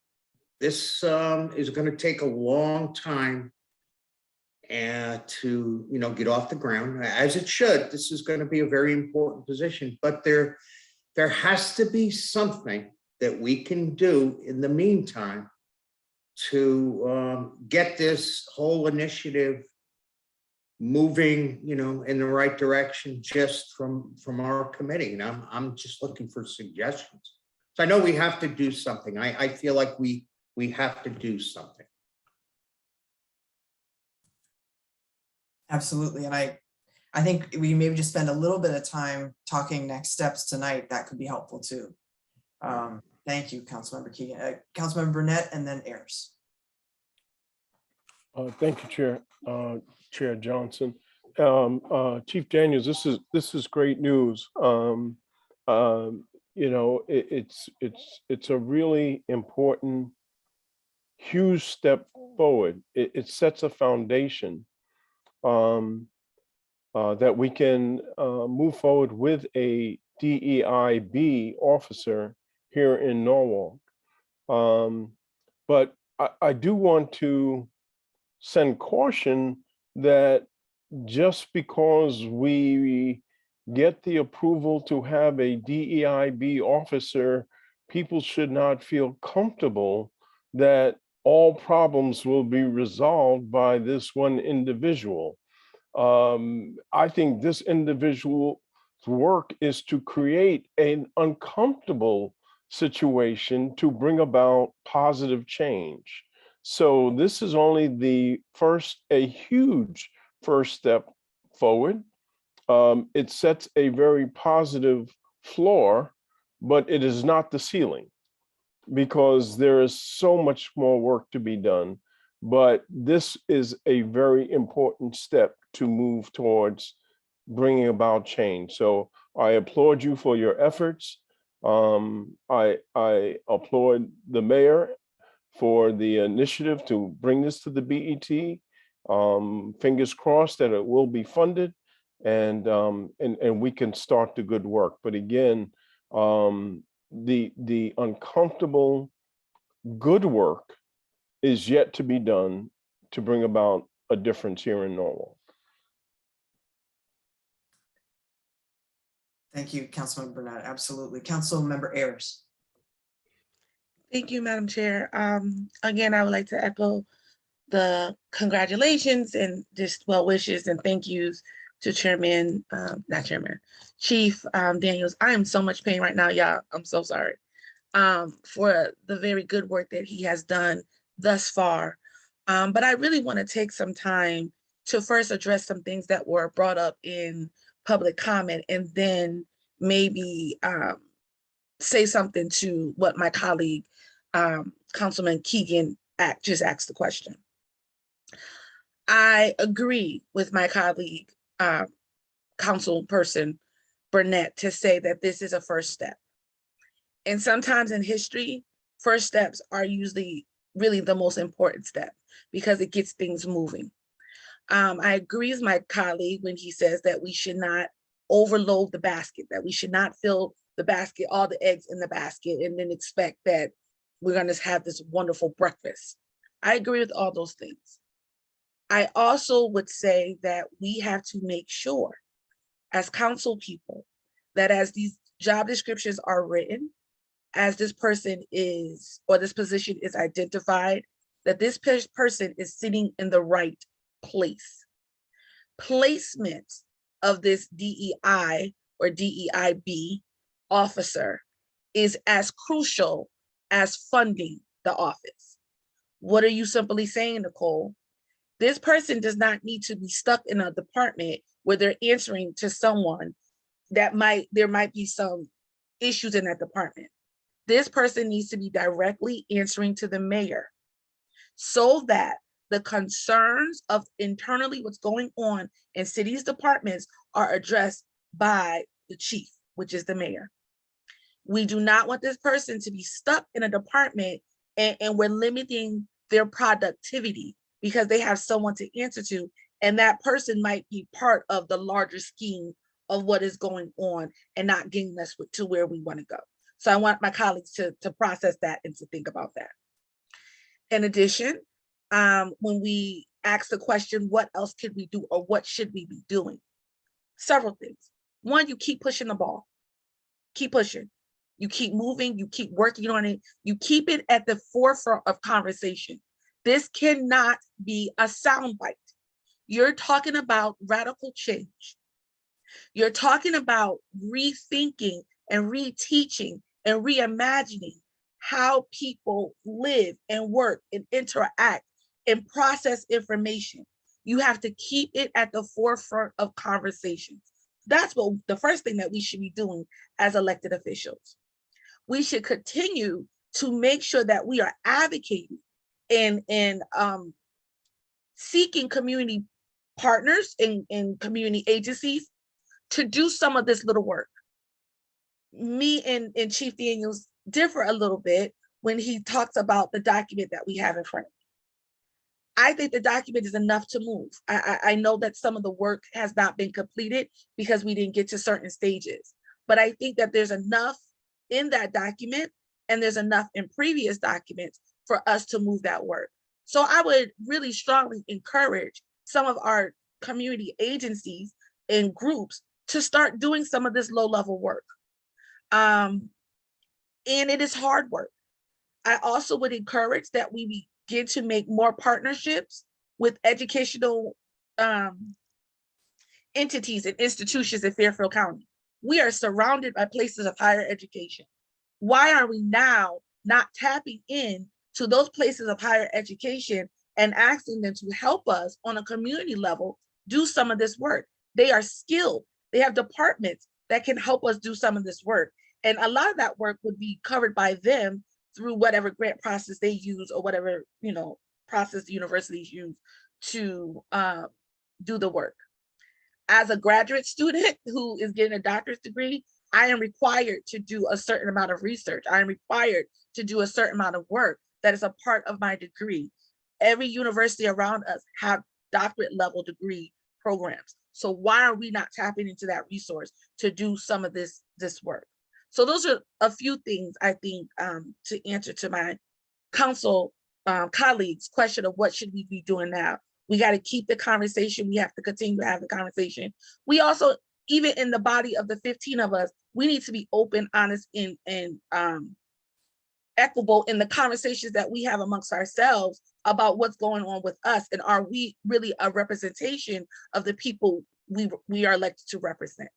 This is going to take a long time to get off the ground, as it should. This is going to be a very important position, but there has to be something that we can do in the meantime to get this whole initiative moving, in the right direction, just from our committee. And I'm just looking for suggestions. So I know we have to do something. I feel like we have to do something. Absolutely. And I think we maybe just spend a little bit of time talking next steps tonight. That could be helpful too. Thank you, Councilmember Keegan. Councilmember Burnett and then Ayers. Thank you, Chair Johnson. Chief Daniels, this is great news. It's a really important, huge step forward. It sets a foundation that we can move forward with a DEIB officer here in Norwalk. But I do want to send caution that just because we get the approval to have a DEIB officer, people should not feel comfortable that all problems will be resolved by this one individual. I think this individual's work is to create an uncomfortable situation to bring about positive change. So this is only a huge first step forward. It sets a very positive floor, but it is not the ceiling, because there is so much more work to be done. But this is a very important step to move towards bringing about change. So I applaud you for your efforts. I applaud the mayor for the initiative to bring this to the BET. Fingers crossed that it will be funded, and we can start the good work. But again, the uncomfortable good work is yet to be done to bring about a difference here in Norwalk. Thank you, Councilmember Burnett. Absolutely. Councilmember Ayers. Thank you, Madam Chair. Again, I would like to echo the congratulations and just well wishes and thank yous to Chief Daniels. I am so much pain right now, y'all. I'm so sorry. For the very good work that he has done thus far. But I really want to take some time to first address some things that were brought up in public comment, and then maybe say something to what my colleague, Councilman Keegan just asked the question. I agree with my colleague, Councilperson Burnett, to say that this is a first step. And sometimes in history, first steps are usually really the most important step because it gets things moving. I agree with my colleague when he says that we should not overload the basket, that we should not fill the basket, all the eggs in the basket, and then expect that we're going to have this wonderful breakfast. I agree with all those things. I also would say that we have to make sure as council people that as these job descriptions are written, as this person is, or this position is identified, that this person is sitting in the right place. Placement of this DEI or DEIB officer is as crucial as funding the office. What are you simply saying, Nicole? This person does not need to be stuck in a department where they're answering to someone that there might be some issues in that department. This person needs to be directly answering to the mayor so that the concerns of internally what's going on in cities' departments are addressed by the chief, which is the mayor. We do not want this person to be stuck in a department and we're limiting their productivity because they have someone to answer to, and that person might be part of the larger scheme of what is going on and not getting us to where we want to go. So I want my colleagues to process that and to think about that. In addition, when we ask the question, what else could we do or what should we be doing? Several things. One, you keep pushing the ball. Keep pushing. You keep moving, you keep working on it. You keep it at the forefront of conversation. This cannot be a soundbite. You're talking about radical change. You're talking about rethinking and reteaching and reimagining how people live and work and interact and process information. You have to keep it at the forefront of conversations. That's what the first thing that we should be doing as elected officials. We should continue to make sure that we are advocating and seeking community partners and community agencies to do some of this little work. Me and Chief Daniels differ a little bit when he talks about the document that we have in front of me. I think the document is enough to move. I know that some of the work has not been completed because we didn't get to certain stages, but I think that there's enough in that document and there's enough in previous documents for us to move that work. So I would really strongly encourage some of our community agencies and groups to start doing some of this low-level work. And it is hard work. I also would encourage that we begin to make more partnerships with educational entities and institutions in Fairfield County. We are surrounded by places of higher education. Why are we now not tapping in to those places of higher education and asking them to help us on a community level do some of this work? They are skilled. They have departments that can help us do some of this work. And a lot of that work would be covered by them through whatever grant process they use or whatever, process the universities use to do the work. As a graduate student who is getting a doctorate degree, I am required to do a certain amount of research. I am required to do a certain amount of work that is a part of my degree. Every university around us have doctorate level degree programs. So why are we not tapping into that resource to do some of this work? So those are a few things I think to answer to my council colleagues' question of what should we be doing now. We got to keep the conversation. We have to continue to have the conversation. We also, even in the body of the 15 of us, we need to be open, honest, and equitable in the conversations that we have amongst ourselves about what's going on with us. And are we really a representation of the people we are elected to represent?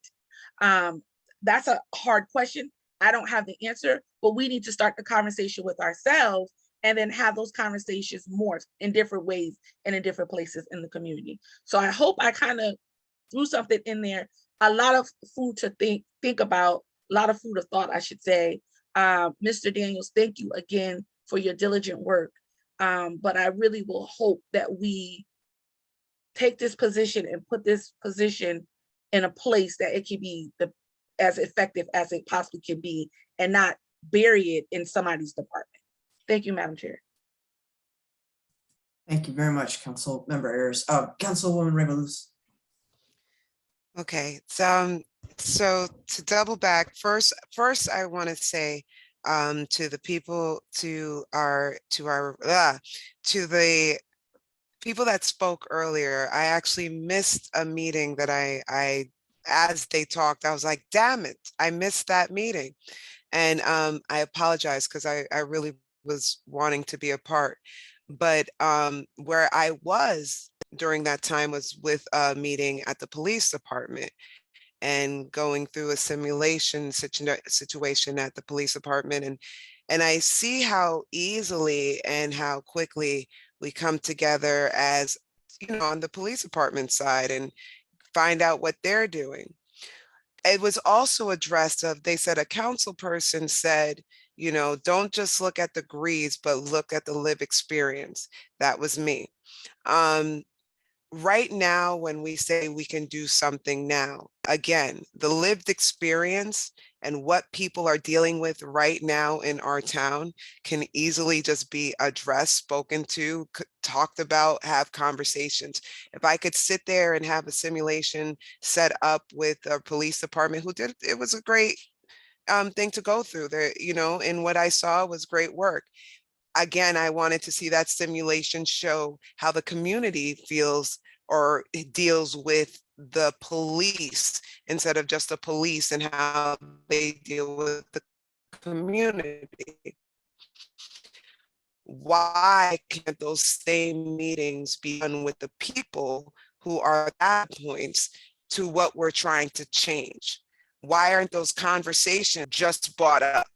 That's a hard question. I don't have the answer, but we need to start the conversation with ourselves and then have those conversations morph in different ways and in different places in the community. So I hope I kind of threw something in there, a lot of food to think about, a lot of food of thought, I should say. Mr. Daniels, thank you again for your diligent work. But I really will hope that we take this position and put this position in a place that it can be as effective as it possibly can be and not bury it in somebody's department. Thank you, Madam Chair. Thank you very much, Council Member Ayers. Councilwoman Revolus. Okay, so to double back, first I want to say to the people, to the people that spoke earlier, I actually missed a meeting that I as they talked, I was like, damn it, I missed that meeting. And I apologize because I really was wanting to be a part. But where I was during that time was with a meeting at the police department and going through a simulation situation at the police department. And I see how easily and how quickly we come together as, on the police department side and find out what they're doing. It was also addressed of, they said a council person said, don't just look at degrees, but look at the lived experience. That was me. Right now, when we say we can do something now, again, the lived experience and what people are dealing with right now in our town can easily just be addressed, spoken to, talked about, have conversations. If I could sit there and have a simulation set up with a police department who did, it was a great thing to go through there, and what I saw was great work. Again, I wanted to see that simulation show how the community feels or deals with the police instead of just the police, and how they deal with the community. Why can't those same meetings be done with the people who are at points to what we're trying to change? Why aren't those conversations just brought up?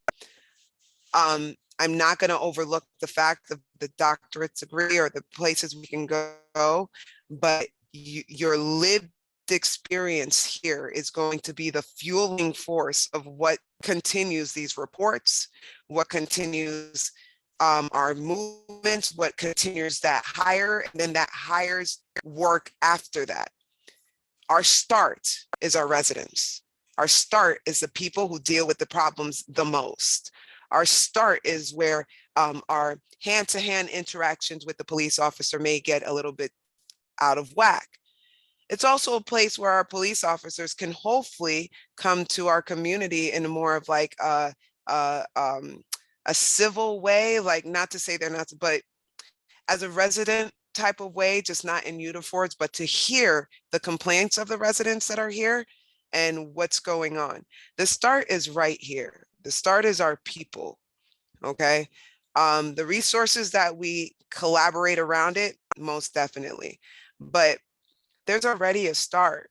I'm not going to overlook the fact of the doctorate degree or the places we can go, but your lived experience here is going to be the fueling force of what continues these reports, what continues our movements, what continues that hire, and then that hires work after that. Our start is our residents. Our start is the people who deal with the problems the most. Our start is where our hand-to-hand interactions with the police officer may get a little bit out of whack. It's also a place where our police officers can hopefully come to our community in a more of like a civil way, like not to say they're not, but as a resident type of way, just not in uniforms, but to hear the complaints of the residents that are here and what's going on. The start is right here. The start is our people, okay? The resources that we collaborate around it, most definitely. But there's already a start,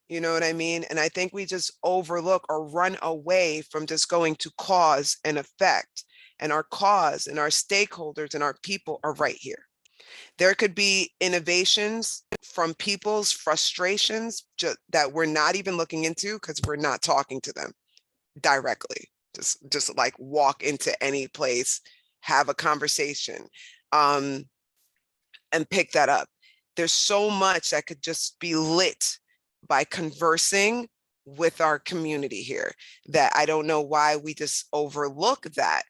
you know what I mean? And I think we just overlook or run away from just going to cause and effect. And our cause and our stakeholders and our people are right here. There could be innovations from people's frustrations that we're not even looking into because we're not talking to them directly. Just like walk into any place, have a conversation, and pick that up. There's so much that could just be lit by conversing with our community here that I don't know why we just overlook that.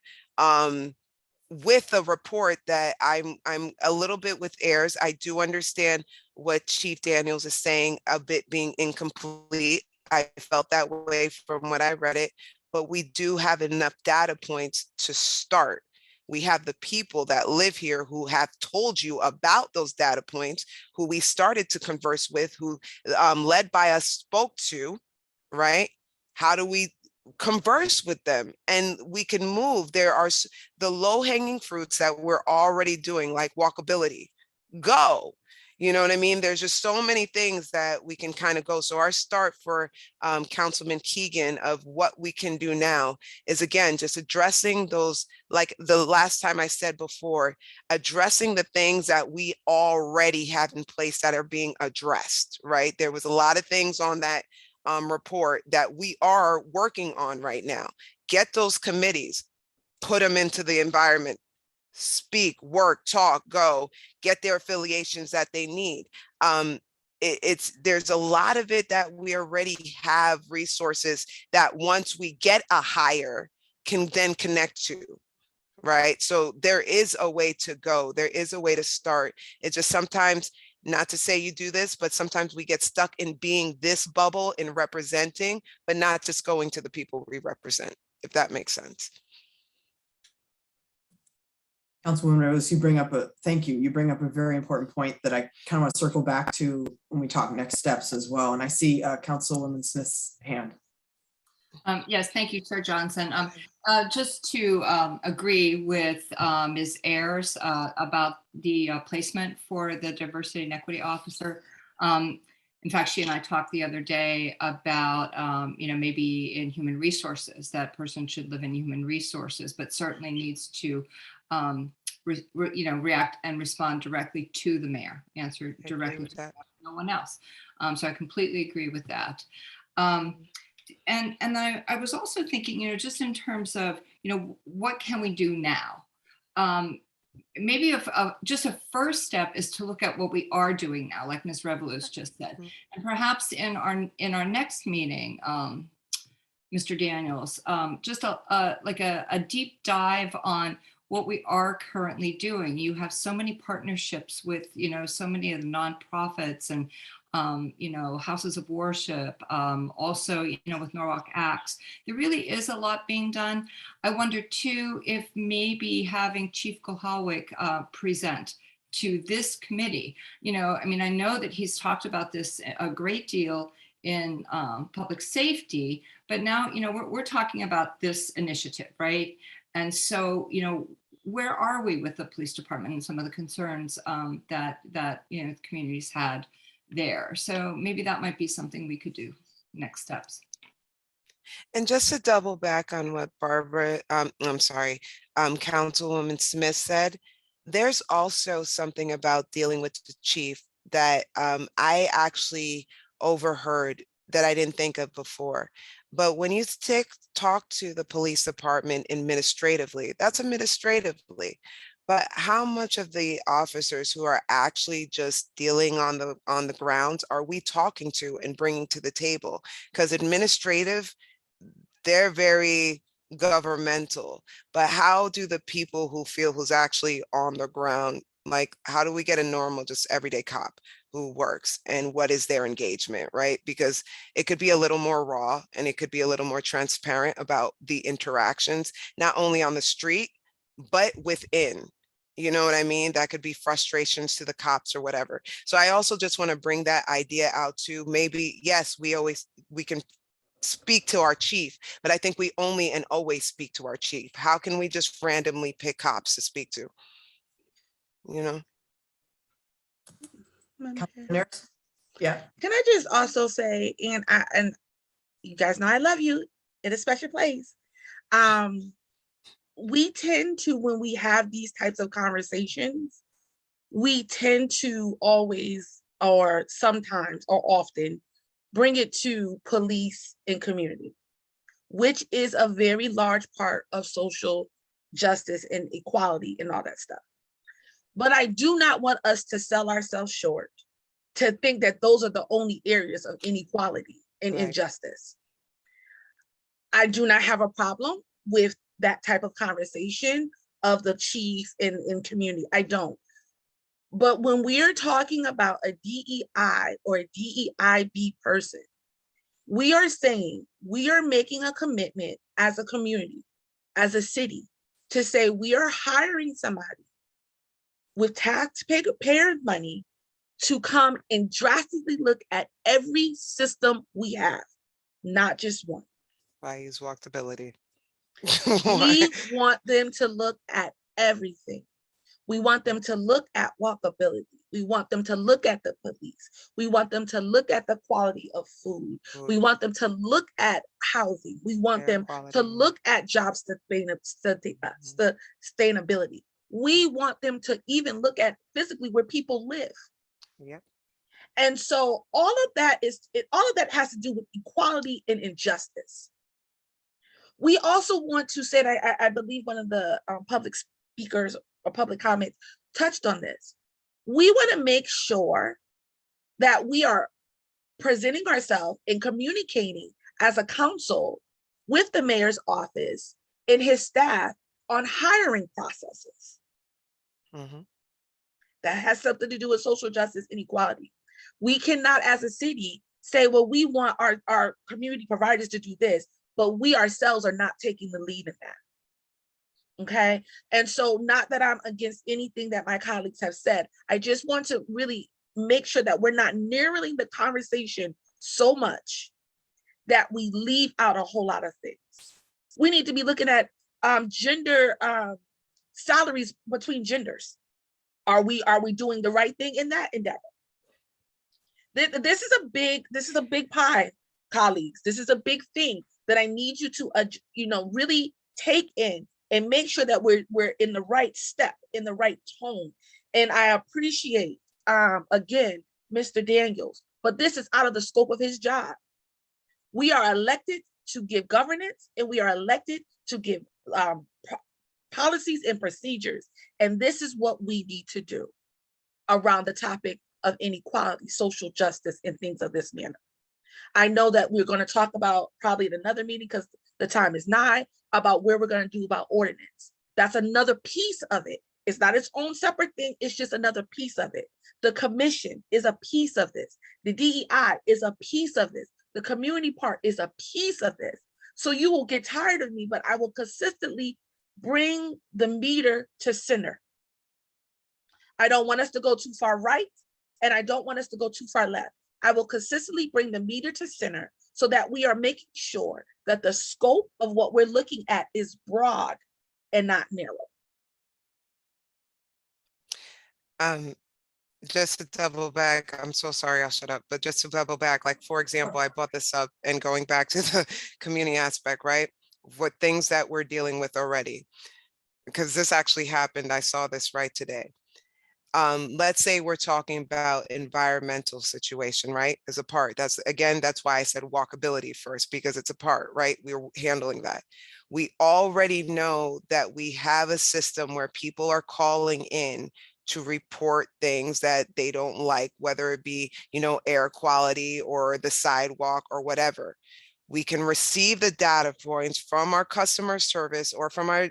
With a report that I'm a little bit with heirs, I do understand what Chief Daniels is saying, a bit being incomplete. I felt that way from what I read it, but we do have enough data points to start. We have the people that live here who have told you about those data points, who we started to converse with, who led by us spoke to, right? How do we converse with them? And we can move. There are the low-hanging fruits that we're already doing, like walkability. Go. You know what I mean? There's just so many things that we can kind of go. So our start for Councilman Keegan of what we can do now is, again, just addressing those, like the last time I said before, addressing the things that we already have in place that are being addressed, right? There was a lot of things on that report that we are working on right now. Get those committees, put them into the environment, speak, work, talk, go, get their affiliations that they need. There's a lot of it that we already have resources that once we get a hire can then connect to, right? So there is a way to go. There is a way to start. It's just sometimes, not to say you do this, but sometimes we get stuck in being this bubble in representing, but not just going to the people we represent, if that makes sense. Councilwoman Rose, thank you. You bring up a very important point that I kind of want to circle back to when we talk next steps as well. And I see Councilwoman Smith's hand. Yes, thank you, Chair Johnson. Just to agree with Ms. Ayers about the placement for the Diversity and Equity Officer. In fact, she and I talked the other day about, maybe in human resources, that person should live in human resources, but certainly needs to, react and respond directly to the mayor, answer directly to no one else. So I completely agree with that. And I was also thinking, just in terms of, what can we do now? Maybe just a first step is to look at what we are doing now, like Ms. Revolus just said, and perhaps in our next meeting, Mr. Daniels, just a deep dive on what we are currently doing. You have so many partnerships with, so many of the nonprofits and houses of worship, also, with Norwalk Acts. There really is a lot being done. I wonder too, if maybe having Chief Kohalwick present to this committee, I know that he's talked about this a great deal in public safety, but now, we're talking about this initiative, right? And so, where are we with the police department and some of the concerns that the communities had there? So maybe that might be something we could do next steps. And just to double back on what Councilwoman Smith said, there's also something about dealing with the chief that I actually overheard that I didn't think of before. But when you talk to the police department administratively, that's administratively. But how much of the officers who are actually just dealing on the grounds are we talking to and bringing to the table? Because administrative, they're very governmental, but how do the people who's actually on the ground, like how do we get a normal, just everyday cop who works, and what is their engagement, right? Because it could be a little more raw and it could be a little more transparent about the interactions, not only on the street, but within. You know what I mean? That could be frustrations to the cops or whatever. So I also just want to bring that idea out to maybe, yes, we can speak to our chief, but I think we only and always speak to our chief. How can we just randomly pick cops to speak to? Yeah. Can I just also say, and you guys know I love you in a special place. We tend to, when we have these types of conversations, we tend to always, or sometimes, or often, bring it to police and community, which is a very large part of social justice and equality and all that stuff. But I do not want us to sell ourselves short to think that those are the only areas of inequality and injustice. I do not have a problem with that type of conversation of the chief and community. I don't. But when we are talking about a DEI or a DEIB person, we are saying we are making a commitment as a community, as a city, to say we are hiring somebody with taxpayer money to come and drastically look at every system we have, not just one. Why use walkability? We want them to look at everything. We want them to look at walkability. We want them to look at the police. We want them to look at the quality of food. We want them to look at housing. We want them to look at job sustainability. We want them to even look at physically where people live. Yep. And so all of that has to do with equality and injustice. We also want to say that I believe one of the public speakers or public comments touched on this. We want to make sure that we are presenting ourselves and communicating as a council with the mayor's office and his staff on hiring processes. That has something to do with social justice and equality. We cannot, as a city, say, well, we want our community providers to do this, but we ourselves are not taking the lead in that. Okay. And so, not that I'm against anything that my colleagues have said, I just want to really make sure that we're not narrowing the conversation so much that we leave out a whole lot of things. We need to be looking at gender salaries between genders. Are we doing the right thing in that endeavor? This is a big pie, colleagues. This is a big thing that I need you to, really take in and make sure that we're in the right step, in the right tone. And I appreciate, again, Mr. Daniels, but this is out of the scope of his job. We are elected to give governance, and we are elected to give policies and procedures. And this is what we need to do around the topic of inequality, social justice, and things of this manner. I know that we're going to talk about probably at another meeting, because the time is nigh, about where we're going to do about ordinance. That's another piece of it. It's not its own separate thing. It's just another piece of it. The commission is a piece of this. The DEI is a piece of this. The community part is a piece of this. So you will get tired of me, but I will consistently bring the meter to center. I don't want us to go too far right, and I don't want us to go too far left. I will consistently bring the meter to center so that we are making sure that the scope of what we're looking at is broad and not narrow. Just to double back, I'm so sorry, I'll shut up, but just to double back, like, for example, I brought this up and going back to the community aspect, right? What things that we're dealing with already, because this actually happened. I saw this right today. Let's say we're talking about environmental situation, right? As a part, that's why I said walkability first, because it's a part, right? We're handling that. We already know that we have a system where people are calling in to report things that they don't like, whether it be, air quality or the sidewalk or whatever. We can receive the data points from our customer service or from our,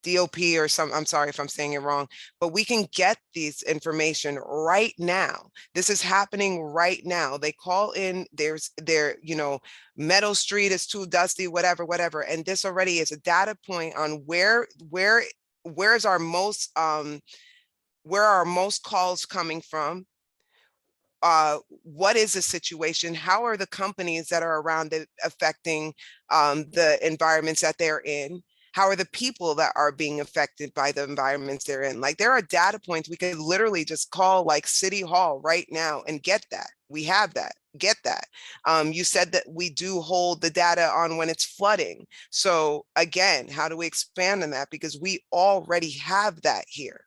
DOP or I'm sorry if I'm saying it wrong, but we can get these information right now. This is happening right now. They call in, Meadow Street is too dusty, whatever. And this already is a data point on where are our most calls coming from? What is the situation? How are the companies that are around it affecting the environments that they're in? How are the people that are being affected by the environments they're in? Like, there are data points. We could literally just call like City Hall right now and get that. We have that, get that. You said that we do hold the data on when it's flooding. So again, how do we expand on that? Because we already have that here.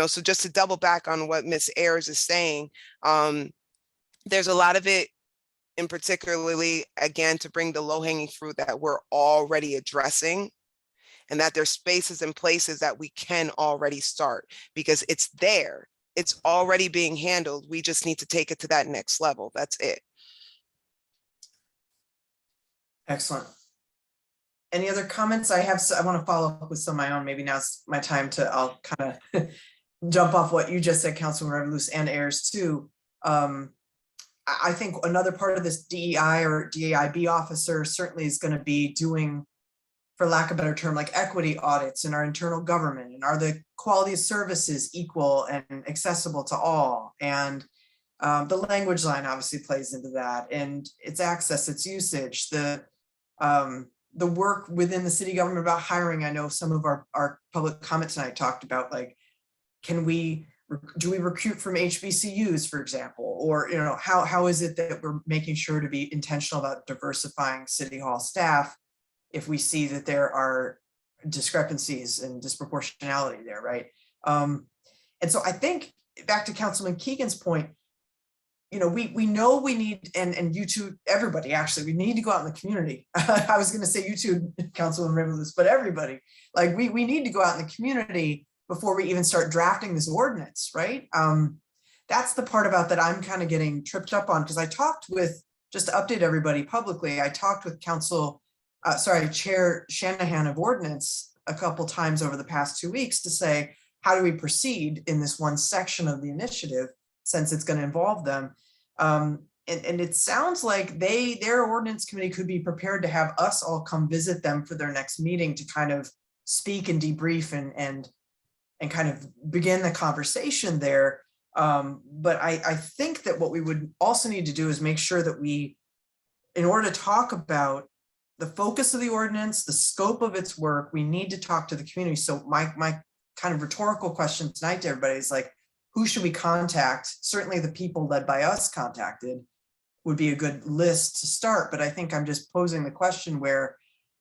So just to double back on what Ms. Ayers is saying, there's a lot of it, in particularly, again, to bring the low-hanging fruit that we're already addressing, and that there's spaces and places that we can already start, because it's there. It's already being handled. We just need to take it to that next level. That's it. Excellent. Any other comments? I want to follow up with some of my own. Maybe now's my time I'll kind of jump off what you just said, Councilwoman Revelous and Ayers too. I think another part of this DEI or DAIB officer certainly is going to be doing, for lack of a better term, like equity audits in our internal government, and are the quality of services equal and accessible to all? And the language line obviously plays into that, and its access, its usage, the work within the city government about hiring. I know some of our public comment tonight talked about, like, do we recruit from HBCUs, for example, or how is it that we're making sure to be intentional about diversifying City Hall staff if we see that there are discrepancies and disproportionality there, right? And so I think, back to Councilman Keegan's point, we know we need, and you two, everybody, actually, we need to go out in the community. I was going to say you two, Councilman Revelous, but everybody, like, we need to go out in the community before we even start drafting this ordinance, right? That's the part about that I'm kind of getting tripped up on, because I talked with, just to update everybody publicly, I talked with Chair Shanahan of Ordinance a couple times over the past 2 weeks to say, how do we proceed in this one section of the initiative, since it's going to involve them? And it sounds like their ordinance committee could be prepared to have us all come visit them for their next meeting to kind of speak and debrief and kind of begin the conversation there. But I think that what we would also need to do is make sure that we, in order to talk about the focus of the ordinance, the scope of its work, we need to talk to the community. So my kind of rhetorical question tonight to everybody is, like, who should we contact? Certainly the people led by us contacted would be a good list to start, but I think I'm just posing the question where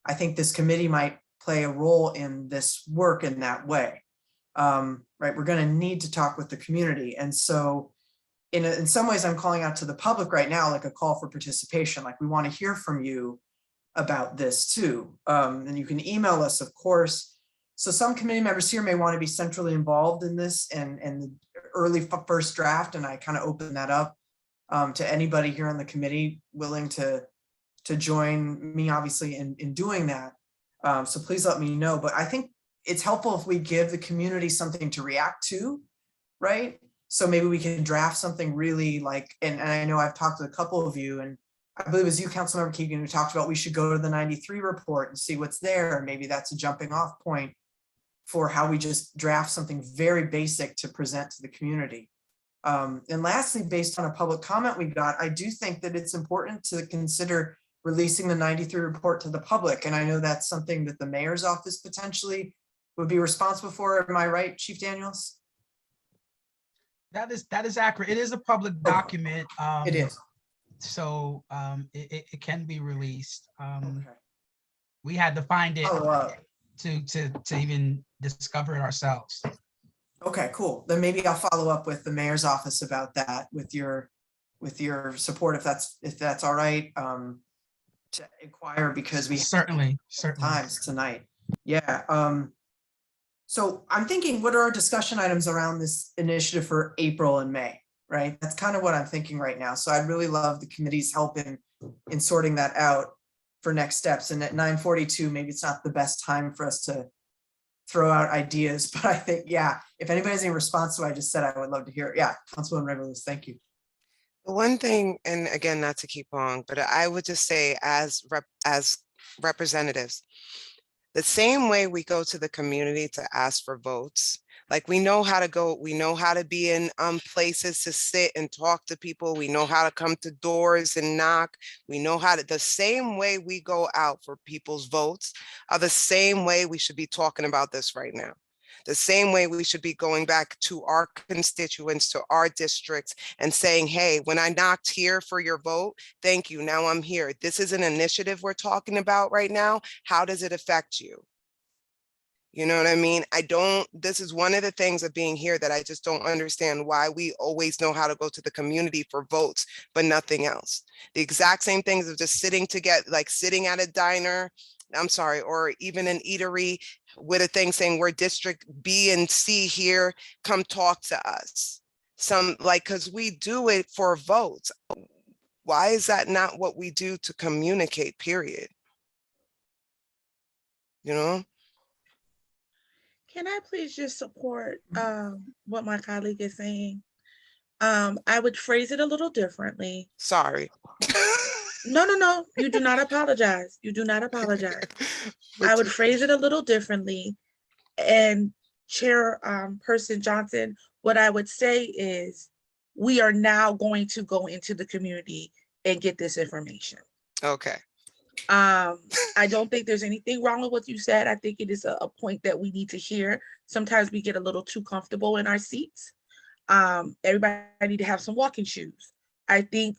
I think this committee might play a role in this work in that way. Right, we're going to need to talk with the community. And so in some ways I'm calling out to the public right now, like a call for participation, like we want to hear from you about this too. And you can email us, of course. So some committee members here may want to be centrally involved in this and the early first draft, and I kind of open that up to anybody here on the committee willing to join me, obviously, in doing that. So please let me know. But I think it's helpful if we give the community something to react to, right? So maybe we can draft something really like, and I know I've talked to a couple of you, and I believe it was you, Councilmember Keegan, who talked about we should go to the 93 report and see what's there. And maybe that's a jumping off point for how we just draft something very basic to present to the community. And lastly, based on a public comment we got, I do think that it's important to consider releasing the 93 report to the public. And I know that's something that the mayor's office potentially would be responsible for. Am I right, Chief Daniels? That is accurate. It is a public document. It is. So it can be released. Okay. We had to find it Follow up. to even discover it ourselves. Okay, cool. Then maybe I'll follow up with the mayor's office about that with your support, if that's all right, to inquire, because we certainly times tonight. Yeah. So I'm thinking, what are our discussion items around this initiative for April and May, right? That's kind of what I'm thinking right now. So I'd really love the committee's help in sorting that out for next steps. And at 9:42, maybe it's not the best time for us to throw out ideas, but I think, yeah, if anybody has any response to what I just said, I would love to hear it. Yeah, Councilwoman Regulus, thank you. The one thing, and again, not to keep long, but I would just say as representatives, the same way we go to the community to ask for votes, like we know how to go, we know how to be in places to sit and talk to people. We know how to come to doors and knock. We know how to, the same way we go out for people's votes are the same way we should be talking about this right now. The same way we should be going back to our constituents, to our districts and saying, hey, when I knocked here for your vote, thank you, now I'm here. This is an initiative we're talking about right now. How does it affect you? You know what I mean? This is one of the things of being here that I just don't understand, why we always know how to go to the community for votes, but nothing else. The exact same things of just sitting sitting at a diner, I'm sorry, or even an eatery with a thing saying we're district B and C here, come talk to us. Cause we do it for votes. Why is that not what we do to communicate, period? You know? Can I please just support what my colleague is saying? I would phrase it a little differently. Sorry. No, you do not apologize. You do not apologize. I would phrase it a little differently. And Chairperson Johnson, what I would say is we are now going to go into the community and get this information. Okay. I don't think there's anything wrong with what you said. I think it is a point that we need to hear. Sometimes we get a little too comfortable in our seats. Everybody need to have some walking shoes. I think,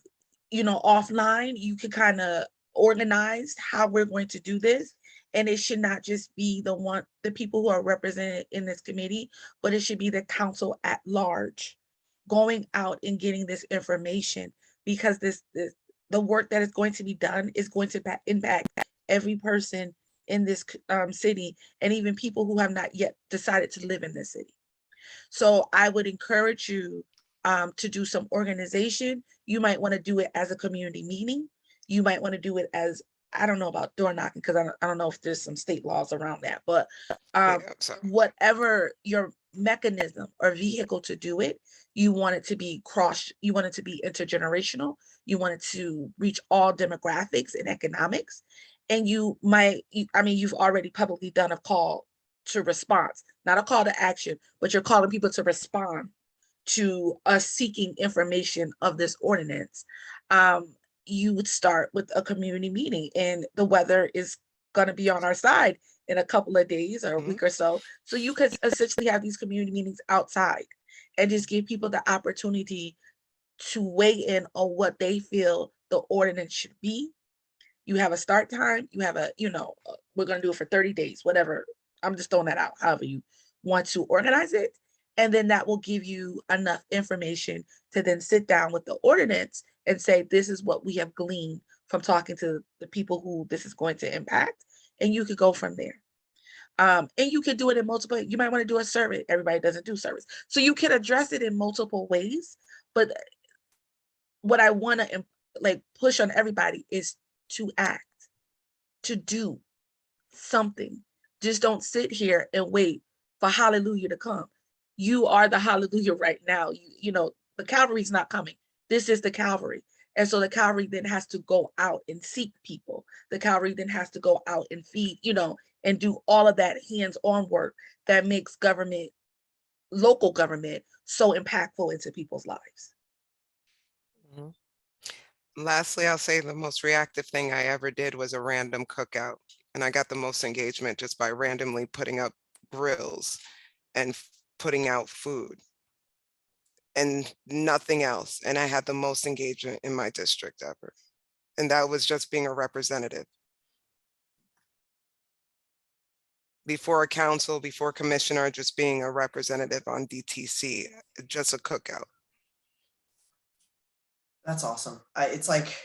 offline, you can kind of organize how we're going to do this. And it should not just be the people who are represented in this committee, but it should be the council at large going out and getting this information, because the work that is going to be done is going to impact every person in this city, and even people who have not yet decided to live in this city. So I would encourage you to do some organization. You might want to do it as a community meeting. You might want to do it as, I don't know about door knocking, because I don't know if there's some state laws around that, but whatever your mechanism or vehicle to do it, you want it to be you want it to be intergenerational. You want it to reach all demographics and economics. And you've already publicly done a call to response, not a call to action, but you're calling people to respond to us seeking information of this ordinance. You would start with a community meeting, and the weather is going to be on our side in a couple of days or a week or so. So you could essentially have these community meetings outside. and just give people the opportunity to weigh in on what they feel the ordinance should be. You have a start time, you have a, we're gonna do it for 30 days, whatever. I'm just throwing that out, however you want to organize it. And then that will give you enough information to then sit down with the ordinance and say, this is what we have gleaned from talking to the people who this is going to impact. And you could go from there. And you could do it in multiple, you might want to do a survey. Everybody doesn't do service. So you can address it in multiple ways. But what I want to push on everybody is to act, to do something. Just don't sit here and wait for hallelujah to come. You are the hallelujah right now. The Calvary's not coming. This is the Calvary. And so the Calvary then has to go out and seek people. The Calvary then has to go out and feed, and do all of that hands-on work that makes government, local government, so impactful into people's lives. Mhm. Lastly, I'll say the most reactive thing I ever did was a random cookout. And I got the most engagement just by randomly putting up grills and putting out food and nothing else. And I had the most engagement in my district ever. And that was just being a representative. Before a council, before commissioner, just being a representative on DTC, just a cookout. That's awesome. It's like,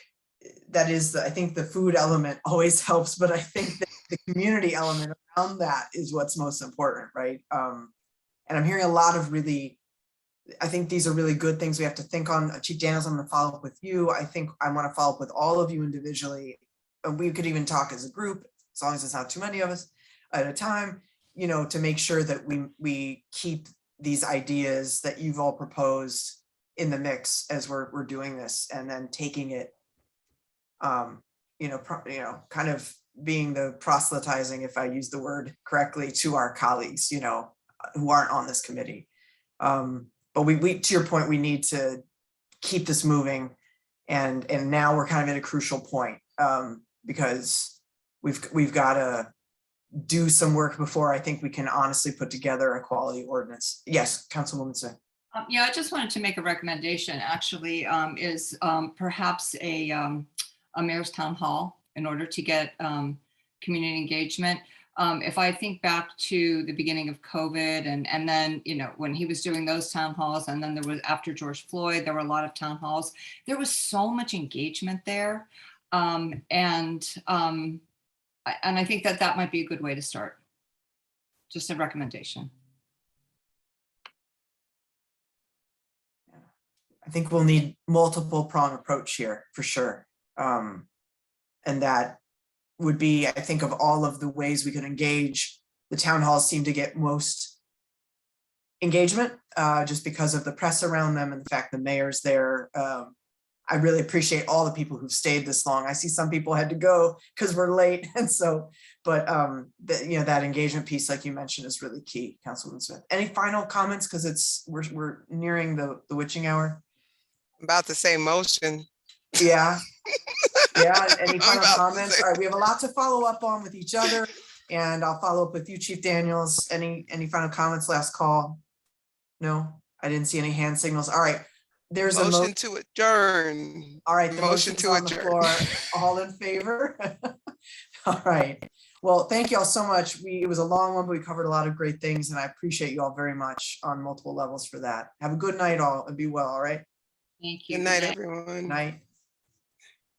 I think the food element always helps, but I think that the community element around that is what's most important, right? And I'm hearing a lot of I think these are really good things we have to think on. Chief Daniels, I'm going to follow up with you. I think I want to follow up with all of you individually. And we could even talk as a group, as long as it's not too many of us at a time, to make sure that we keep these ideas that you've all proposed in the mix as we're doing this, and then taking it, kind of being the proselytizing, if I use the word correctly, to our colleagues, who aren't on this committee. But we, to your point, we need to keep this moving, and now we're kind of at a crucial point, because we've got to do some work before I think we can honestly put together a quality ordinance. Yes, Councilwoman Smith. Yeah, I just wanted to make a recommendation, actually, is perhaps a mayor's town hall in order to get community engagement. If I think back to the beginning of COVID and then, when he was doing those town halls, and then there was, after George Floyd, there were a lot of town halls. There was so much engagement there. And I think that might be a good way to start. Just a recommendation. I think we'll need multiple prong approach here for sure. And that would be, I think, of all of the ways we could engage, the town halls seem to get most engagement, just because of the press around them and the fact the mayor's there. I really appreciate all the people who've stayed this long. I see some people had to go because we're late, and so, but that engagement piece, like you mentioned, is really key. Councilwoman Smith, any final comments? Because we're nearing the witching hour. I'm about to say motion. Yeah. Yeah. Any final comments? All right, we have a lot to follow up on with each other, and I'll follow up with you, Chief Daniels. Any final comments? Last call. No, I didn't see any hand signals. All right. There's a motion to adjourn. All right, the motion to on the floor. All in favor? All right. Well, thank you all so much. It was a long one, but we covered a lot of great things, and I appreciate you all very much on multiple levels for that. Have a good night all, and be well, all right? Thank you. Good night, everyone. Night.